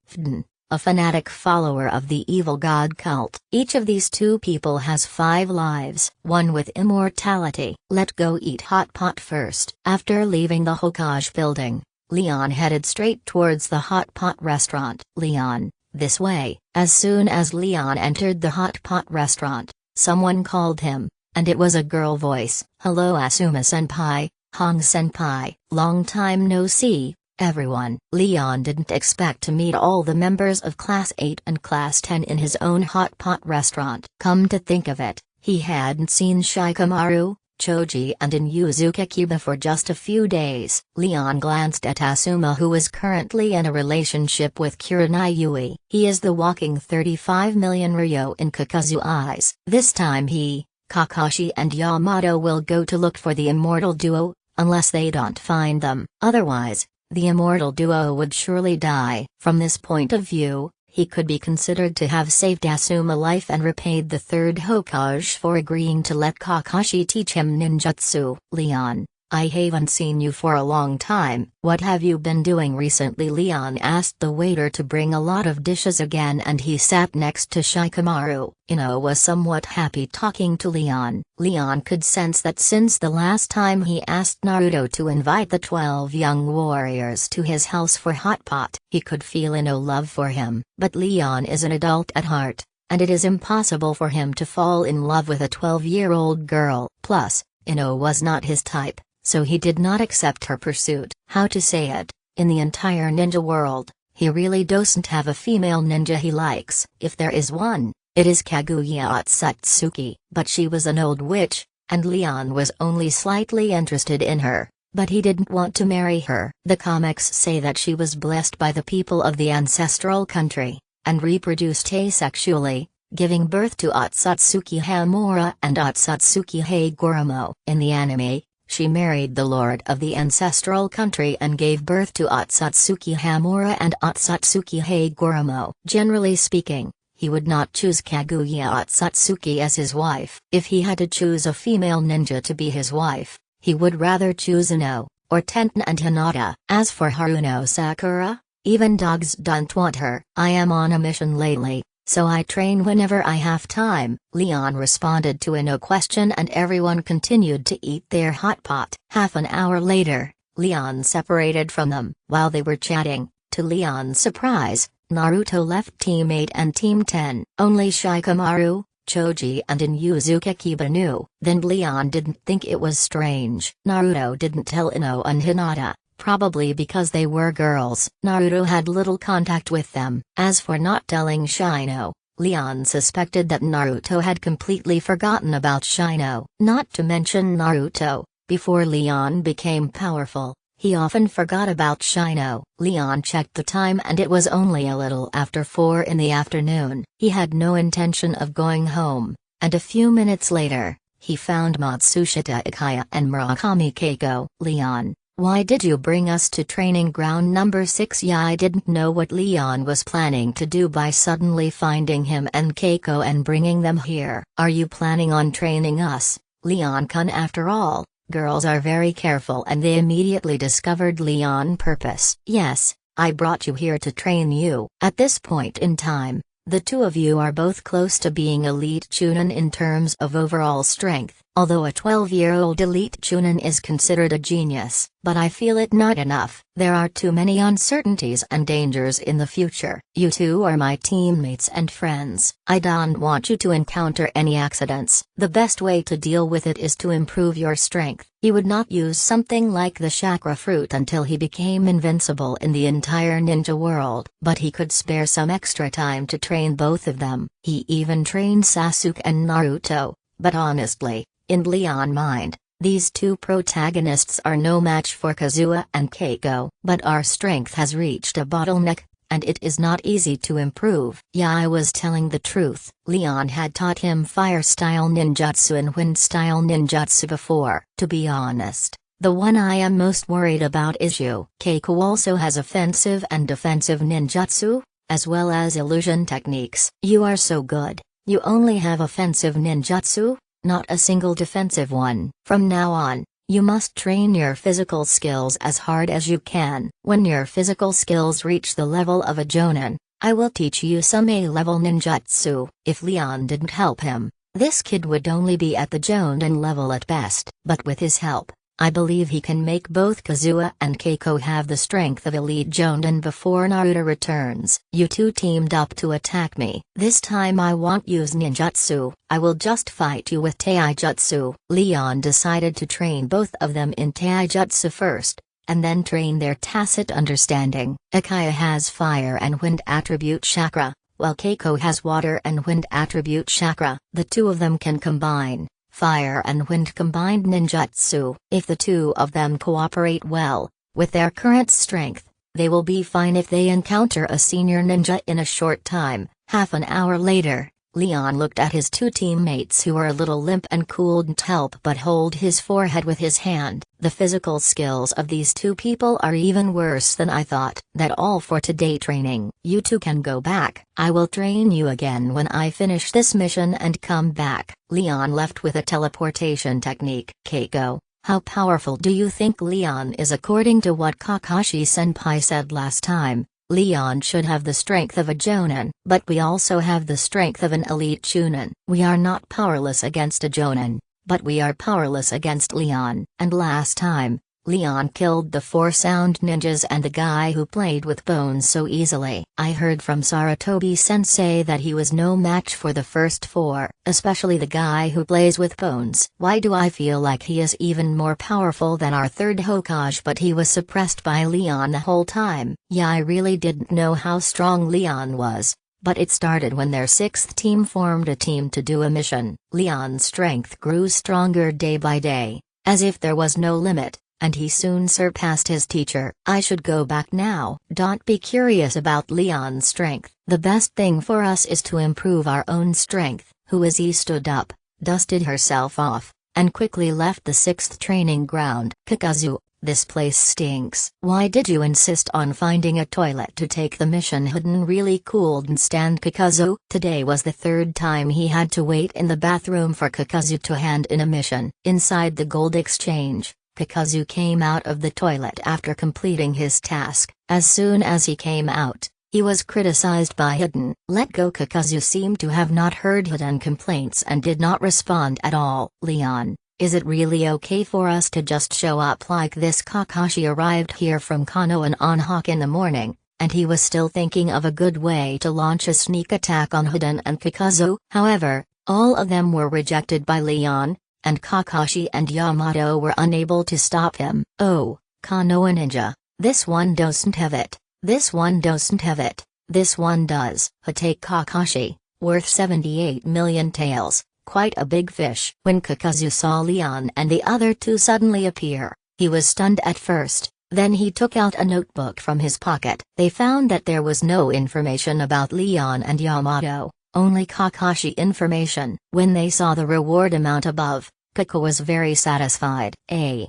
a fanatic follower of the evil god cult? Each of these two people has 5 lives, one with immortality. Let's go eat hot pot first. After leaving the Hokage building, Leon headed straight towards the hot pot restaurant. Leon, this way. As soon as Leon entered the hot pot restaurant, someone called him, and it was a girl voice. Hello Asuma-senpai, Hong-senpai, long time no see. Everyone. Leon didn't expect to meet all the members of Class 8 and Class 10 in his own hot pot restaurant. Come to think of it, he hadn't seen Shikamaru, Choji and Inuzuka Kiba for just a few days. Leon glanced at Asuma, who was currently in a relationship with Kurenai Yui. He is the walking 35 million Ryo in Kakazu eyes. This time he, Kakashi and Yamato will go to look for the immortal duo, unless they don't find them. Otherwise, the immortal duo would surely die. From this point of view, he could be considered to have saved Asuma life and repaid the third Hokage for agreeing to let Kakashi teach him ninjutsu. Leon, I haven't seen you for a long time. What have you been doing recently? Leon asked the waiter to bring a lot of dishes again, and he sat next to Shikamaru. Ino was somewhat happy talking to Leon. Leon could sense that since the last time he asked Naruto to invite the 12 young warriors to his house for hot pot, he could feel Ino love for him. But Leon is an adult at heart, and it is impossible for him to fall in love with a 12-year-old girl. Plus, Ino was not his type, so he did not accept her pursuit. How to say it? In the entire ninja world, he really doesn't have a female ninja he likes. If there is one, it is Kaguya Otsutsuki. But she was an old witch, and Leon was only slightly interested in her, but he didn't want to marry her. The comics say that she was blessed by the people of the ancestral country, and reproduced asexually, giving birth to Otsutsuki Hamura and Otsutsuki Hagoromo. In the anime, she married the lord of the ancestral country and gave birth to Otsutsuki Hamura and Otsutsuki Hagoromo. Generally speaking, he would not choose Kaguya Otsutsuki as his wife. If he had to choose a female ninja to be his wife, he would rather choose Ino, or Tenten and Hinata. As for Haruno Sakura, even dogs don't want her. I am on a mission lately, so I train whenever I have time, Leon responded to Ino's question, and everyone continued to eat their hot pot. Half an hour later, Leon separated from them. While they were chatting, to Leon's surprise, Naruto left Team 8 and Team 10. Only Shikamaru, Choji and Inuzuka Kiba knew. Then Leon didn't think it was strange. Naruto didn't tell Ino and Hinata, probably because they were girls. Naruto had little contact with them. As for not telling Shino, Leon suspected that Naruto had completely forgotten about Shino. Not to mention Naruto, before Leon became powerful, he often forgot about Shino. Leon checked the time and it was only a little after 4 in the afternoon. He had no intention of going home, and a few minutes later, he found Matsushita Ikaya and Murakami Keiko. Leon, why did you bring us to training ground number 6? Yeah, I didn't know what Leon was planning to do by suddenly finding him and Keiko and bringing them here. Are you planning on training us, Leon-kun? After all, girls are very careful, and they immediately discovered Leon's purpose. Yes, I brought you here to train you. At this point in time, the two of you are both close to being elite Chunin in terms of overall strength. Although a 12-year-old elite Chunin is considered a genius, but I feel it not enough. There are too many uncertainties and dangers in the future. You two are my teammates and friends. I don't want you to encounter any accidents. The best way to deal with it is to improve your strength. He would not use something like the chakra fruit until he became invincible in the entire ninja world. But he could spare some extra time to train both of them. He even trained Sasuke and Naruto, but honestly, in Leon's mind, these two protagonists are no match for Kazuha and Keiko. But our strength has reached a bottleneck, and it is not easy to improve. Yeah, I was telling the truth. Leon had taught him fire-style ninjutsu and wind-style ninjutsu before. To be honest, the one I am most worried about is you. Keiko also has offensive and defensive ninjutsu, as well as illusion techniques. You are so good. You only have offensive ninjutsu, not a single defensive one. From now on, you must train your physical skills as hard as you can. When your physical skills reach the level of a Jonin, I will teach you some A-level ninjutsu. If Leon didn't help him, this kid would only be at the Jonin level at best. But with his help, I believe he can make both Kazuha and Keiko have the strength of elite Jonin before Naruto returns. You two teamed up to attack me. This time I won't use ninjutsu. I will just fight you with taijutsu. Leon decided to train both of them in taijutsu first, and then train their tacit understanding. Ikaya has fire and wind attribute chakra, while Keiko has water and wind attribute chakra. The two of them can combine fire and wind combined ninjutsu. If the two of them cooperate well, with their current strength, they will be fine if they encounter a senior ninja in a short time. Half an hour later, Leon looked at his two teammates who were a little limp and couldn't help but hold his forehead with his hand. The physical skills of these two people are even worse than I thought. That all for today training. You two can go back. I will train you again when I finish this mission and come back. Leon left with a teleportation technique. Keiko, How powerful do you think Leon is? According to what Kakashi-senpai said last time, Leon should have the strength of a Jonin. But we also have the strength of an elite Chunin. We are not powerless against a Jonin, but we are powerless against Leon. And last time, Leon killed the 4 sound ninjas and the guy who played with bones so easily. I heard from Sarutobi-sensei that he was no match for the first 4, especially the guy who plays with bones. Why do I feel like he is even more powerful than our 3rd Hokage? But he was suppressed by Leon the whole time. Yeah, I really didn't know how strong Leon was. But it started when their 6th team formed a team to do a mission. Leon's strength grew stronger day by day, as if there was no limit. And he soon surpassed his teacher. I should go back now. Don't be curious about Leon's strength. The best thing for us is to improve our own strength. He stood up, dusted herself off, and quickly left the 6th training ground. Kakazu, this place stinks. Why did you insist on finding a toilet to take the mission? Hiden really couldn't stand Kakazu. Today was the 3rd time he had to wait in the bathroom for Kakazu to hand in a mission. Inside the gold exchange, Kakazu came out of the toilet after completing his task. As soon as he came out, he was criticized by Hiden. Let go. Kakazu seemed to have not heard Hiden complaints and did not respond at all. Leon, is it really okay for us to just show up like this? Kakashi arrived here from Konoha on Hawk in the morning, and he was still thinking of a good way to launch a sneak attack on Hiden and Kakazu. However, all of them were rejected by Leon, and Kakashi and Yamato were unable to stop him. Oh, Konoha ninja, this one doesn't have it, this one doesn't have it, this one does. Take Kakashi, worth 78 million taels, quite a big fish. When Kakazu saw Leon and the other 2 suddenly appear, he was stunned at first, then he took out a notebook from his pocket. They found that there was no information about Leon and Yamato, only Kakashi information. When they saw the reward amount above, Kaka was very satisfied. He.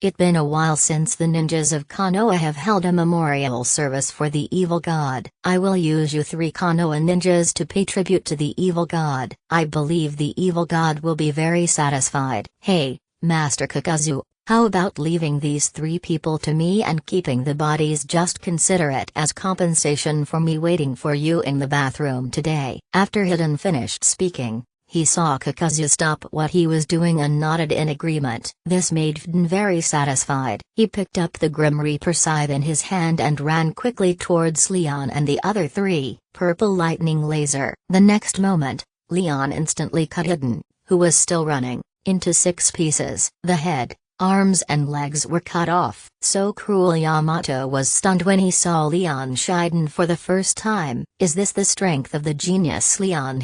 It been a while since the ninjas of Konoha have held a memorial service for the evil god. I will use you 3 Konoha ninjas to pay tribute to the evil god. I believe the evil god will be very satisfied. Hey, Master Kakazu, how about leaving these 3 people to me and keeping the bodies? Just consider it as compensation for me waiting for you in the bathroom today. After Hiden finished speaking, he saw Kakazu stop what he was doing and nodded in agreement. This made Hiden very satisfied. He picked up the Grim Reaper scythe in his hand and ran quickly towards Leon and the other 3. Purple lightning laser. The next moment, Leon instantly cut Hiden, who was still running, into 6 pieces. The head, arms and legs were cut off. So cruel. Yamato was stunned when he saw Leon Shiden for the first time. Is this the strength of the genius Leon?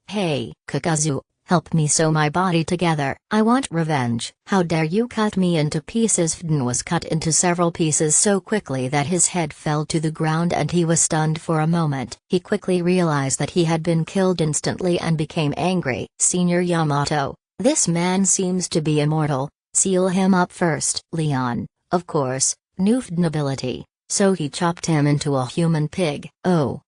Hey, Kakazu, help me sew my body together. I want revenge. How dare you cut me into pieces? Hiden was cut into several pieces so quickly that his head fell to the ground and he was stunned for a moment. He quickly realized that he had been killed instantly and became angry. Senior Yamato, this man seems to be immortal. Seal him up first. Leon, of course, knew Hiden ability, so he chopped him into a human pig. Oh.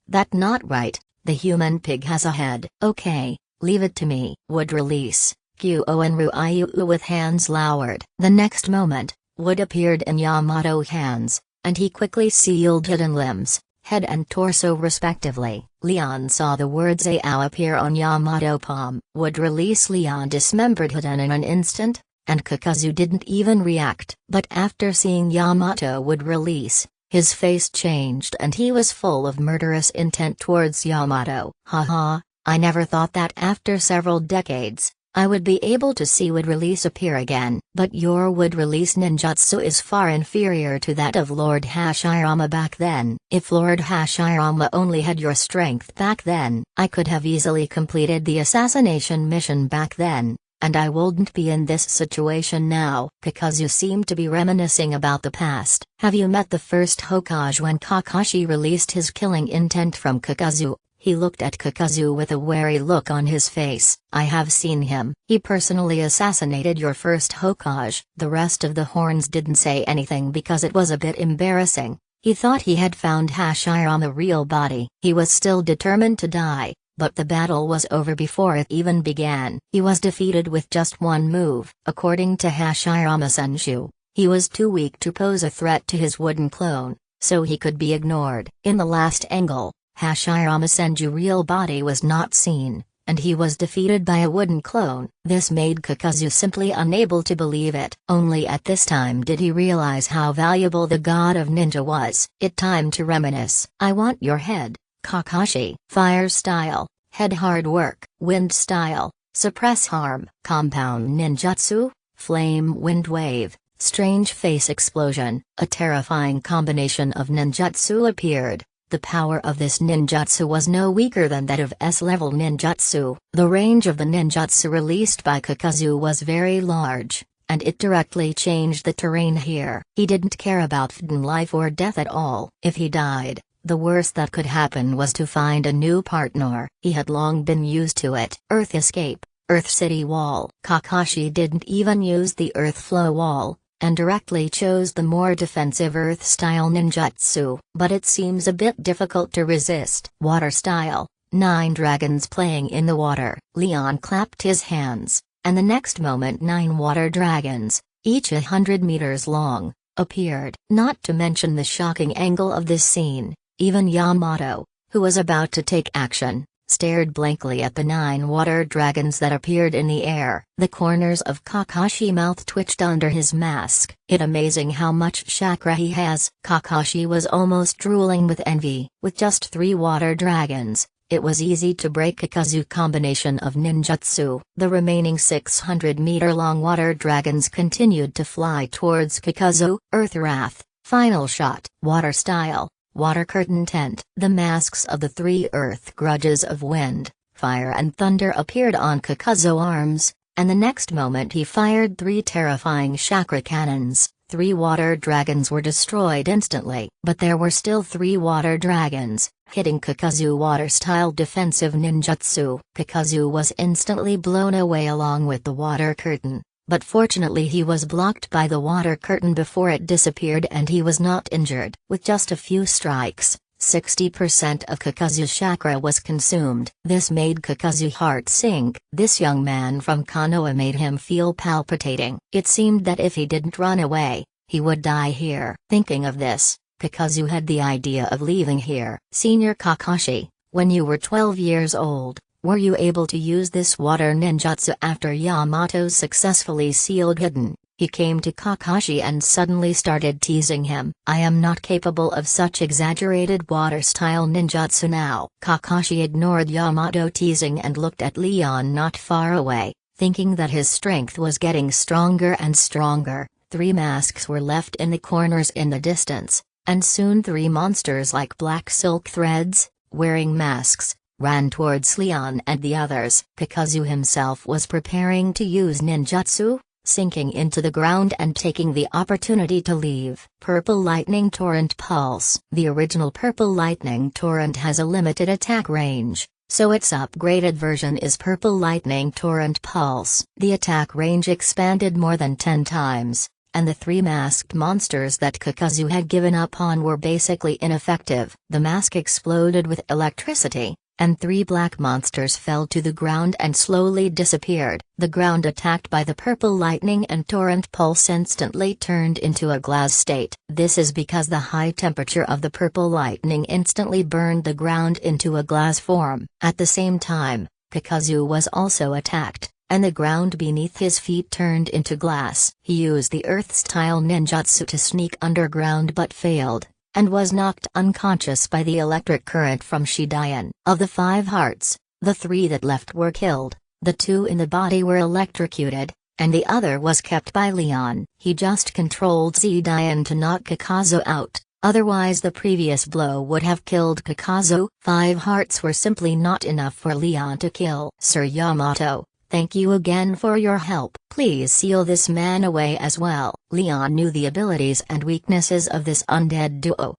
That not right. The human pig has a head. Okay, leave it to me. Wood release. Kyo-en Ryu with hands lowered. The next moment, wood appeared in Yamato's hands, and he quickly sealed Hiden limbs, head and torso respectively. Leon saw the words AO appear on Yamato palm. Wood release. Leon dismembered Hiden in an instant, and Kakazu didn't even react. But after seeing Yamato would release, his face changed and he was full of murderous intent towards Yamato. Haha, I never thought that after several decades, I would be able to see wood release appear again. But your wood release ninjutsu is far inferior to that of Lord Hashirama back then. If Lord Hashirama only had your strength back then, I could have easily completed the assassination mission back then, and I wouldn't be in this situation now. Kakazu seemed to be reminiscing about the past. Have you met the first Hokage? When Kakashi released his killing intent from Kakazu, he looked at Kakazu with a wary look on his face. I have seen him. He personally assassinated your first Hokage. The rest of the horns didn't say anything because it was a bit embarrassing. He thought he had found Hashirama's real body. He was still determined to die, but the battle was over before it even began. He was defeated with just one move. According to Hashirama Senju, he was too weak to pose a threat to his wooden clone, so he could be ignored. In the last angle, Hashirama Senju's real body was not seen, and he was defeated by a wooden clone. This made Kakazu simply unable to believe it. Only at this time did he realize how valuable the god of ninja was. It time to reminisce. I want your head, Kakashi. Fire style, head hard work. Wind style, suppress harm. Compound ninjutsu, flame wind wave. Strange face explosion. A terrifying combination of ninjutsu appeared. The power of this ninjutsu was no weaker than that of S-level ninjutsu. The range of the ninjutsu released by Kakazu was very large, and it directly changed the terrain here. He didn't care about life or death at all. If he died, the worst that could happen was to find a new partner. He had long been used to it. Earth escape, Earth City Wall. Kakashi didn't even use the Earth Flow Wall, and directly chose the more defensive Earth-style ninjutsu. But it seems a bit difficult to resist. Water style, 9 dragons playing in the water. Leon clapped his hands, and the next moment 9 water dragons, each 100 meters long, appeared. Not to mention the shocking angle of this scene, even Yamato, who was about to take action, stared blankly at the 9 water dragons that appeared in the air. The corners of Kakashi's mouth twitched under his mask. It's amazing how much chakra he has. Kakashi was almost drooling with envy. With just 3 water dragons, it was easy to break Kakazu's combination of ninjutsu. The remaining 600-meter-long water dragons continued to fly towards Kakazu. Earth Wrath, final shot. Water style, water curtain tent. The masks of the 3 earth grudges of wind, fire and thunder appeared on Kakazu's arms, and the next moment he fired 3 terrifying chakra cannons. 3 water dragons were destroyed instantly. But there were still 3 water dragons, hitting Kakazu water-style defensive ninjutsu. Kakazu was instantly blown away along with the water curtain. But fortunately he was blocked by the water curtain before it disappeared and he was not injured. With just a few strikes, 60% of Kakazu's chakra was consumed. This made Kakazu's heart sink. This young man from Konoha made him feel palpitating. It seemed that if he didn't run away, he would die here. Thinking of this, Kakazu had the idea of leaving here. Senior Kakashi, when you were 12 years old, were you able to use this water ninjutsu? After Yamato successfully sealed Hidden, he came to Kakashi and suddenly started teasing him. I am not capable of such exaggerated water-style ninjutsu now. Kakashi ignored Yamato teasing and looked at Leon not far away, thinking that his strength was getting stronger and stronger. 3 masks were left in the corners in the distance, and soon 3 monsters like black silk threads, wearing masks, ran towards Leon and the others. Kakazu himself was preparing to use ninjutsu, sinking into the ground and taking the opportunity to leave. Purple Lightning Torrent Pulse. The original Purple Lightning Torrent has a limited attack range, so its upgraded version is Purple Lightning Torrent Pulse. The attack range expanded more than 10 times, and the 3 masked monsters that Kakazu had given up on were basically ineffective. The mask exploded with electricity, and 3 black monsters fell to the ground and slowly disappeared. The ground attacked by the purple lightning and torrent pulse instantly turned into a glass state. This is because the high temperature of the purple lightning instantly burned the ground into a glass form. At the same time, Kakazu was also attacked, and the ground beneath his feet turned into glass. He used the earth-style ninjutsu to sneak underground but failed, and was knocked unconscious by the electric current from Shidayan. Of the 5 hearts, the 3 that left were killed, the 2 in the body were electrocuted, and the other was kept by Leon. He just controlled Shidayan to knock Kakazu out, otherwise the previous blow would have killed Kakazu. 5 hearts were simply not enough for Leon to kill. Sir Yamato, thank you again for your help. Please seal this man away as well. Leon knew the abilities and weaknesses of this undead duo,